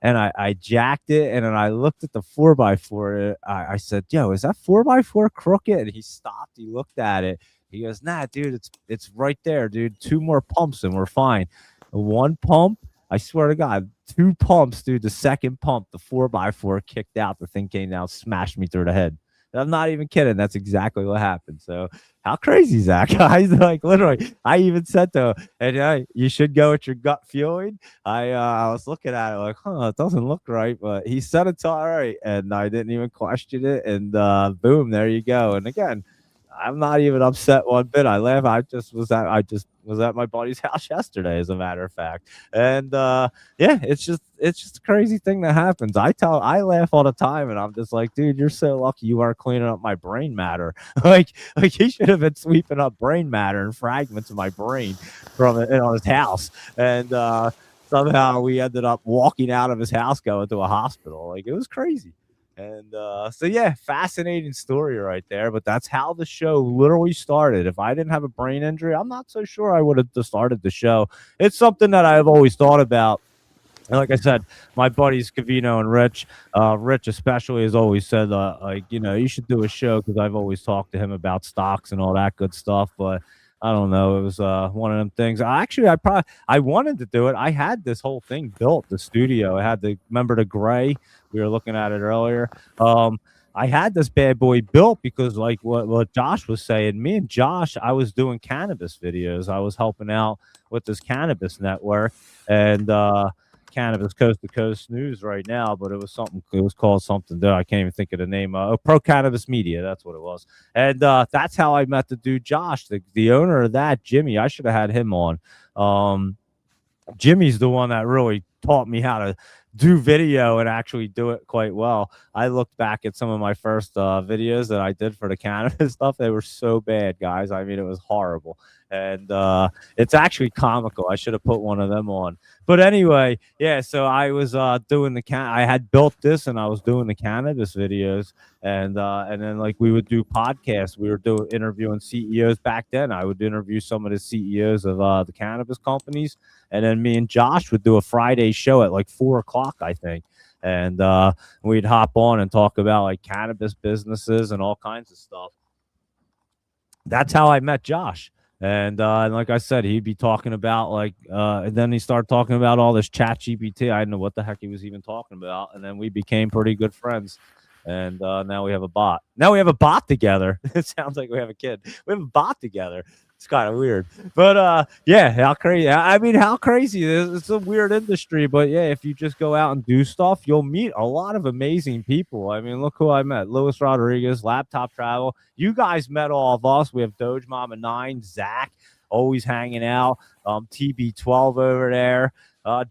and I jacked it, and then I looked at the 4x4. I said, yo, is that 4x4 crooked? And he stopped, he looked at it. He goes, nah, dude, it's right there, dude. 2 more pumps and we're fine. 1 pump, I swear to God, 2 pumps, dude. The second pump, the 4x4 kicked out. The thing came down, smashed me through the head. I'm not even kidding. That's exactly what happened. So how crazy is that, guys? Like literally, I even said to him, and you should go with your gut feeling. I was looking at it like, it doesn't look right, but he said it's all right, and I didn't even question it. And boom, there you go. And again, I'm not even upset one bit. I laugh. I just was at my buddy's house yesterday, as a matter of fact. And yeah, it's just a crazy thing that happens. I laugh all the time, and I'm just like, dude, you're so lucky you aren't cleaning up my brain matter. like he should have been sweeping up brain matter and fragments of my brain from it on his house. And somehow we ended up walking out of his house going to a hospital. Like it was crazy. And so yeah, fascinating story right there. But that's how the show literally started. If I didn't have a brain injury, I'm not so sure I would have started the show. It's something that I've always thought about. And like I said, my buddies Cavino and Rich especially has always said, like, you know, you should do a show, because I've always talked to him about stocks and all that good stuff. But I don't know. It was one of them things. I wanted to do it. I had this whole thing built, the studio. I had remember the gray. We were looking at it earlier. I had this bad boy built because, like what Josh was saying, me and Josh, I was doing cannabis videos. I was helping out with this cannabis network and Cannabis Coast to Coast News right now, but it was called something there. I can't even think of the name. Pro Cannabis Media, that's what it was. And that's how I met the dude Josh, the owner of that, Jimmy. I should have had him on. Jimmy's the one that really taught me how to do video and actually do it quite well. I looked back at some of my first videos that I did for the cannabis stuff. They were so bad, guys. I mean, it was horrible. And it's actually comical. I should have put one of them on. But anyway, yeah, so I was doing I had built this and I was doing the cannabis videos. And then like we would do podcasts. We were interviewing CEOs back then. I would interview some of the CEOs of the cannabis companies. And then me and Josh would do a Friday show at like 4:00, I think. And we'd hop on and talk about like cannabis businesses and all kinds of stuff. That's how I met Josh. And like I said, he'd be talking about like, and then he started talking about all this chat GPT. I didn't know what the heck he was even talking about. And then we became pretty good friends. And now we have a bot. Now we have a bot together. It sounds like we have a kid. We have a bot together. It's kind of weird. But yeah, how crazy. I mean, how crazy. It's a weird industry. But yeah, if you just go out and do stuff, you'll meet a lot of amazing people. I mean, look who I met. Luis Rodriguez, Laptop Travel. You guys met all of us. We have Doge Mama 9, Zach, always hanging out. TB12 over there.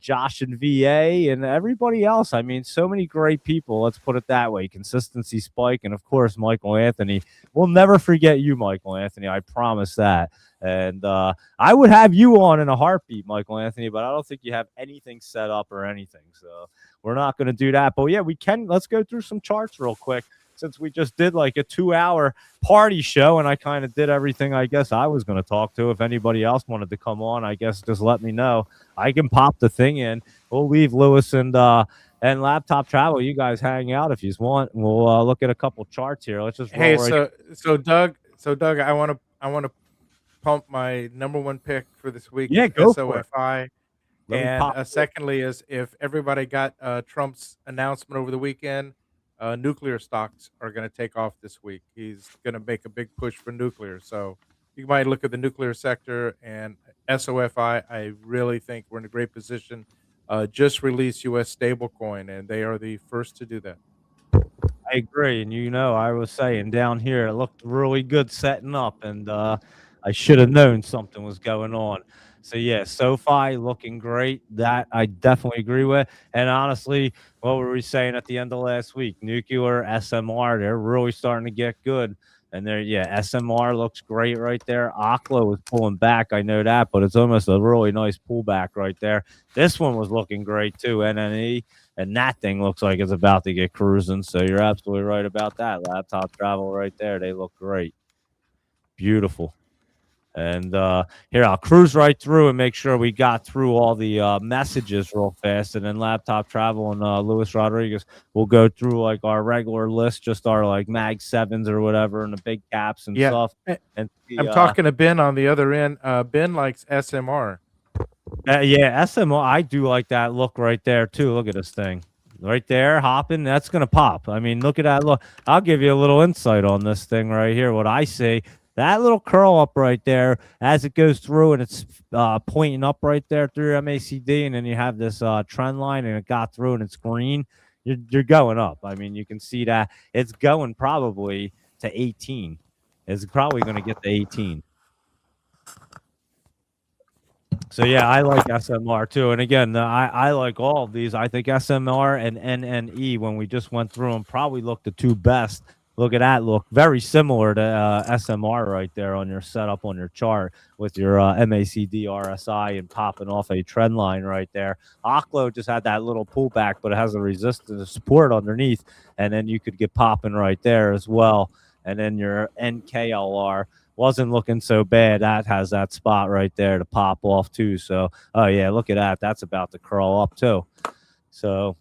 Josh and VA and everybody else. I mean, so many great people. Let's put it that way. Consistency Spike. And of course, Michael Anthony. We'll never forget you, Michael Anthony. I promise that. And I would have you on in a heartbeat, Michael Anthony, but I don't think you have anything set up or anything. So we're not going to do that. But yeah, we can. Let's go through some charts real quick. Since we just did like a 2-hour party show and I kind of did everything I guess I was going to talk to. If anybody else wanted to come on, I guess just let me know. I can pop the thing in. We'll leave Lewis and Laptop Travel. You guys hang out if you want. We'll look at a couple charts here. Let's just hey, so Doug, I want to pump my number one pick for this week. Yeah, go SOFI. And secondly is if everybody got Trump's announcement over the weekend. Nuclear stocks are going to take off this week. He's going to make a big push for nuclear. So you might look at the nuclear sector and SOFI. I really think we're in a great position. Just released U.S. stablecoin, and they are the first to do that. I agree. And I was saying down here, it looked really good setting up, and I should have known something was going on. So yeah, SoFi looking great. That I definitely agree with. And honestly, what were we saying at the end of last week? Nuclear, SMR, they're really starting to get good. And SMR looks great right there. Aklo was pulling back, I know that, but it's almost a really nice pullback right there. This one was looking great too, NNE, and that thing looks like it's about to get cruising. So you're absolutely right about that. Laptop Travel right there, they look great. Beautiful. And here, I'll cruise right through and make sure we got through all the messages real fast. And then Laptop Travel and Luis Rodriguez will go through like our regular list, just our like Mag 7s or whatever, and the big caps and stuff. And I'm talking to Ben on the other end. Ben likes SMR. Yeah, SMR. I do like that look right there, too. Look at this thing. Right there, hopping. That's going to pop. I mean, look at that look. I'll give you a little insight on this thing right here. What I see. That little curl up right there as it goes through and it's pointing up right there through your MACD, and then you have this trend line and it got through and it's green. You're going up. I mean, you can see that it's going probably to 18. It's probably going to get to 18. So yeah, I like SMR too. And again, I like all of these. I think SMR and NNE, when we just went through them, probably look the two best. Look at that. Look very similar to SMR right there on your setup on your chart with your MACD RSI and popping off a trend line right there. Aklo just had that little pullback, but it has a resistance support underneath, and then you could get popping right there as well. And then your NKLR wasn't looking so bad. That has that spot right there to pop off too. So, oh yeah, look at that. That's about to curl up too. So.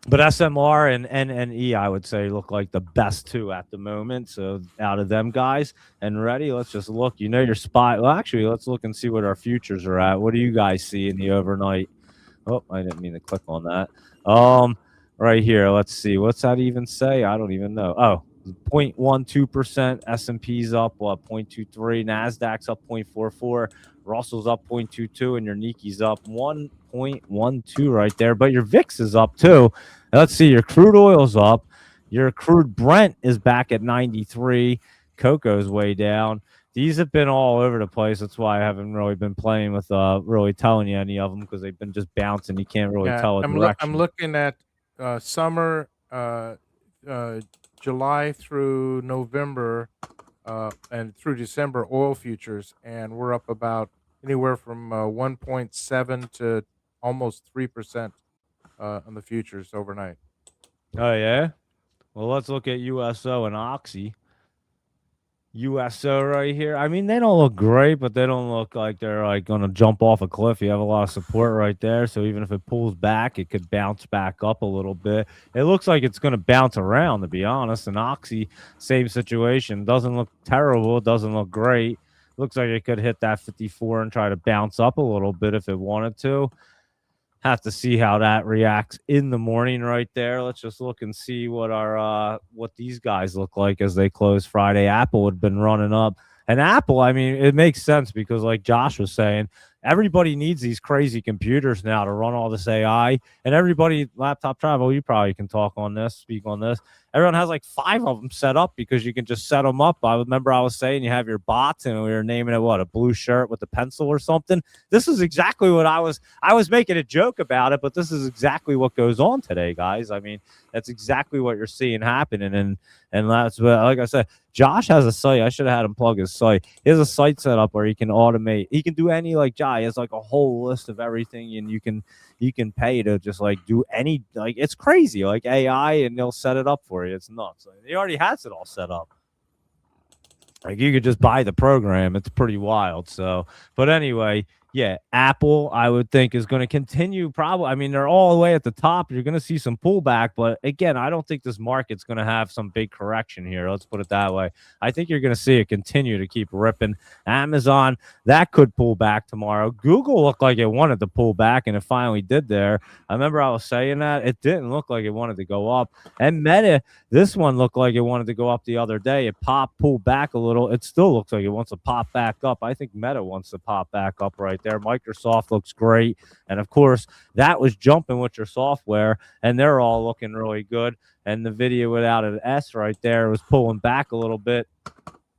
But SMR and NNE, I would say, look like the best two at the moment. So out of them guys, and ready, let's just look. Your spot. Well, actually, let's look and see what our futures are at. What do you guys see in the overnight? Oh, I didn't mean to click on that. Right here, let's see. What's that even say? I don't even know. Oh, 0.12%. S&P's up 0.23. Nasdaq's up 0.44. Russell's up 0.22, and your Nikki's up 1.12 right there. But your VIX is up too. Let's see. Your crude oil's up. Your crude Brent is back at 93. Cocoa's way down. these have been all over the place. That's why I haven't really been playing with really telling you any of them, because they've been just bouncing. You can't really Yeah, tell a I'm direction. looking at summer, July through November, and through December oil futures, and we're up about anywhere from 1.7 to almost 3% on the futures overnight. Oh yeah. Well, let's look at USO and Oxy. USO right here. I mean, they don't look great, but they don't look like they're like going to jump off a cliff. You have a lot of support right there, so even if it pulls back, it could bounce back up a little bit. It looks like it's going to bounce around, to be honest. And Oxy, same situation. Doesn't look terrible. Doesn't look great. Looks like it could hit that 54 and try to bounce up a little bit if it wanted to. Have to see how that reacts in the morning right there. Let's just look and see what our what these guys look like as they close Friday. Apple had been running up. And Apple, I mean, it makes sense because like Josh was saying, everybody needs these crazy computers now to run all this AI. And everybody, Laptop Travel, you probably can speak on this. Everyone has like 5 of them set up because you can just set them up. I remember I was saying you have your bots, and we were naming it a blue shirt with a pencil or something. This is exactly what I was making a joke about it, but this is exactly what goes on today, guys. I mean, that's exactly what you're seeing happening. And that's what, like I said, Josh has a site. I should have had him plug his site. He has a site set up where he can automate. He can do any, like Jai has like a whole list of everything, and you can pay to just like do any, like it's crazy, like AI, and they'll set it up for you. It's nuts. Like, he already has it all set up. Like you could just buy the program. It's pretty wild. So, but anyway, yeah, Apple, I would think, is going to continue probably. I mean, they're all the way at the top. You're going to see some pullback. But again, I don't think this market's going to have some big correction here. Let's put it that way. I think you're going to see it continue to keep ripping. Amazon, that could pull back tomorrow. Google looked like it wanted to pull back, and it finally did there. I remember I was saying that. It didn't look like it wanted to go up. And Meta, this one looked like it wanted to go up the other day. It pulled back a little. It still looks like it wants to pop back up. I think Meta wants to pop back up right there. Microsoft looks great. And of course, that was jumping with your software, and they're all looking really good. And the video without an S right there was pulling back a little bit.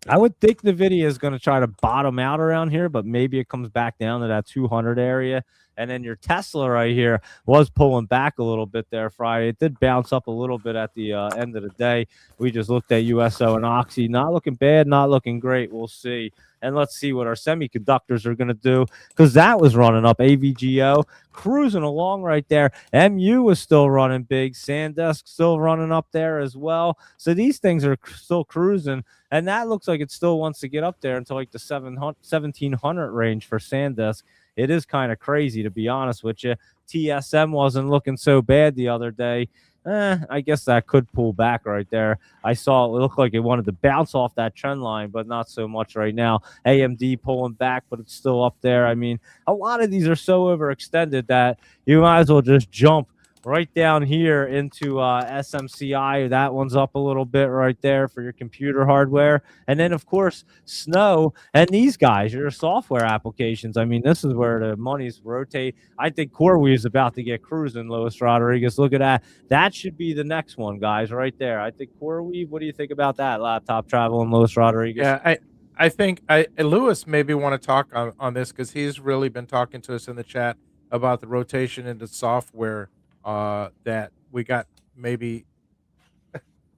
I would think the video is going to try to bottom out around here, but maybe it comes back down to that 200 area. And then your Tesla right here was pulling back a little bit there Friday. It did bounce up a little bit at the end of the day. We just looked at USO and Oxy. Not looking bad, not looking great. We'll see. And let's see what our semiconductors are going to do, because that was running up. AVGO cruising along right there. MU was still running big. SanDisk still running up there as well. So these things are still cruising. And that looks like it still wants to get up there until like the 1700 range for SanDisk. It is kind of crazy, to be honest with you. TSM wasn't looking so bad the other day. I guess that could pull back right there. I saw it looked like it wanted to bounce off that trend line, but not so much right now. AMD pulling back, but it's still up there. I mean, a lot of these are so overextended that you might as well just jump right down here into SMCI. That one's up a little bit right there for your computer hardware. And then, of course, Snow and these guys, your software applications. I mean, this is where the money's rotate. I think CoreWeave is about to get cruising, Luis Rodriguez. Look at that. That should be the next one, guys, right there. I think CoreWeave, what do you think about that, Laptop Travel and Luis Rodriguez? Yeah, I think Lewis maybe want to talk on this, because he's really been talking to us in the chat about the rotation into software that we got maybe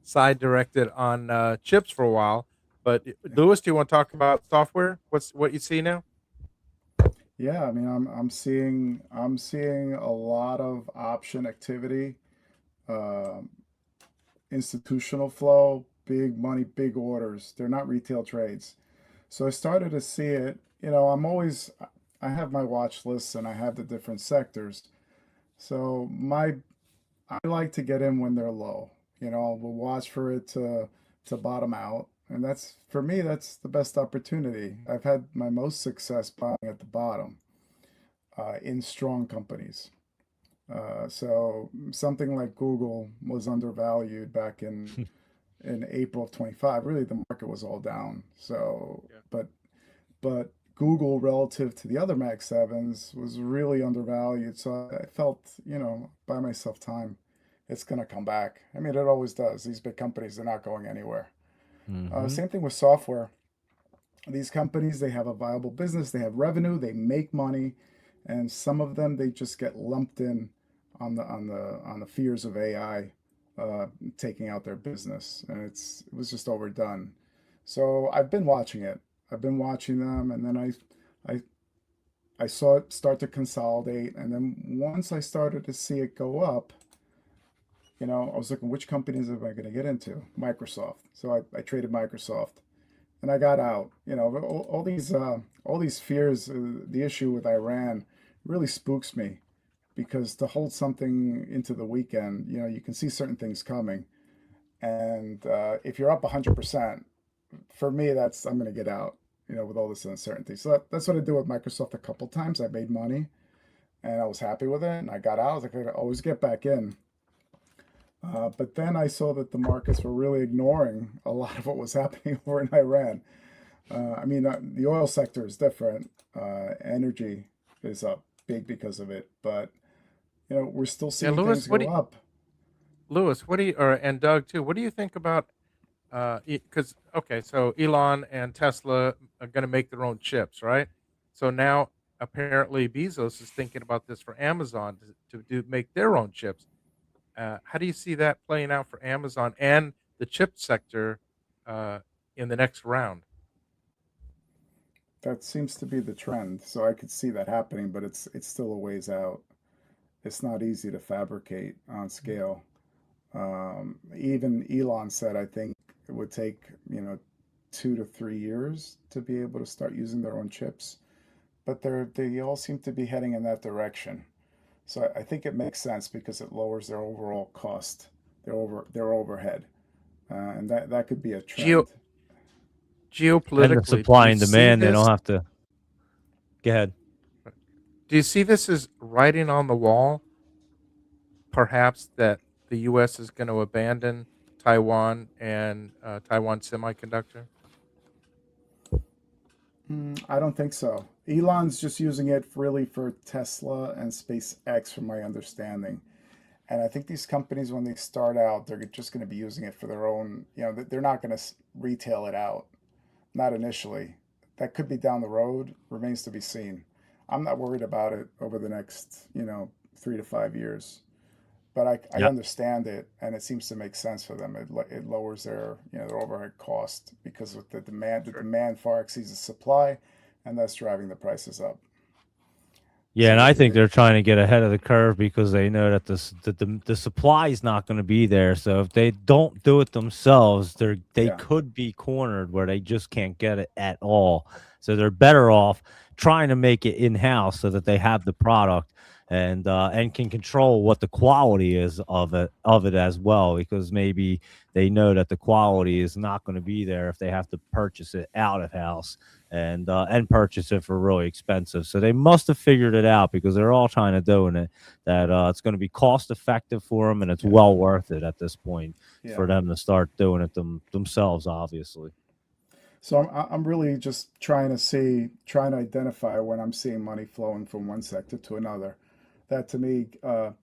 side directed on chips for a while. But Lewis, do you want to talk about software? What you see now? Yeah, I mean, I'm seeing a lot of option activity, institutional flow, big money, big orders. They're not retail trades. So I started to see it. You know, I have my watch lists and I have the different sectors. So I like to get in when they're low. You know, we'll watch for it to bottom out. And that's, for me, that's the best opportunity. I've had my most success buying at the bottom in strong companies. So something like Google was undervalued back in April of 25. Really, the market was all down. So, yeah. But Google relative to the other Mag 7s was really undervalued. So I felt, you know, buy myself time. It's going to come back. I mean, it always does. These big companies, they're not going anywhere. Same thing with software. these companies, they have a viable business, they have revenue, they make money, and some of them they just get lumped in on the fears of AI taking out their business, and it was just overdone. So I've been watching it. I've been watching them, and then I I saw it start to consolidate, and then once I started to see it go up, I was looking which companies am I going to get into? Microsoft. So I traded Microsoft, and I got out. All these fears. The issue with Iran really spooks me because to hold something into the weekend, you can see certain things coming, and if you're up 100%, for me, I'm going to get out. With all this uncertainty. So that's what I did with Microsoft a couple times. I made money, and I was happy with it, and I got out. I was like, I could always get back in. But then I saw that the markets were really ignoring a lot of what was happening over in Iran. The oil sector is different. Energy is up big because of it, but we're still seeing Lewis, things go up. Lewis, and Doug too? What do you think about? Because so Elon and Tesla are going to make their own chips, right? So now apparently Bezos is thinking about this for Amazon to make their own chips. How do you see that playing out for Amazon and the chip sector in the next round? That seems to be the trend. So I could see that happening, but it's still a ways out. It's not easy to fabricate on scale. Even Elon said, I think it would take 2 to 3 years to be able to start using their own chips, but they all seem to be heading in that direction. So I think it makes sense because it lowers their overall cost, their overhead, and that could be a trend. Geopolitically, and the supply and demand, they don't have to. Go ahead. Do you see this as writing on the wall? Perhaps that the U.S. is going to abandon Taiwan and Taiwan Semiconductor? I don't think so. Elon's just using it really for Tesla and SpaceX, from my understanding. And I think these companies, when they start out, they're just going to be using it for their own, they're not going to retail it out. Not initially. That could be down the road, remains to be seen. I'm not worried about it over the next, 3 to 5 years. But I understand it, and it seems to make sense for them. It lowers their their overhead cost because with the demand far exceeds the supply, and that's driving the prices up. Yeah, and I think they're trying to get ahead of the curve because they know that the supply is not going to be there. So if they don't do it themselves, they could be cornered where they just can't get it at all. So they're better off trying to make it in-house so that they have the product and can control what the quality is of it as well, because maybe they know that the quality is not going to be there if they have to purchase it out of house and purchase it for really expensive. So they must have figured it out because they're all trying to do it that it's going to be cost effective for them, and it's well worth it at this point for them to start doing it themselves, obviously. So I'm really just trying to identify when I'm seeing money flowing from one sector to another. That to me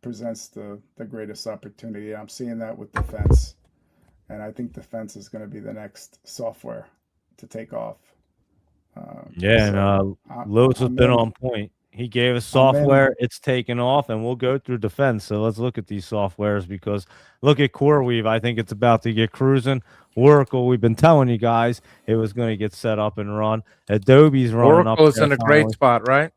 presents the greatest opportunity. I'm seeing that with defense, and I think defense is going to be the next software to take off. Lewis has been on point. He gave us software, it's taken off, and we'll go through defense. So let's look at these softwares because look at CoreWeave. I think it's about to get cruising. Oracle, we've been telling you guys it was going to get set up and run. Adobe's running up. Oracle's in a great spot, right?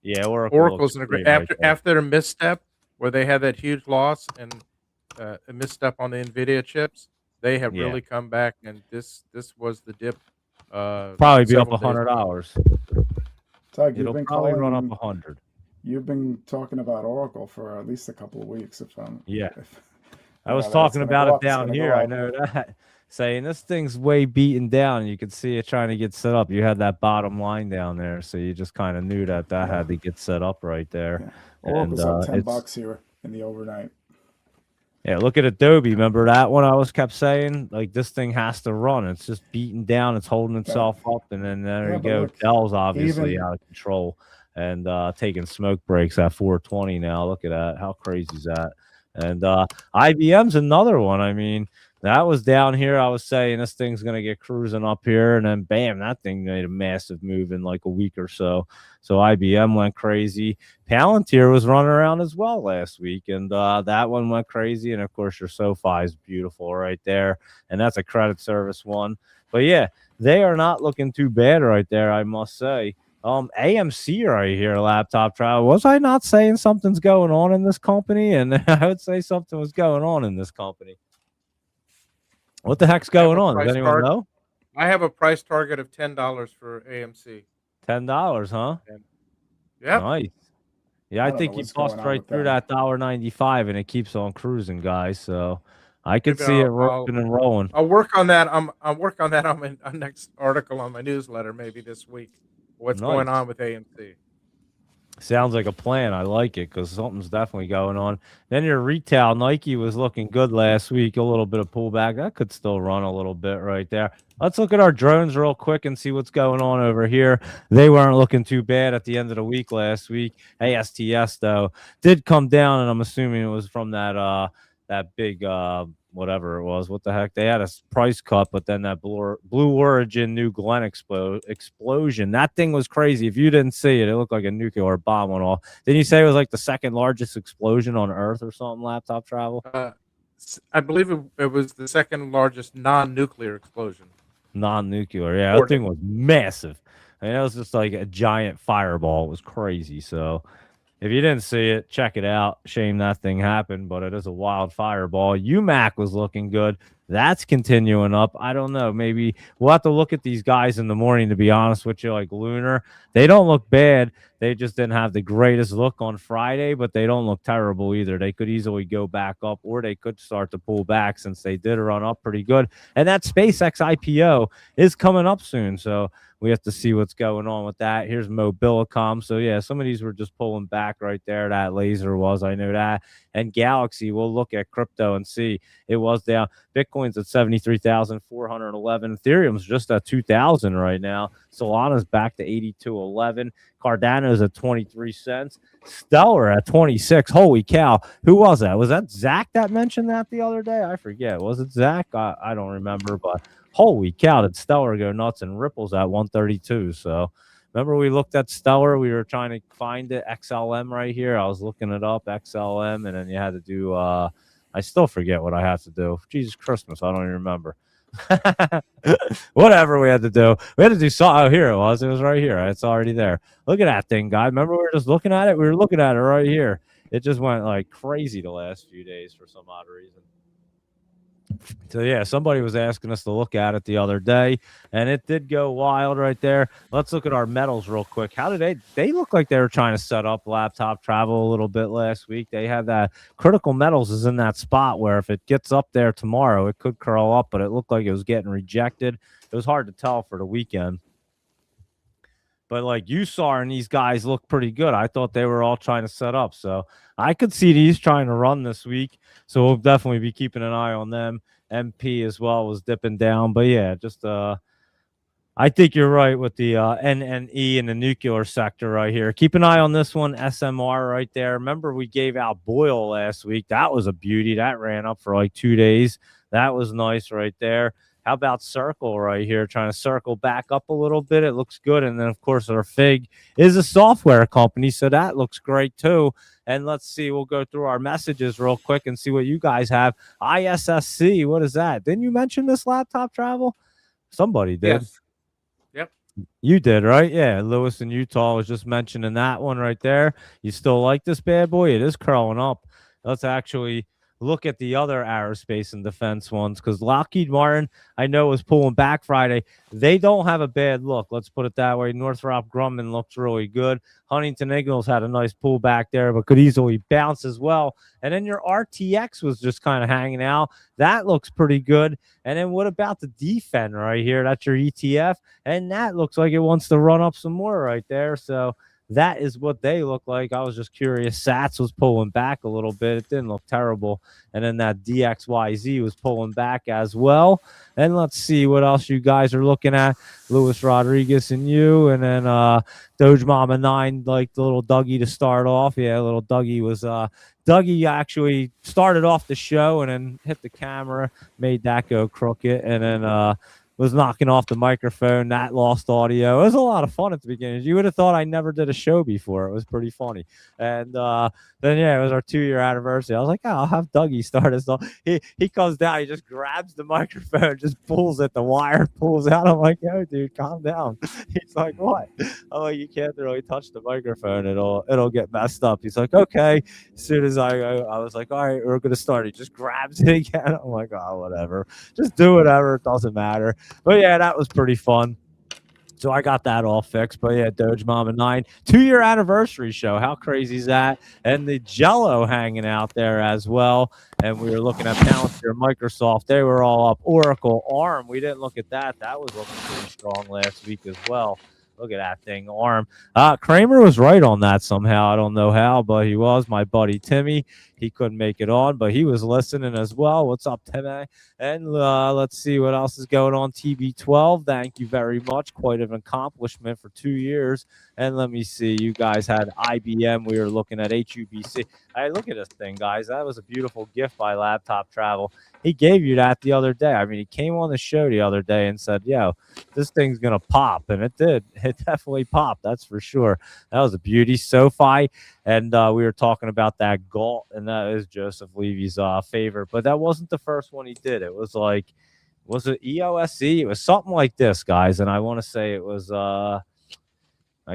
Yeah, Oracle's in a great after their misstep where they had that huge loss and a misstep on the NVIDIA chips. They have really come back, and this was the dip. Probably be up $100. Doug, it'll probably run up 100. You've been talking about Oracle for at least a couple of weeks. I was talking about it down here. I know that. Saying this thing's way beaten down. You could see it trying to get set up. You had that bottom line down there, so you just kind of knew that had to get set up right there. Yeah. Oracle's up $10 here in the overnight. Yeah, look at Adobe. Remember that one? I kept saying like this thing has to run. It's just beaten down. It's holding itself up, and then there you go. Look, Dell's obviously out of control and taking smoke breaks at 420 now. Look at that. How crazy is that? And IBM's another one. I mean, That was down here. I was saying this thing's going to get cruising up here, and then bam, that thing made a massive move in like a week or so. So IBM went crazy. Palantir was running around as well last week, and that one went crazy. And of course, your SoFi is beautiful right there, and that's a credit service one. But yeah, they are not looking too bad right there, I must say. AMC right here, Laptop Travel. Was I not saying something's going on in this company? And I would say something was going on in this company. What the heck's going on? Does anyone know? I have a price target of $10 for AMC. $10, huh? Yeah. Nice. Yeah, I think you bust right through that $1.95, and it keeps on cruising, guys. So I could see it rocking and rolling. I'll work on that. I'll work on that on my next article on my newsletter, maybe this week. What's going on with AMC? Sounds like a plan. I like it because something's definitely going on. Then your retail, Nike was looking good last week. A little bit of pullback. That could still run a little bit right there. Let's look at our drones real quick and see what's going on over here. They weren't looking too bad at the end of the week last week. ASTS, though, did come down, and I'm assuming it was from that big whatever it was. What the heck? They had a price cut, but then that Blue Origin New Glenn explosion. That thing was crazy. If you didn't see it, it looked like a nuclear bomb went off. Didn't you say it was like the second largest explosion on Earth or something, Laptop Travel? I believe it was the second largest non-nuclear explosion. Non-nuclear, yeah. That thing was massive. I mean, it was just like a giant fireball. It was crazy. So if you didn't see it, check it out. Shame that thing happened, but it is a wild fireball. UMAC was looking good. That's continuing up. I don't know. Maybe we'll have to look at these guys in the morning, to be honest with you. Like Lunar, they don't look bad. They just didn't have the greatest look on Friday, but they don't look terrible either. They could easily go back up, or they could start to pull back since they did run up pretty good. And that SpaceX IPO is coming up soon, so we have to see what's going on with that. Here's Mobilicom. So, yeah, some of these were just pulling back right there. That laser was, I know that. And Galaxy, we'll look at crypto and see. It was down. Bitcoin's at 73,411. Ethereum's just at 2,000 right now. Solana's back to 82.11. Cardano's at 23 cents. Stellar at 26. Holy cow. Who was that? Was that Zach that mentioned that the other day? I forget. Was it Zach? I don't remember, but holy cow, did Stellar go nuts, and Ripple's at 132. So remember we looked at Stellar, we were trying to find it, XLM right here. I was looking it up, XLM, and then you had to do I still forget what I have to do. Jesus Christmas, I don't even remember. Whatever we had to do. We had to do something. Oh, here it was. It was right here. It's already there. Look at that thing, guy. Remember we were just looking at it? We were looking at it right here. It just went like crazy the last few days for some odd reason. So, yeah, somebody was asking us to look at it the other day, and it did go wild right there. Let's look at our metals real quick. How did they look like they were trying to set up Laptop Travel a little bit last week. They had that critical metals is in that spot where if it gets up there tomorrow, it could curl up, but it looked like it was getting rejected. It was hard to tell for the weekend. But like USAR and these guys look pretty good. I thought they were all trying to set up. So I could see these trying to run this week. So we'll definitely be keeping an eye on them. MP as well was dipping down. But yeah, just I think you're right with the NNE and the nuclear sector right here. Keep an eye on this one, SMR right there. Remember we gave out Boyle last week. That was a beauty. That ran up for like 2 days. That was nice right there. How about Circle right here, trying to circle back up a little bit? It looks good. And then, of course, our FIG is a software company, so that looks great, too. And let's see. We'll go through our messages real quick and see what you guys have. ISSC, what is that? Didn't you mention this, Laptop Travel? Somebody did. Yes. Yep. You did, right? Yeah, Lewis in Utah was just mentioning that one right there. You still like this bad boy? It is curling up. Let's actually look at the other aerospace and defense ones, because Lockheed Martin, I know, was pulling back Friday. They don't have a bad look. Let's put it that way. Northrop Grumman looks really good. Huntington Ingalls had a nice pullback there, but could easily bounce as well. And then your RTX was just kind of hanging out. That looks pretty good. And then what about the Defend right here? That's your ETF. And that looks like it wants to run up some more right there. So that is what they look like. I was just curious. Sats was pulling back a little bit. It didn't look terrible. And then that DXYZ was pulling back as well. And let's see what else you guys are looking at. Luis Rodriguez and you. And then Doge Mama 9, like the little Dougie to start off. Yeah, little Dougie was Dougie actually started off the show and then hit the camera, made that go crooked, and then was knocking off the microphone. That lost audio. It was a lot of fun at the beginning. You would have thought I never did a show before. It was pretty funny. And then, yeah, it was our 2-year anniversary. I was like, oh, I'll have Dougie start us off. He comes down. He just grabs the microphone, just pulls at the wire, pulls out. I'm like, yo, dude, calm down. He's like, what? I'm like, you can't really touch the microphone. It'll get messed up. He's like, okay. As soon as I was like, all right, we're going to start. He just grabs it again. I'm like, oh, whatever. Just do whatever. It doesn't matter. But yeah, that was pretty fun. So I got that all fixed. But yeah, Doge Mama 9, 2-year anniversary show. How crazy is that? And the Jello hanging out there as well. And we were looking at Palantir, Microsoft. They were all up. Oracle, ARM. We didn't look at that. That was looking pretty strong last week as well. Look at that thing, ARM. Kramer was right on that somehow. I don't know how, but he was. My buddy Timmy, he couldn't make it on, but he was listening as well. What's up, Timmy? And let's see what else is going on. TB12, thank you very much. Quite an accomplishment for 2 years. And let me see. You guys had IBM. We were looking at HUBC. Hey, look at this thing, guys. That was a beautiful gift by Laptop Travel. He gave you that the other day. I mean, he came on the show the other day and said, yo, this thing's going to pop. And it did. It definitely popped. That's for sure. That was a beauty. SoFi. And we were talking about that Galt, and that is Joseph Levy's favorite. But that wasn't the first one he did. It was like, was it EOSE? It was something like this, guys. And I want to say it was, I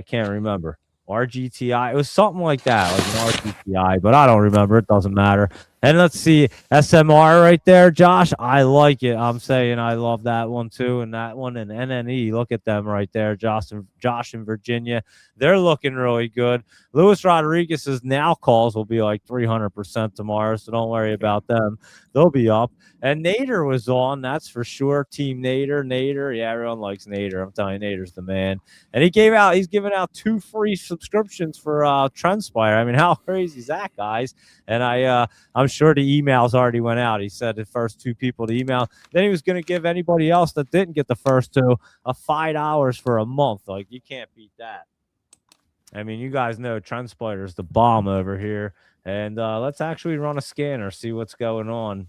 can't remember. RGTI. It was something like that, like an RGTI, but I don't remember. It doesn't matter. And let's see, SMR right there, Josh. I like it. I'm saying I love that one too, and that one and NNE. Look at them right there, Josh and Virginia. They're looking really good. Luis Rodriguez's now calls will be like 300% tomorrow, so don't worry about them. They'll be up. And Nader was on, that's for sure. Team Nader. Yeah, everyone likes Nader. I'm telling you, Nader's the man. And he's giving out 2 free subscriptions for Trendspire. I mean, how crazy is that, guys? And I'm sure the emails already went out. He said the first 2 people to email. Then he was going to give anybody else that didn't get the first 2 a $5 for a month. Like, you can't beat that. I mean, you guys know Trendspire's the bomb over here. And let's actually run a scanner, see what's going on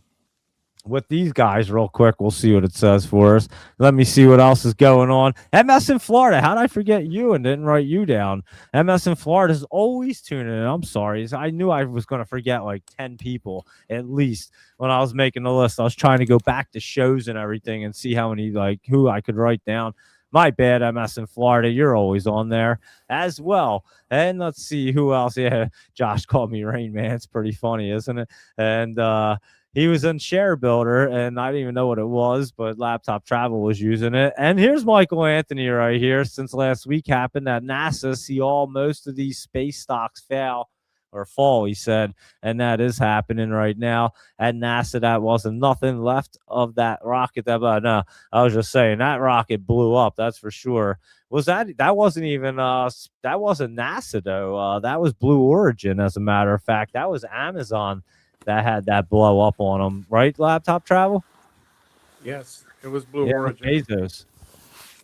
with these guys real quick. We'll see what it says for us. Let me see what else is going on. MS in Florida. How did I forget you and didn't write you down? MS in Florida is always tuning in. I'm sorry. I knew I was going to forget like 10 people at least when I was making the list. I was trying to go back to shows and everything and see how many, like, who I could write down. My bad, MS in Florida. You're always on there as well. And let's see who else. Yeah, Josh called me Rain Man. It's pretty funny, isn't it? And he was in Share Builder, and I didn't even know what it was, but Laptop Travel was using it. And here's Michael Anthony right here. Since last week happened at NASA, see most of these space stocks fail or fall, he said. And that is happening right now at NASA. That wasn't nothing left of that rocket. No, I was just saying that rocket blew up. That's for sure. That wasn't even that wasn't NASA though. That was Blue Origin, as a matter of fact. That was Amazon that had that blow up on them, right? Laptop Travel. Yes, it was Blue Origin. Bezos.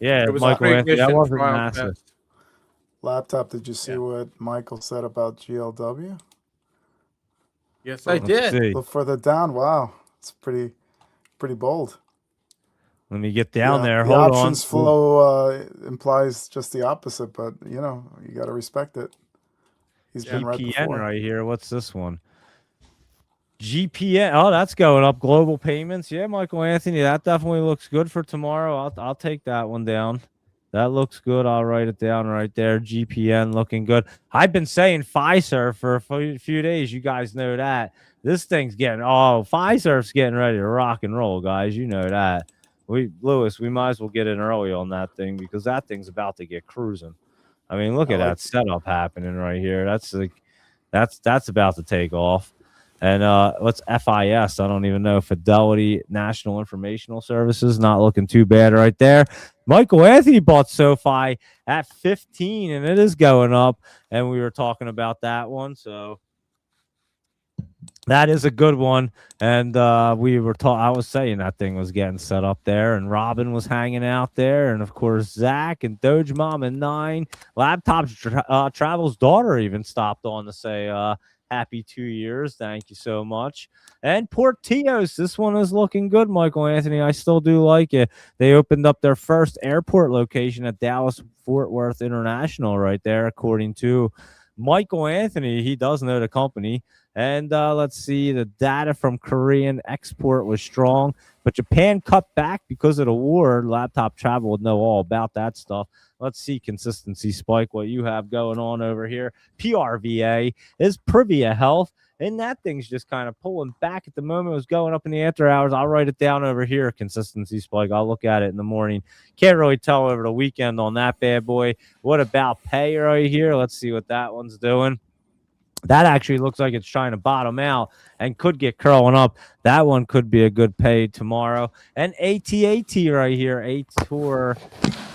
Yeah, it was Michael Anthony. That wasn't NASA. Test. Laptop. Did you see what Michael said about GLW? Yes, I did. Look further down. Wow, it's pretty bold. Let me get down there. The Hold options on. flow implies just the opposite, but you got to respect it. He's been right before. Right here. What's this one? GPN. Oh, that's going up. Global Payments. Yeah, Michael Anthony. That definitely looks good for tomorrow. I'll take that one down. That looks good. I'll write it down right there. GPN looking good. I've been saying Fiserv for a few days. You guys know that. This thing's Fiserv's getting ready to rock and roll, guys. You know that. Lewis, we might as well get in early on that thing because that thing's about to get cruising. I mean, look at that setup happening right here. That's about to take off. And what's FIS? I don't even know. Fidelity National Informational Services. Not looking too bad right there. Michael Anthony bought SoFi at 15, and it is going up. And we were talking about that one. So that is a good one. And we were I was saying that thing was getting set up there, and Robin was hanging out there, and of course Zach and Doge Mom and 9 Laptop Travel's daughter even stopped on to say happy 2 years. Thank you so much. And Portillo's, this one is looking good, Michael Anthony. I still do like it. They opened up their first airport location at Dallas Fort Worth International right there, according to Michael Anthony. He does know the company. And let's see, the data from Korean export was strong, but Japan cut back because of the war. Laptop Travel would know all about that stuff. Let's see, consistency spike, what you have going on over here. PRVA is Privia Health, and that thing's just kind of pulling back at the moment. It was going up in the after hours. I'll write it down over here, consistency spike. I'll look at it in the morning. Can't really tell over the weekend on that bad boy. What about pay right here? Let's see what that one's doing. That actually looks like it's trying to bottom out and could get curling up. That one could be a good pay tomorrow. And ATAT right here, A Tour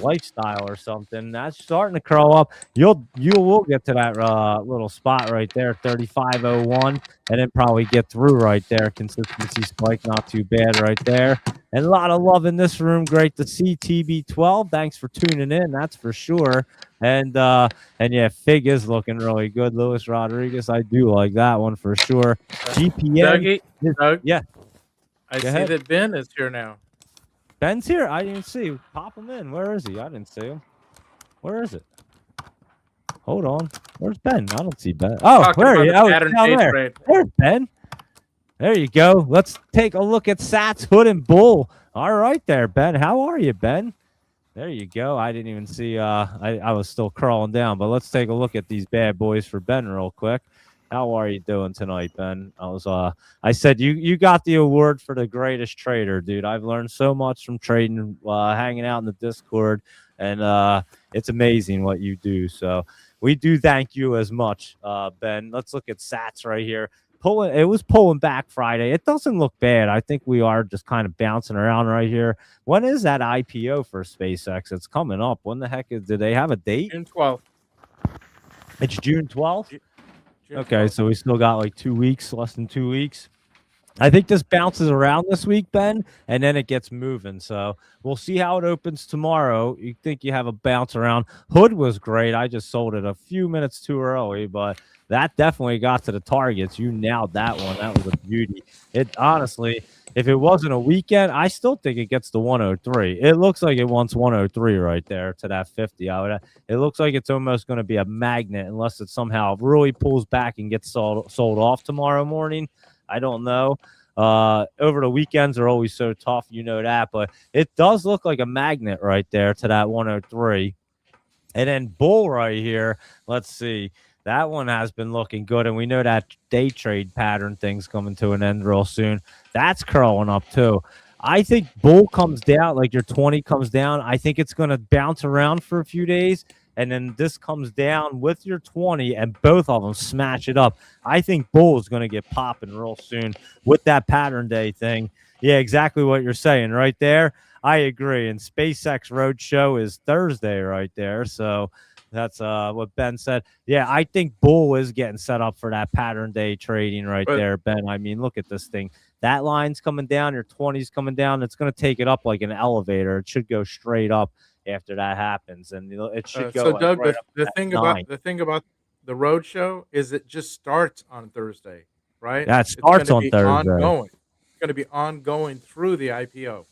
Lifestyle or something. That's starting to curl up. You will get to that little spot right there, 35.01, and then probably get through right there. Consistency spike, not too bad right there. And a lot of love in this room. Great to see TB12. Thanks for tuning in. That's for sure. And yeah, Fig is looking really good. Luis Rodriguez, I do like that one for sure. GPN. Doug, yeah. I see that Ben is here now. Ben's here. I didn't see. Pop him in. Where is he? I didn't see him. Where is it? Hold on. Where's Ben? I don't see Ben. Oh, where are you? Oh, down there. There's Ben. There you go. Let's take a look at Sats, Hood, and Bull. All right there, Ben. How are you, Ben? There you go. I didn't even see. I was still crawling down, but let's take a look at these bad boys for Ben real quick. How are you doing tonight, Ben? I said you got the award for the greatest trader, dude. I've learned so much from trading, hanging out in the Discord, and it's amazing what you do. So we do thank you as much, Ben. Let's look at Sats right here. It was pulling back Friday. It doesn't look bad. I think we are just kind of bouncing around right here. When is that IPO for SpaceX? It's coming up. When the heck do they have a date? June 12th. It's June 12th? June okay, 12th. so we still got like 2 weeks, less than 2 weeks. I think this bounces around this week, Ben, and then it gets moving. So we'll see how it opens tomorrow. You think you have a bounce around. Hood was great. I just sold it a few minutes too early, but that definitely got to the targets. You nailed that one. That was a beauty. It honestly, if it wasn't a weekend, I still think it gets to 103. It looks like it wants 103 right there to that 50. It looks like it's almost going to be a magnet unless it somehow really pulls back and gets sold off tomorrow morning. I don't know. Over the weekends are always so tough, you know that, but it does look like a magnet right there to that 103. And then Bull right here, let's see. That one has been looking good, and we know that day trade pattern thing's coming to an end real soon. That's curling up too. I think Bull comes down, like your 20 comes down. I think it's going to bounce around for a few days, and then this comes down with your 20, and both of them smash it up. I think Bull is going to get popping real soon with that pattern day thing. Yeah, exactly what you're saying right there. I agree. And SpaceX Roadshow is Thursday right there, so that's what Ben said. Yeah, I think Bull is getting set up for that pattern day trading right there, Ben. I mean, look at this thing. That line's coming down, your 20's coming down. It's going to take it up like an elevator. It should go straight up after that happens, and it should go. So, Doug, right the thing about the road show is it just starts on Thursday, right? Yeah, it starts on Thursday. Ongoing. It's going to be ongoing through the IPO.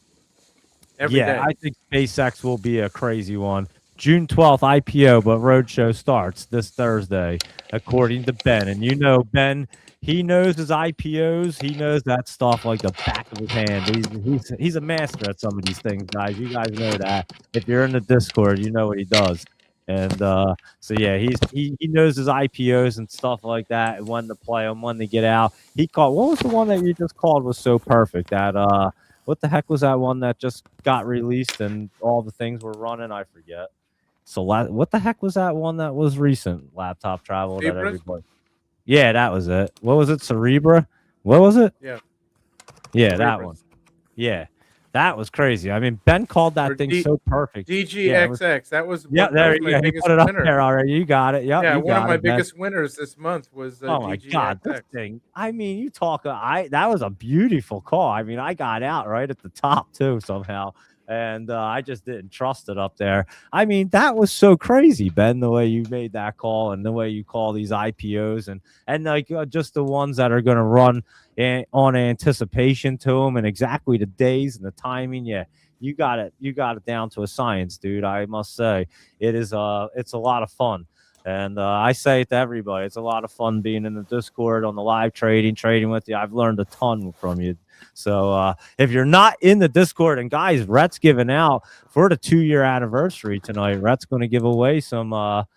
Every day. I think SpaceX will be a crazy one. June 12th IPO, but Roadshow starts this Thursday, according to Ben. And you know, Ben, he knows his IPOs. He knows that stuff like the back of his hand. He's a master at some of these things, guys. You guys know that. If you're in the Discord, you know what he does. And so yeah, he knows his IPOs and stuff like that, and when to play them, when to get out. He called. What was the one that you just called? Was so perfect. That what the heck was that one that just got released and all the things were running? I forget. So what the heck was that one that was recent? Laptop Travel that everybody. Yeah, that was it. What was it? Cerebra? What was it? Yeah. Yeah, that one. Yeah. That was crazy. I mean, Ben called that thing so perfect. DGXX. That was yeah. There my you go. He biggest put it up winner. there already. You got it. Yep, Yeah, you one of got my it, Ben. biggest winners this month was Oh my God, this DGXX. thing. I mean, you talk. That was a beautiful call. I mean, I got out right at the top too somehow, and I just didn't trust it up there. I mean, that was so crazy, Ben. The way you made that call and the way you call these IPOs and like just the ones that are going to run on anticipation to them and exactly the days and the timing. Yeah. You got it down to a science, dude. I must say it's a lot of fun. And I say it to everybody. It's a lot of fun being in the Discord on the live trading with you. I've learned a ton from you. So if you're not in the Discord, and guys, Rhett's giving out for the 2-year anniversary tonight. Rhett's going to give away some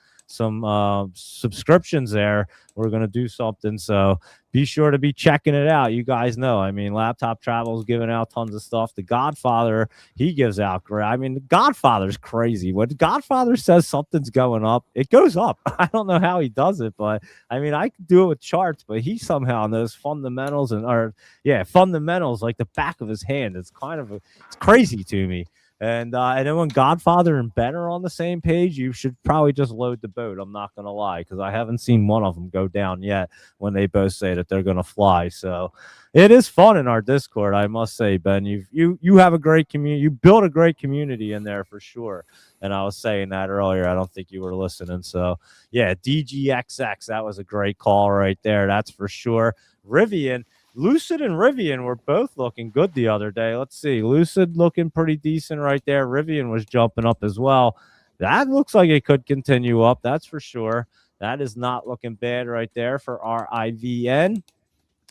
subscriptions there. We're going to do something. So be sure to be checking it out. You guys know, I mean, Laptop Travel is giving out tons of stuff. The Godfather, he gives out great. I mean, the Godfather's crazy. When Godfather says something's going up, it goes up. I don't know how he does it, but I mean, I can do it with charts, but he somehow knows fundamentals fundamentals like the back of his hand. It's it's crazy to me. And then when Godfather and Ben are on the same page, you should probably just load the boat. I'm not going to lie, because I haven't seen one of them go down yet when they both say that they're going to fly. So it is fun in our Discord, I must say, Ben. You have a great community. You built a great community in there for sure. And I was saying that earlier. I don't think you were listening. So, yeah, DGXX, that was a great call right there. That's for sure. Rivian. Lucid and Rivian were both looking good the other day. Let's see. Lucid looking pretty decent right there. Rivian was jumping up as well. That looks like it could continue up. That's for sure. That is not looking bad right there for our IVN.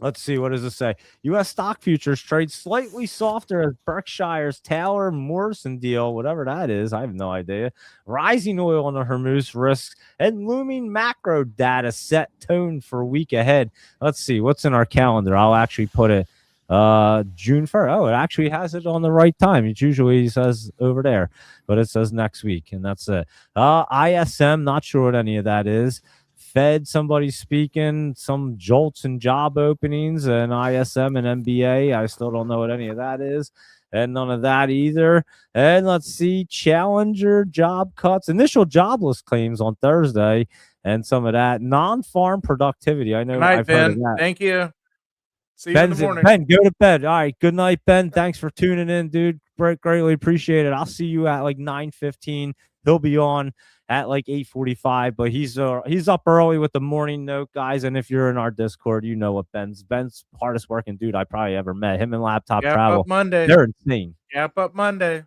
Let's see. What does it say? U.S. stock futures trade slightly softer as Berkshire's Taylor Morrison deal, whatever that is. I have no idea. Rising oil on the Hormuz risks and looming macro data set tone for week ahead. Let's see. What's in our calendar? I'll actually put it June 1st. Oh, it actually has it on the right time. It usually says over there, but it says next week, and that's it. ISM, not sure what any of that is. Fed, somebody speaking, some jolts and job openings, and ISM and MBA. I still don't know what any of that is, and none of that either. And let's see, Challenger job cuts, initial jobless claims on Thursday, and some of that non-farm productivity. I know. Good night, I've Ben. heard of that. Thank you. See you Ben's in the morning. Ben, go to bed. All right. Good night, Ben. Thanks for tuning in, dude. Greatly appreciate it. I'll see you at like 9:15. He'll be on at like 8:45, but he's up early with the morning note, guys. And if you're in our Discord, you know what Ben's hardest working dude I probably ever met. Him and Laptop Travel. Up Monday. They're insane. Gap up Monday.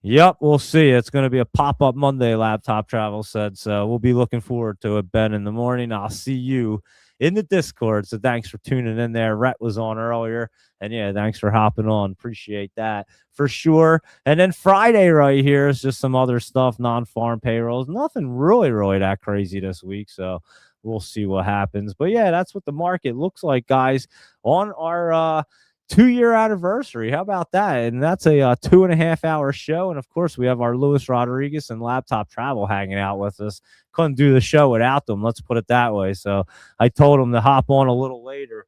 Yep, we'll see. It's going to be a pop-up Monday, Laptop Travel said. So we'll be looking forward to it, Ben, in the morning. I'll see you in the Discord. So thanks for tuning in there. Rhett was on earlier. And yeah, thanks for hopping on. Appreciate that for sure. And then Friday right here is just some other stuff, non-farm payrolls. Nothing really that crazy this week. So we'll see what happens. But yeah, that's what the market looks like, guys, on our 2-year anniversary. How about that? And that's a 2.5-hour show. And of course, we have our Luis Rodriguez and Laptop Travel hanging out with us. Couldn't do the show without them. Let's put it that way. So I told them to hop on a little later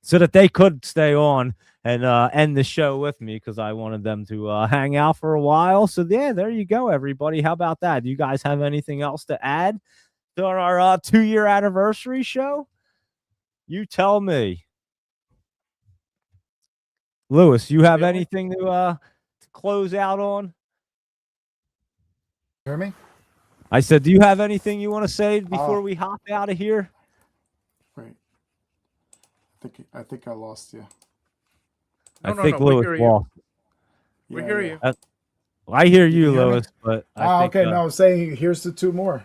so that they could stay on and end the show with me, because I wanted them to hang out for a while. So yeah, there you go, everybody. How about that? Do you guys have anything else to add to our 2-year anniversary show? You tell me. Lewis, you have anything to close out on? Hear me? I said, do you have anything you want to say before we hop out of here? Wait. I think I lost you. I think Lewis lost. We hear you. I hear you, Lewis, but I think, okay. No, I'm saying here's the 2 more.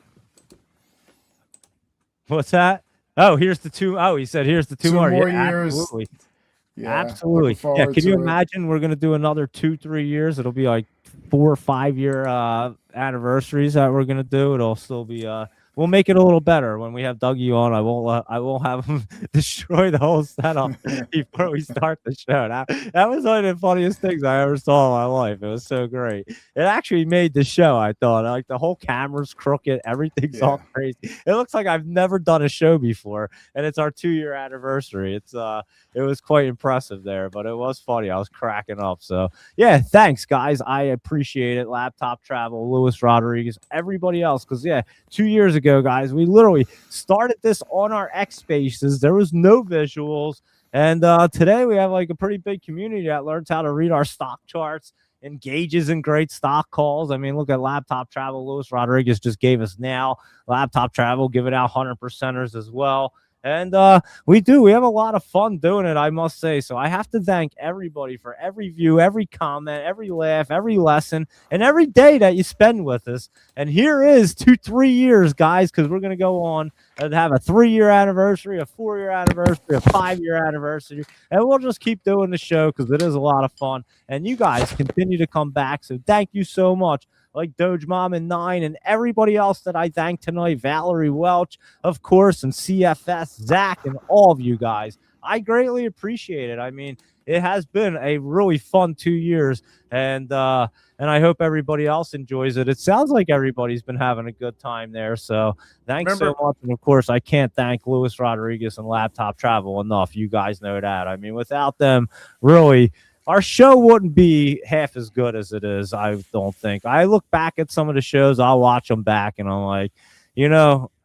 What's that? Oh, here's the 2. Oh, he said here's the 2 more. Yeah, years. Absolutely. Yeah, absolutely. Yeah. Can you imagine we're going to do another 2-3 years? It'll be like 4 or 5 year anniversaries that we're going to do. It'll still be we'll make it a little better when we have Dougie on. I won't have him destroy the whole setup before we start the show. That was one of the funniest things I ever saw in my life. It was so great. It actually made the show. I thought like the whole camera's crooked, everything's all crazy. It looks like I've never done a show before, and it's our 2-year anniversary. It was quite impressive there, but it was funny. I was cracking up. So yeah, thanks guys. I appreciate it. Laptop Travel, Luis Rodriguez, everybody else, because 2 years ago, guys, we literally started this on our X Spaces. There was no visuals. And today we have like a pretty big community that learns how to read our stock charts, engages in great stock calls. I mean, look at Laptop Travel. Luis Rodriguez just gave us now. Laptop Travel giving out 100%ers as well. And we have a lot of fun doing it, I must say. So I have to thank everybody for every view, every comment, every laugh, every lesson, and every day that you spend with us. And here is 3 years, guys, because we're going to go on and have a 3-year anniversary, a 4-year anniversary, a 5-year anniversary. And we'll just keep doing the show because it is a lot of fun. And you guys continue to come back. So thank you so much. Like Doge Mom and 9 and everybody else that I thank tonight, Valerie Welch, of course, and CFS, Zach, and all of you guys. I greatly appreciate it. I mean, it has been a really fun 2 years, and I hope everybody else enjoys it. It sounds like everybody's been having a good time there, so thanks so much. And, of course, I can't thank Luis Rodriguez and Laptop Travel enough. You guys know that. I mean, without them, really – our show wouldn't be half as good as it is, I don't think. I look back at some of the shows, I'll watch them back, and I'm like,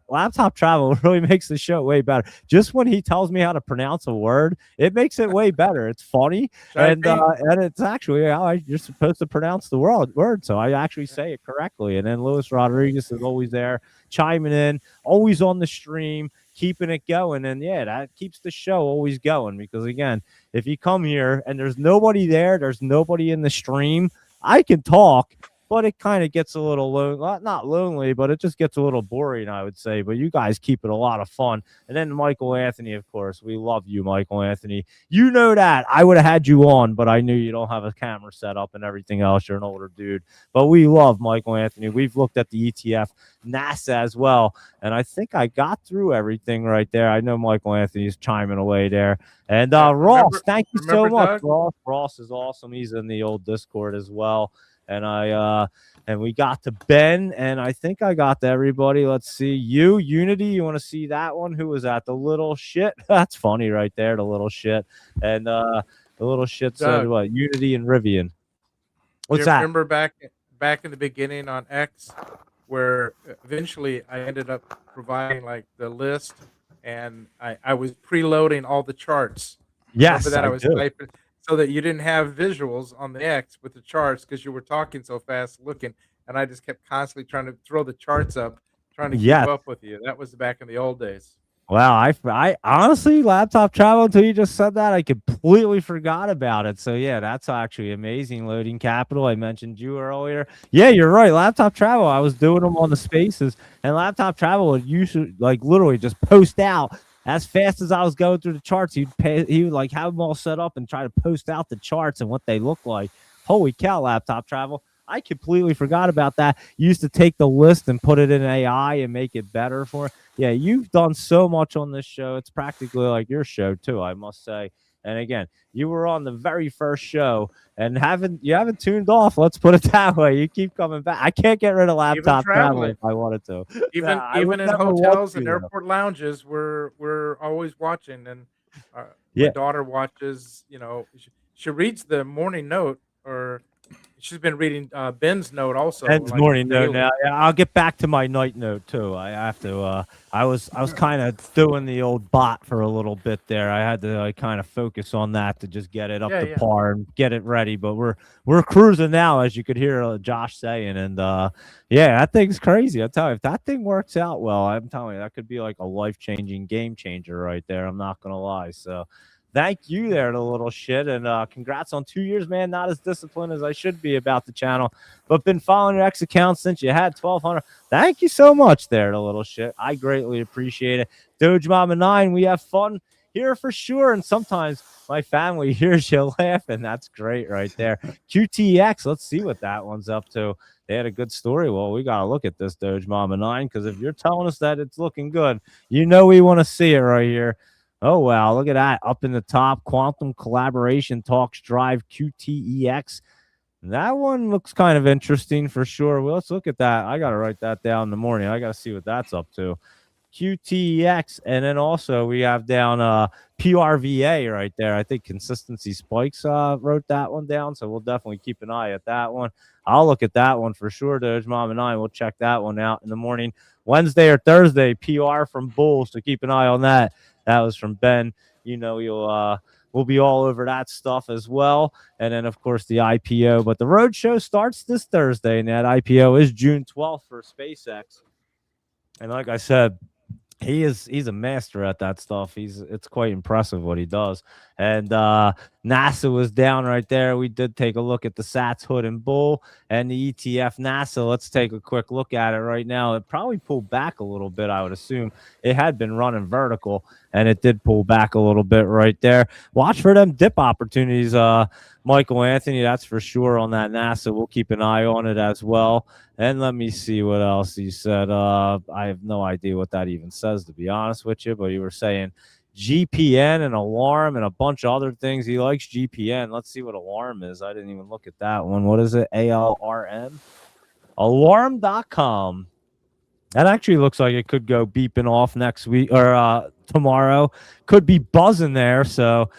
Laptop Travel really makes the show way better. Just when he tells me how to pronounce a word, it makes it way better. It's funny, and it's actually how you're supposed to pronounce the word, so I actually say it correctly. And then Luis Rodriguez is always there, chiming in, always on the stream, keeping it going. And that keeps the show always going, because again, if you come here and there's nobody there, there's nobody in the stream, I can talk, but it kind of gets a little not lonely, but it just gets a little boring, I would say. But you guys keep it a lot of fun. And then Michael Anthony, of course, we love you, Michael Anthony. You know that I would have had you on, but I knew you don't have a camera set up and everything else. You're an older dude, but we love Michael Anthony. We've looked at the ETF, NASA as well, and I think I got through everything right there. I know Michael Anthony's chiming away there. And Ross, thank you so much. Ross is awesome. He's in the old Discord as well. And we got to Ben, and I think I got to everybody. Let's see. Unity, you want to see that one? Who was that? The little shit. That's funny right there, the little shit. And the little shit said what? Unity and Rivian. What's that? Remember back in the beginning on X, where eventually I ended up providing like the list, and I was preloading all the charts. Yes, that I was typing, so that you didn't have visuals on the X with the charts because you were talking so fast looking, and I just kept constantly trying to throw the charts up, trying to keep up with you. That was back in the old days. Wow, I honestly, Laptop Travel, until you just said that, I completely forgot about it. So that's actually amazing. Loading Capital, I mentioned you earlier. Yeah, you're right. Laptop Travel, I was doing them on the Spaces, and Laptop Travel would usually like literally just post out as fast as I was going through the charts. He would like have them all set up and try to post out the charts and what they look like. Holy cow, Laptop Travel. I completely forgot about that. You used to take the list and put it in AI and make it better for it. Yeah, you've done so much on this show. It's practically like your show too, I must say. And again, you were on the very first show and you haven't tuned off. Let's put it that way. You keep coming back. I can't get rid of Laptop Travel if I wanted to. Even in hotels and airport lounges, we're always watching. And my daughter watches. She reads the morning note, or she's been reading Ben's note also. Ben's morning note now. Yeah, I'll get back to my night note too. I have to. I was kind of doing the old bot for a little bit there. I had to kind of focus on that to just get it up to par and get it ready. But we're cruising now, as you could hear Josh saying. And that thing's crazy. I tell you, if that thing works out well, I'm telling you, that could be like a life-changing game changer right there. I'm not gonna lie. So. Thank you there, the little shit, and congrats on 2 years, man. Not as disciplined as I should be about the channel, but been following your X account since you had 1,200. Thank you so much there, the little shit. I greatly appreciate it. Doge Mama 9, we have fun here for sure. And sometimes my family hears you laughing. That's great right there. QTX, let's see what that one's up to. They had a good story. Well, we got to look at this Doge Mama 9, because if you're telling us that it's looking good, we want to see it right here. Oh, wow. Look at that. Up in the top, Quantum Collaboration Talks Drive QTEX. That one looks kind of interesting for sure. Well, let's look at that. I got to write that down in the morning. I got to see what that's up to. QTEX, and then also we have down PRVA right there. I think Consistency Spikes wrote that one down, so we'll definitely keep an eye at that one. I'll look at that one for sure. Doge Mom and I will check that one out in the morning. Wednesday or Thursday, PR from Bulls, so keep an eye on that. That was from Ben. We'll be all over that stuff as well. And then, of course, the IPO. But the road show starts this Thursday, and that IPO is June 12th for SpaceX. And like I said, he's a master at that stuff. It's quite impressive what he does. And NASA was down right there. We did take a look at the Sats, Hood, and Bull and the ETF NASA. Let's take a quick look at it right now. It probably pulled back a little bit, I would assume. It had been running vertical, and it did pull back a little bit right there. Watch for them dip opportunities, Michael Anthony, that's for sure on that NASA. We'll keep an eye on it as well. And let me see what else he said. I have no idea what that even says, to be honest with you, but you were saying GPN and alarm and a bunch of other things. He likes GPN. Let's see what alarm is. I didn't even look at that one. What is it? ALRM? Alarm.com. That actually looks like it could go beeping off next week or tomorrow. Could be buzzing there. So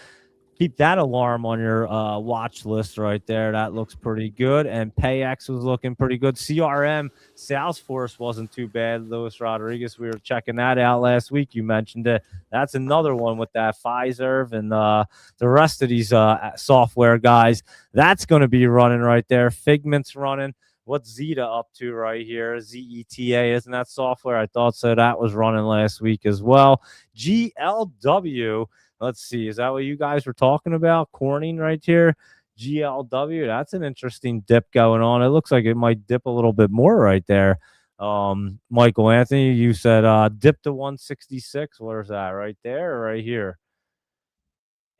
keep that alarm on your watch list right there. That looks pretty good. And PayX was looking pretty good. CRM, Salesforce wasn't too bad. Luis Rodriguez, we were checking that out last week. You mentioned it. That's another one with that Fiserv and the rest of these software guys. That's going to be running right there. Figment's running. What's Zeta up to right here? ZETA, isn't that software? I thought so. That was running last week as well. GLW. Let's see. Is that what you guys were talking about? Corning right here. GLW. That's an interesting dip going on. It looks like it might dip a little bit more right there. Michael Anthony, you said dip to 166. Where's that? Right there or right here?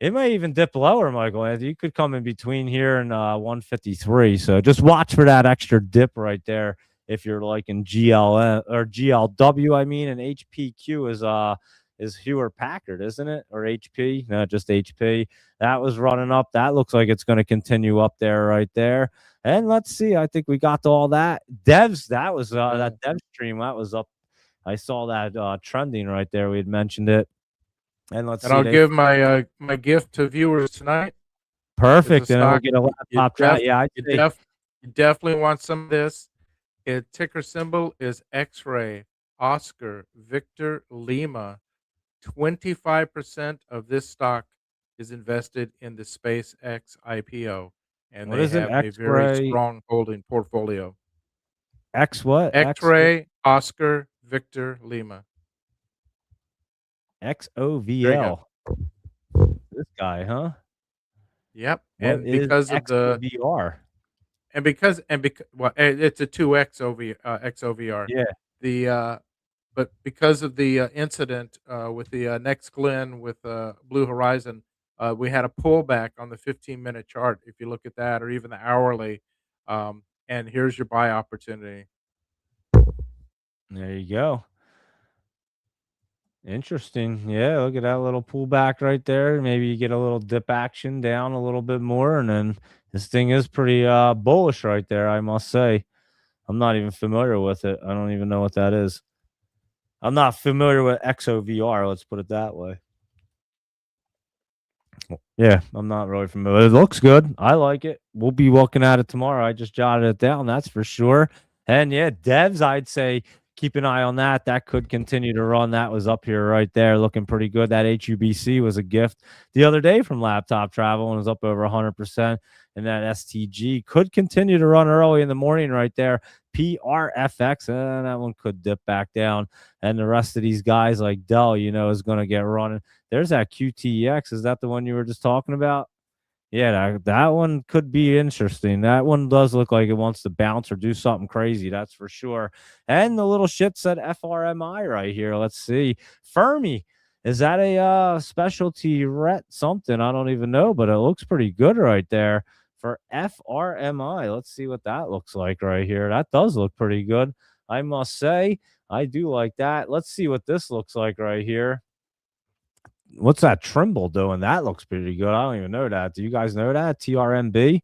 It may even dip lower, Michael Anthony. You could come in between here and 153. So just watch for that extra dip right there if you're liking GLM or GLW, I mean, and HPQ is Hewlett Packard, isn't it? Or HP? No, just HP. That was running up. That looks like it's going to continue up there right there. And let's see. I think we got to all that. Devs, that was that dev stream. That was up. I saw that trending right there. We had mentioned it. And let's see. I'll give my my gift to viewers tonight. Perfect. And we'll get a laptop chat. Yeah, you definitely want some of this. Its ticker symbol is X-Ray, Oscar, Victor, Lima. 25% of this stock is invested in the SpaceX IPO, and they have a very strong holding portfolio. X what? X-Ray, Oscar, Victor, Lima. XOVL. This guy, huh? Yep. And because of the VR. And because well, it's a 2X XOVR. Yeah. But because of the incident with the Next Glen with Blue Horizon, we had a pullback on the 15-minute chart. If you look at that, or even the hourly, and here's your buy opportunity. There you go. Interesting. Yeah, look at that little pullback right there. Maybe you get a little dip action down a little bit more, and then this thing is pretty bullish right there, I must say. I'm not even familiar with it. I don't even know what that is. I'm not familiar with XOVR, let's put it that way. Yeah, I'm not really familiar. It looks good. I like it. We'll be looking at it tomorrow. I just jotted it down, that's for sure. And yeah, devs, I'd say keep an eye on that. That could continue to run. That was up here right there, looking pretty good. That HUBC was a gift the other day from Laptop Travel and was up over 100%. And that STG could continue to run early in the morning right there. PRFX, that one could dip back down. And the rest of these guys like Dell, is going to get running. There's that QTEX. Is that the one you were just talking about? Yeah, that one could be interesting. That one does look like it wants to bounce or do something crazy. That's for sure. And the little shit said FRMI right here. Let's see. Fermi. Is that a specialty ret something? I don't even know, but it looks pretty good right there for FRMI. Let's see what that looks like right here. That does look pretty good, I must say. I do like that. Let's see what this looks like right here. What's that Trimble doing? That looks pretty good. I don't even know that. Do you guys know that? TRMB?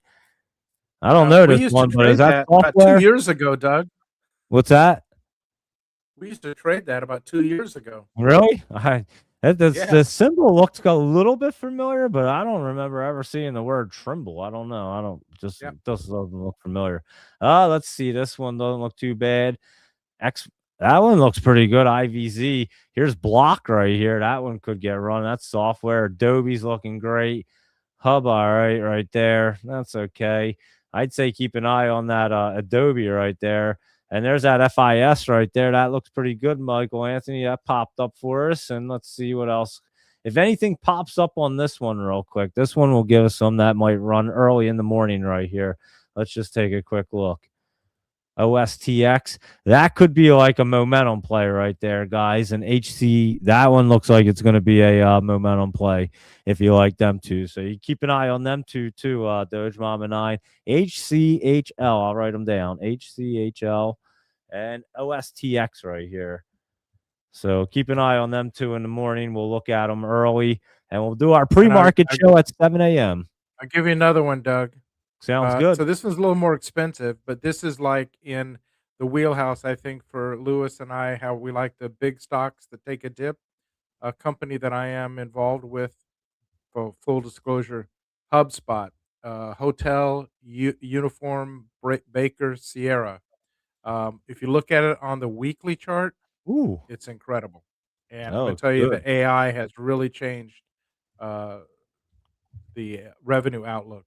I don't know this one, but is that about software? 2 years ago, Doug. What's that? We used to trade that about 2 years ago. Really? Yeah. The symbol looks a little bit familiar, but I don't remember ever seeing the word Trimble. I don't know. I don't just Yep. it doesn't look familiar. Let's see. This one doesn't look too bad. That one looks pretty good. IVZ. Here's Block right here. That one could get run. That's software. Adobe's looking great. Hub, all right there. That's okay. I'd say keep an eye on that Adobe right there. And there's that FIS right there. That looks pretty good, Michael Anthony. That popped up for us. And let's see what else. If anything pops up on this one real quick, this one will give us some that might run early in the morning right here. Let's just take a quick look. OSTX. That could be like a momentum play right there, guys. And HC, that one looks like it's going to be a momentum play if you like them too. So you keep an eye on them too, Doge Mama 9. HCHL. I'll write them down. HCHL and OSTX right here. So keep an eye on them too in the morning. We'll look at them early and we'll do our pre-market show at 7 a.m. I'll give you another one, Doug. Sounds good. So this one's a little more expensive, but this is like in the wheelhouse, I think, for Lewis and I, how we like the big stocks that take a dip. A company that I am involved with, for full disclosure, HubSpot, Hotel Uniform Baker Sierra. If you look at it on the weekly chart, it's incredible. And I'm going to tell you, the AI has really changed the revenue outlook.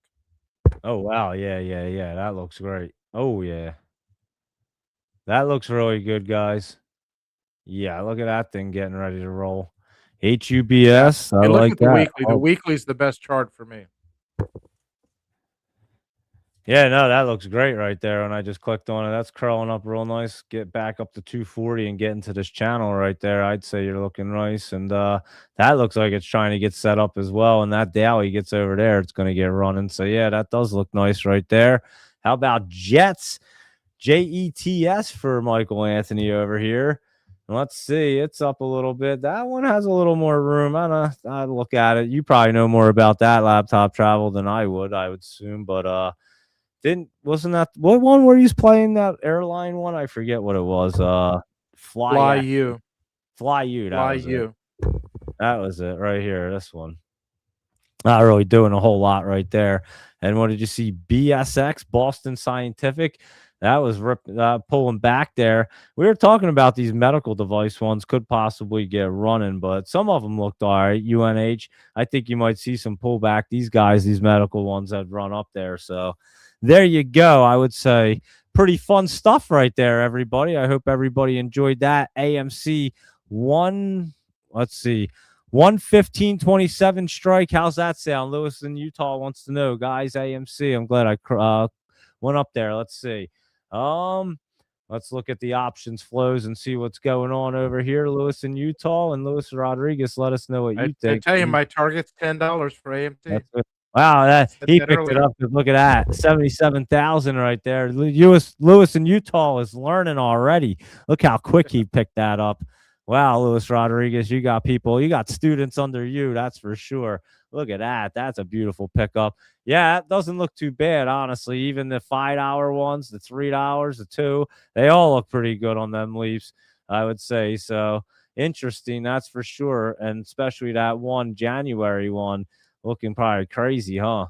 Oh, wow. Yeah. That looks great. Oh, yeah. That looks really good, guys. Yeah, look at that thing getting ready to roll. HUBS. Yeah. I Look like at the that. weekly. The weekly is the best chart for me. Yeah, no, that looks great right there. And I just clicked on it. That's curling up real nice. Get back up to 240 and get into this channel right there. I'd say you're looking nice. And that looks like it's trying to get set up as well. And that daily gets over there, it's going to get running. So, yeah, that does look nice right there. How about Jets? JETS for Michael Anthony over here. Let's see. It's up a little bit. That one has a little more room. I'd look at it. You probably know more about that laptop travel than I would assume. But wasn't that what one where he's playing that airline one? I forget what it was. Fly You. Fly You. That was it right here. This one. Not really doing a whole lot right there. And what did you see? BSX, Boston Scientific. That was pulling back there. We were talking about these medical device ones could possibly get running, but some of them looked all right. UNH, I think you might see some pullback. These guys, these medical ones have run up there. So there you go. I would say pretty fun stuff right there, everybody. I hope everybody enjoyed that. AMC 115.27 strike. How's that sound? Lewis in Utah wants to know, guys. AMC. I'm glad I went up there. Let's see. Let's look at the options flows and see what's going on over here. Lewis in Utah and Lewis Rodriguez. Let us know what you think. I tell you, my target's $10 for AMC. Wow, he picked it up. Look at that, 77,000 right there. Lewis in Utah is learning already. Look how quick he picked that up. Wow, Lewis Rodriguez, you got students under you, that's for sure. Look at that. That's a beautiful pickup. Yeah, that doesn't look too bad, honestly. Even the $5 ones, the $3, the 2, they all look pretty good on them Leafs, I would say. So interesting, that's for sure. And especially that one, January one, looking probably crazy, huh?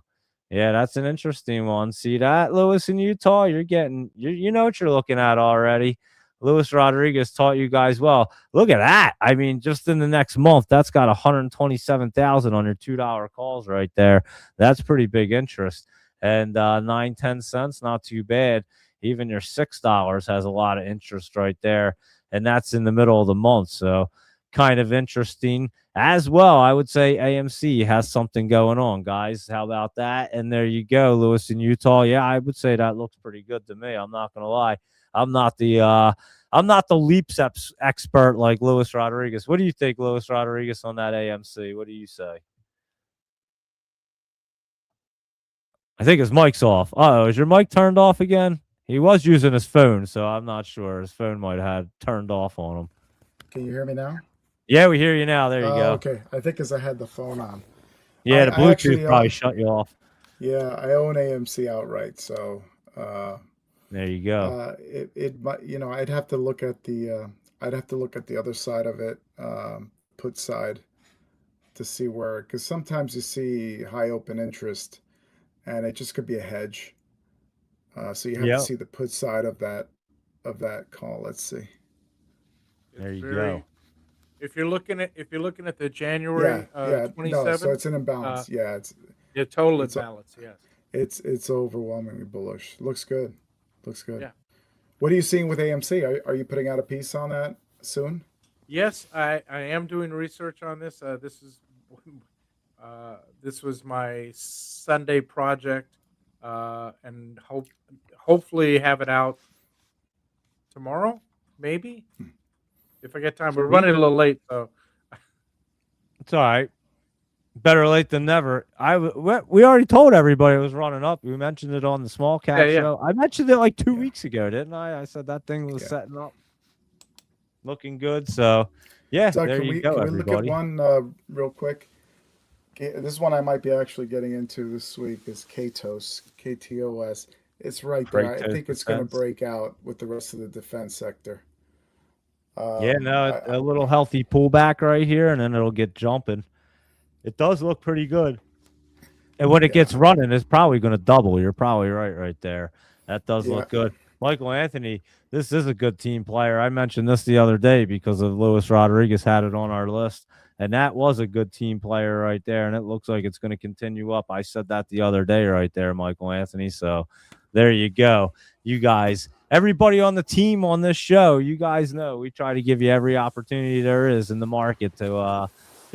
Yeah, that's an interesting one. See that, Lewis in Utah? You know what you're looking at already. Lewis Rodriguez taught you guys well. Look at that. I mean, just in the next month, that's got 127,000 on your $2 calls right there. That's pretty big interest. And 9-10 cents, not too bad. Even your $6 has a lot of interest right there. And that's in the middle of the month. So kind of interesting as well. I would say AMC has something going on, guys. How about that? And there you go, Lewis in Utah. Yeah, I would say that looks pretty good to me. I'm not going to lie. I'm not the I'm not the leaps expert like Luis Rodriguez. What do you think, Luis Rodriguez, on that AMC? What do you say? I think his mic's off. Uh-oh, is your mic turned off again? He was using his phone, so I'm not sure. His phone might have had turned off on him. Can you hear me now? Yeah, we hear you now. There you go. Okay. I think because I had the phone on. Yeah, the Bluetooth probably shut you off. Yeah, I own AMC outright, so there you go. It might, I'd have to look at the other side of it, put side, to see where, because sometimes you see high open interest, and it just could be a hedge. So you have to see the put side of that call. Let's see. There you go. If you're looking at the January 27th, no, so it's an imbalance. It's total imbalance. Yes, it's overwhelmingly bullish. Looks good. Yeah. What are you seeing with AMC? Are you putting out a piece on that soon? Yes, I am doing research on this. This was my Sunday project, and hopefully have it out tomorrow, maybe, if I get time. We're running a little late, so it's all right. Better late than never. We already told everybody it was running up. We mentioned it on the small cap show. I mentioned it like 2 weeks ago, didn't I? I said that thing was setting up, looking good. So, Doug, there you go, can we everybody. Look at one real quick? This one I might be actually getting into this week is KTOS. It's right there. I think it's going to break out with the rest of the defense sector. A little healthy pullback right here, and then it'll get jumping. It does look pretty good. And when it gets running, it's probably going to double. You're probably right there. That does look good. Michael Anthony, this is a good team player. I mentioned this the other day because of Luis Rodriguez had it on our list. And that was a good team player right there. And it looks like it's going to continue up. I said that the other day right there, Michael Anthony. So there you go. You guys, everybody on the team on this show, you guys know we try to give you every opportunity there is in the market to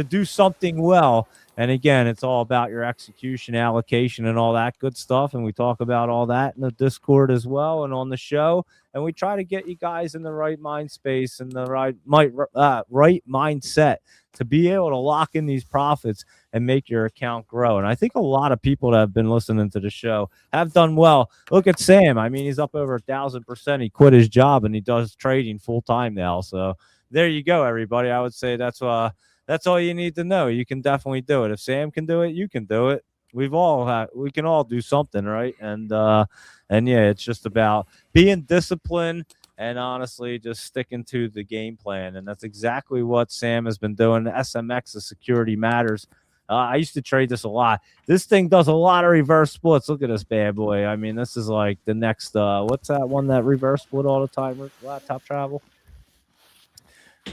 do something well. And again, it's all about your execution, allocation, and all that good stuff. And we talk about all that in the Discord as well and on the show. And we try to get you guys in the right mind space and the right mindset to be able to lock in these profits and make your account grow. And I think a lot of people that have been listening to the show have done well. Look at Sam. I mean, he's up over 1,000%. He quit his job and he does trading full time now. So there you go, everybody. I would say that's all you need to know. You can definitely do it. If Sam can do it, you can do it. We can all do something, right? And it's just about being disciplined and honestly just sticking to the game plan. And that's exactly what Sam has been doing. SMX, the security matters. I used to trade this a lot. This thing does a lot of reverse splits. Look at this bad boy. I mean, this is like the next, what's that one that reverse split all the time? Laptop Travel.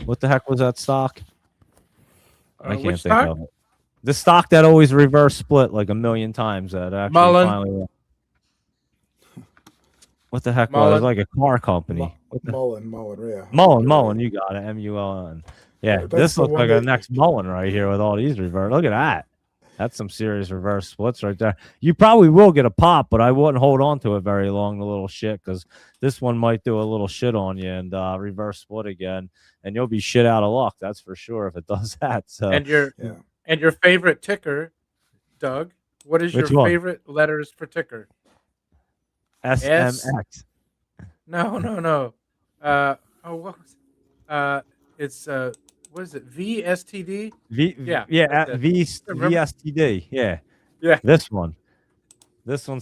What the heck was that stock? I can't think of it. The stock that always reverse split like a million times. That actually finally. What the heck was it? Like a car company? Mullen, yeah. Mullen, you got it. MULN. Yeah, this looks like a next Mullen right here with all these reverse. Look at that. That's some serious reverse splits right there. You probably will get a pop, but I wouldn't hold on to it very long, the little shit, because this one might do a little shit on you and reverse split again, and you'll be shit out of luck. That's for sure if it does that. So and your favorite ticker, Doug. What is your favorite letters for ticker? SMX. No. It's what is it? VSTD? VSTD. Yeah. This one's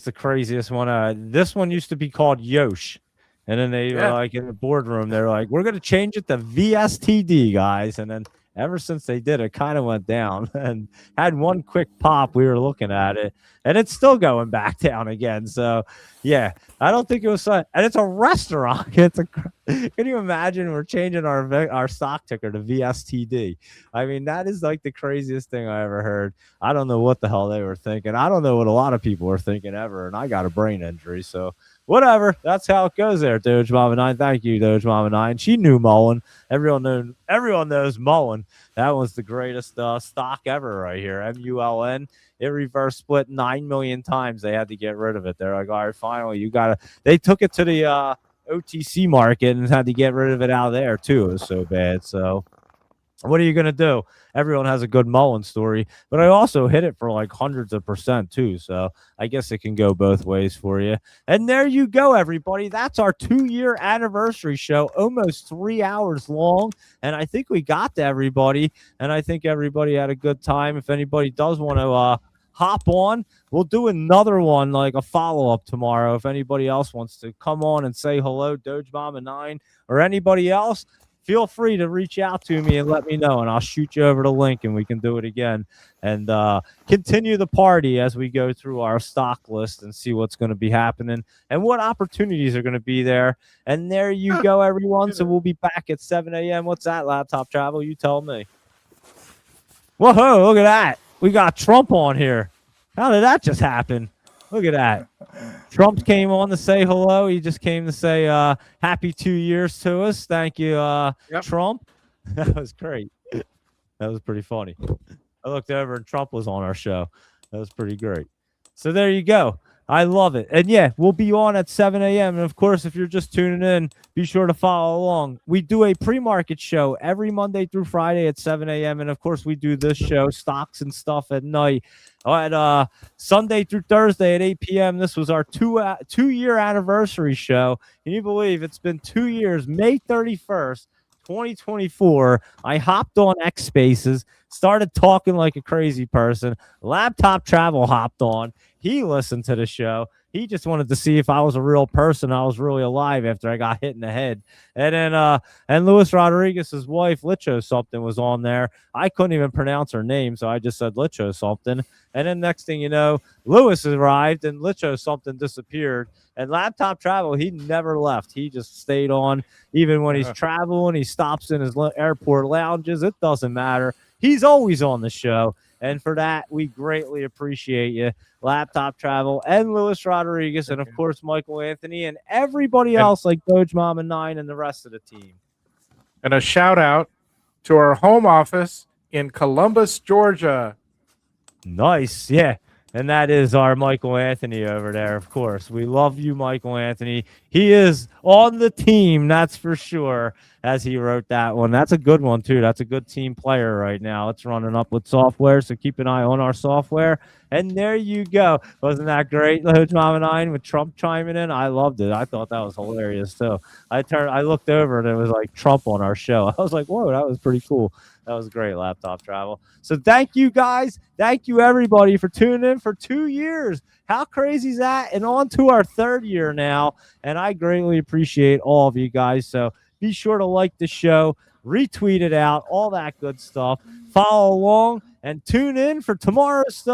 the craziest one. This one used to be called Yosh. And then they were like in the boardroom, they're like, we're gonna change it to VSTD, guys. And then ever since they did, it kind of went down and had one quick pop. We were looking at it, and it's still going back down again. So, yeah, I don't think it was. And it's a restaurant. Can you imagine? We're changing our stock ticker to VSTD. I mean, that is like the craziest thing I ever heard. I don't know what the hell they were thinking. I don't know what a lot of people were thinking ever. And I got a brain injury, so. Whatever. That's how it goes there, Doge Mama 9. Thank you, Doge Mama 9. She knew Mullen. Everyone knows Mullen. That was the greatest stock ever right here. MULN. It reverse split 9 million times. They had to get rid of it. They're like, all right, finally, they took it to the OTC market and had to get rid of it out of there too. It was so bad. So what are you going to do? Everyone has a good Mullen story, but I also hit it for like hundreds of % too. So I guess it can go both ways for you. And there you go, everybody. That's our 2-year anniversary show, almost 3 hours long. And I think we got to everybody, and I think everybody had a good time. If anybody does want to hop on, we'll do another one, like a follow-up tomorrow. If anybody else wants to come on and say hello, Doge Mama 9 or anybody else, feel free to reach out to me and let me know, and I'll shoot you over the link and we can do it again and continue the party as we go through our stock list and see what's going to be happening and what opportunities are going to be there. And there you go, everyone. So we'll be back at 7 a.m. What's that, Laptop Travel? You tell me. Whoa, look at that. We got Trump on here. How did that just happen? Look at that. Trump came on to say hello. He just came to say happy 2 years to us. Thank you, Trump. That was great. That was pretty funny. I looked over and Trump was on our show. That was pretty great. So there you go. I love it. And yeah, we'll be on at 7 a.m. And of course, if you're just tuning in, be sure to follow along. We do a pre-market show every Monday through Friday at 7 a.m. And of course, we do this show, stocks and stuff, at night. At Sunday through Thursday at 8 p.m. This was our 2-year anniversary show. Can you believe it's been 2 years? May 31st, 2024. I hopped on X Spaces, started talking like a crazy person. Laptop Travel hopped on. He listened to the show. He just wanted to see if I was a real person. I was really alive after I got hit in the head. And then and Luis Rodriguez's wife, Licho something, was on there. I couldn't even pronounce her name, so I just said Licho something. And then next thing you know, Luis arrived and Licho something disappeared. And Laptop Travel, he never left. He just stayed on. Even when he's traveling, he stops in his airport lounges. It doesn't matter. He's always on the show. And for that, we greatly appreciate you, Laptop Travel and Luis Rodriguez, and of course Michael Anthony and everybody else like Doge Mama 9 and the rest of the team. And a shout out to our home office in Columbus, Georgia. Nice, yeah. And that is our Michael Anthony over there, of course. We love you, Michael Anthony. He is on the team, that's for sure, as he wrote that one. That's a good one, too. That's a good team player right now. It's running up with software, so keep an eye on our software. And there you go. Wasn't that great, Doge Mama 9, with Trump chiming in? I loved it. I thought that was hilarious, too. I looked over, and it was like Trump on our show. I was like, whoa, that was pretty cool. That was great, Laptop Travel. So thank you, guys. Thank you, everybody, for tuning in for 2 years. How crazy is that? And on to our 3rd year now. And I greatly appreciate all of you guys. So be sure to like the show, retweet it out, all that good stuff. Follow along and tune in for tomorrow's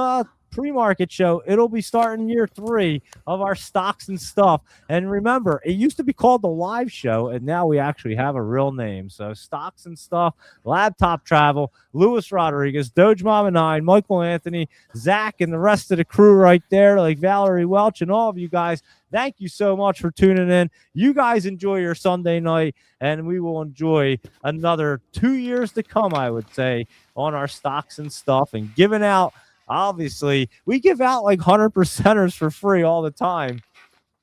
pre-market show. It'll be starting year 3 of our stocks and stuff. And remember, it used to be called the live show, and now we actually have a real name. So stocks and stuff, Laptop Travel, Luis Rodriguez, Doge Mama 9, Michael Anthony, Zach, and the rest of the crew right there, like Valerie Welch and all of you guys. Thank you so much for tuning in. You guys enjoy your Sunday night, and we will enjoy another 2 years to come, I would say, on our stocks and stuff and giving out. Obviously, we give out like 100%ers for free all the time.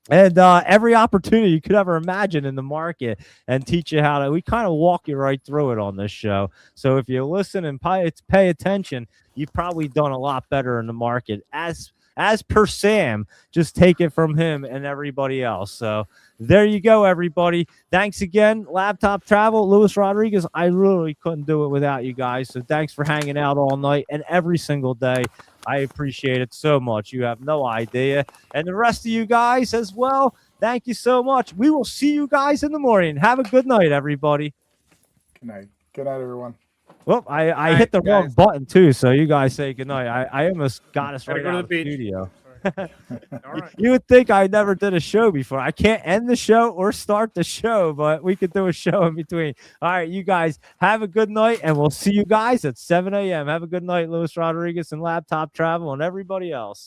And every opportunity you could ever imagine in the market and teach you how to, we kind of walk you right through it on this show. So if you listen and pay attention, you've probably done a lot better in the market. As per Sam, just take it from him and everybody else. So there you go, everybody. Thanks again, Laptop Travel, Luis Rodriguez. I really couldn't do it without you guys. So thanks for hanging out all night and every single day. I appreciate it so much. You have no idea. And the rest of you guys as well, thank you so much. We will see you guys in the morning. Have a good night, everybody. Good night. Good night, everyone. Well, I hit the wrong button, too, so you guys say goodnight. I almost got us right out of the studio. All right. You would think I never did a show before. I can't end the show or start the show, but we could do a show in between. All right, you guys have a good night, and we'll see you guys at 7 a.m. Have a good night, Luis Rodriguez and Laptop Travel and everybody else.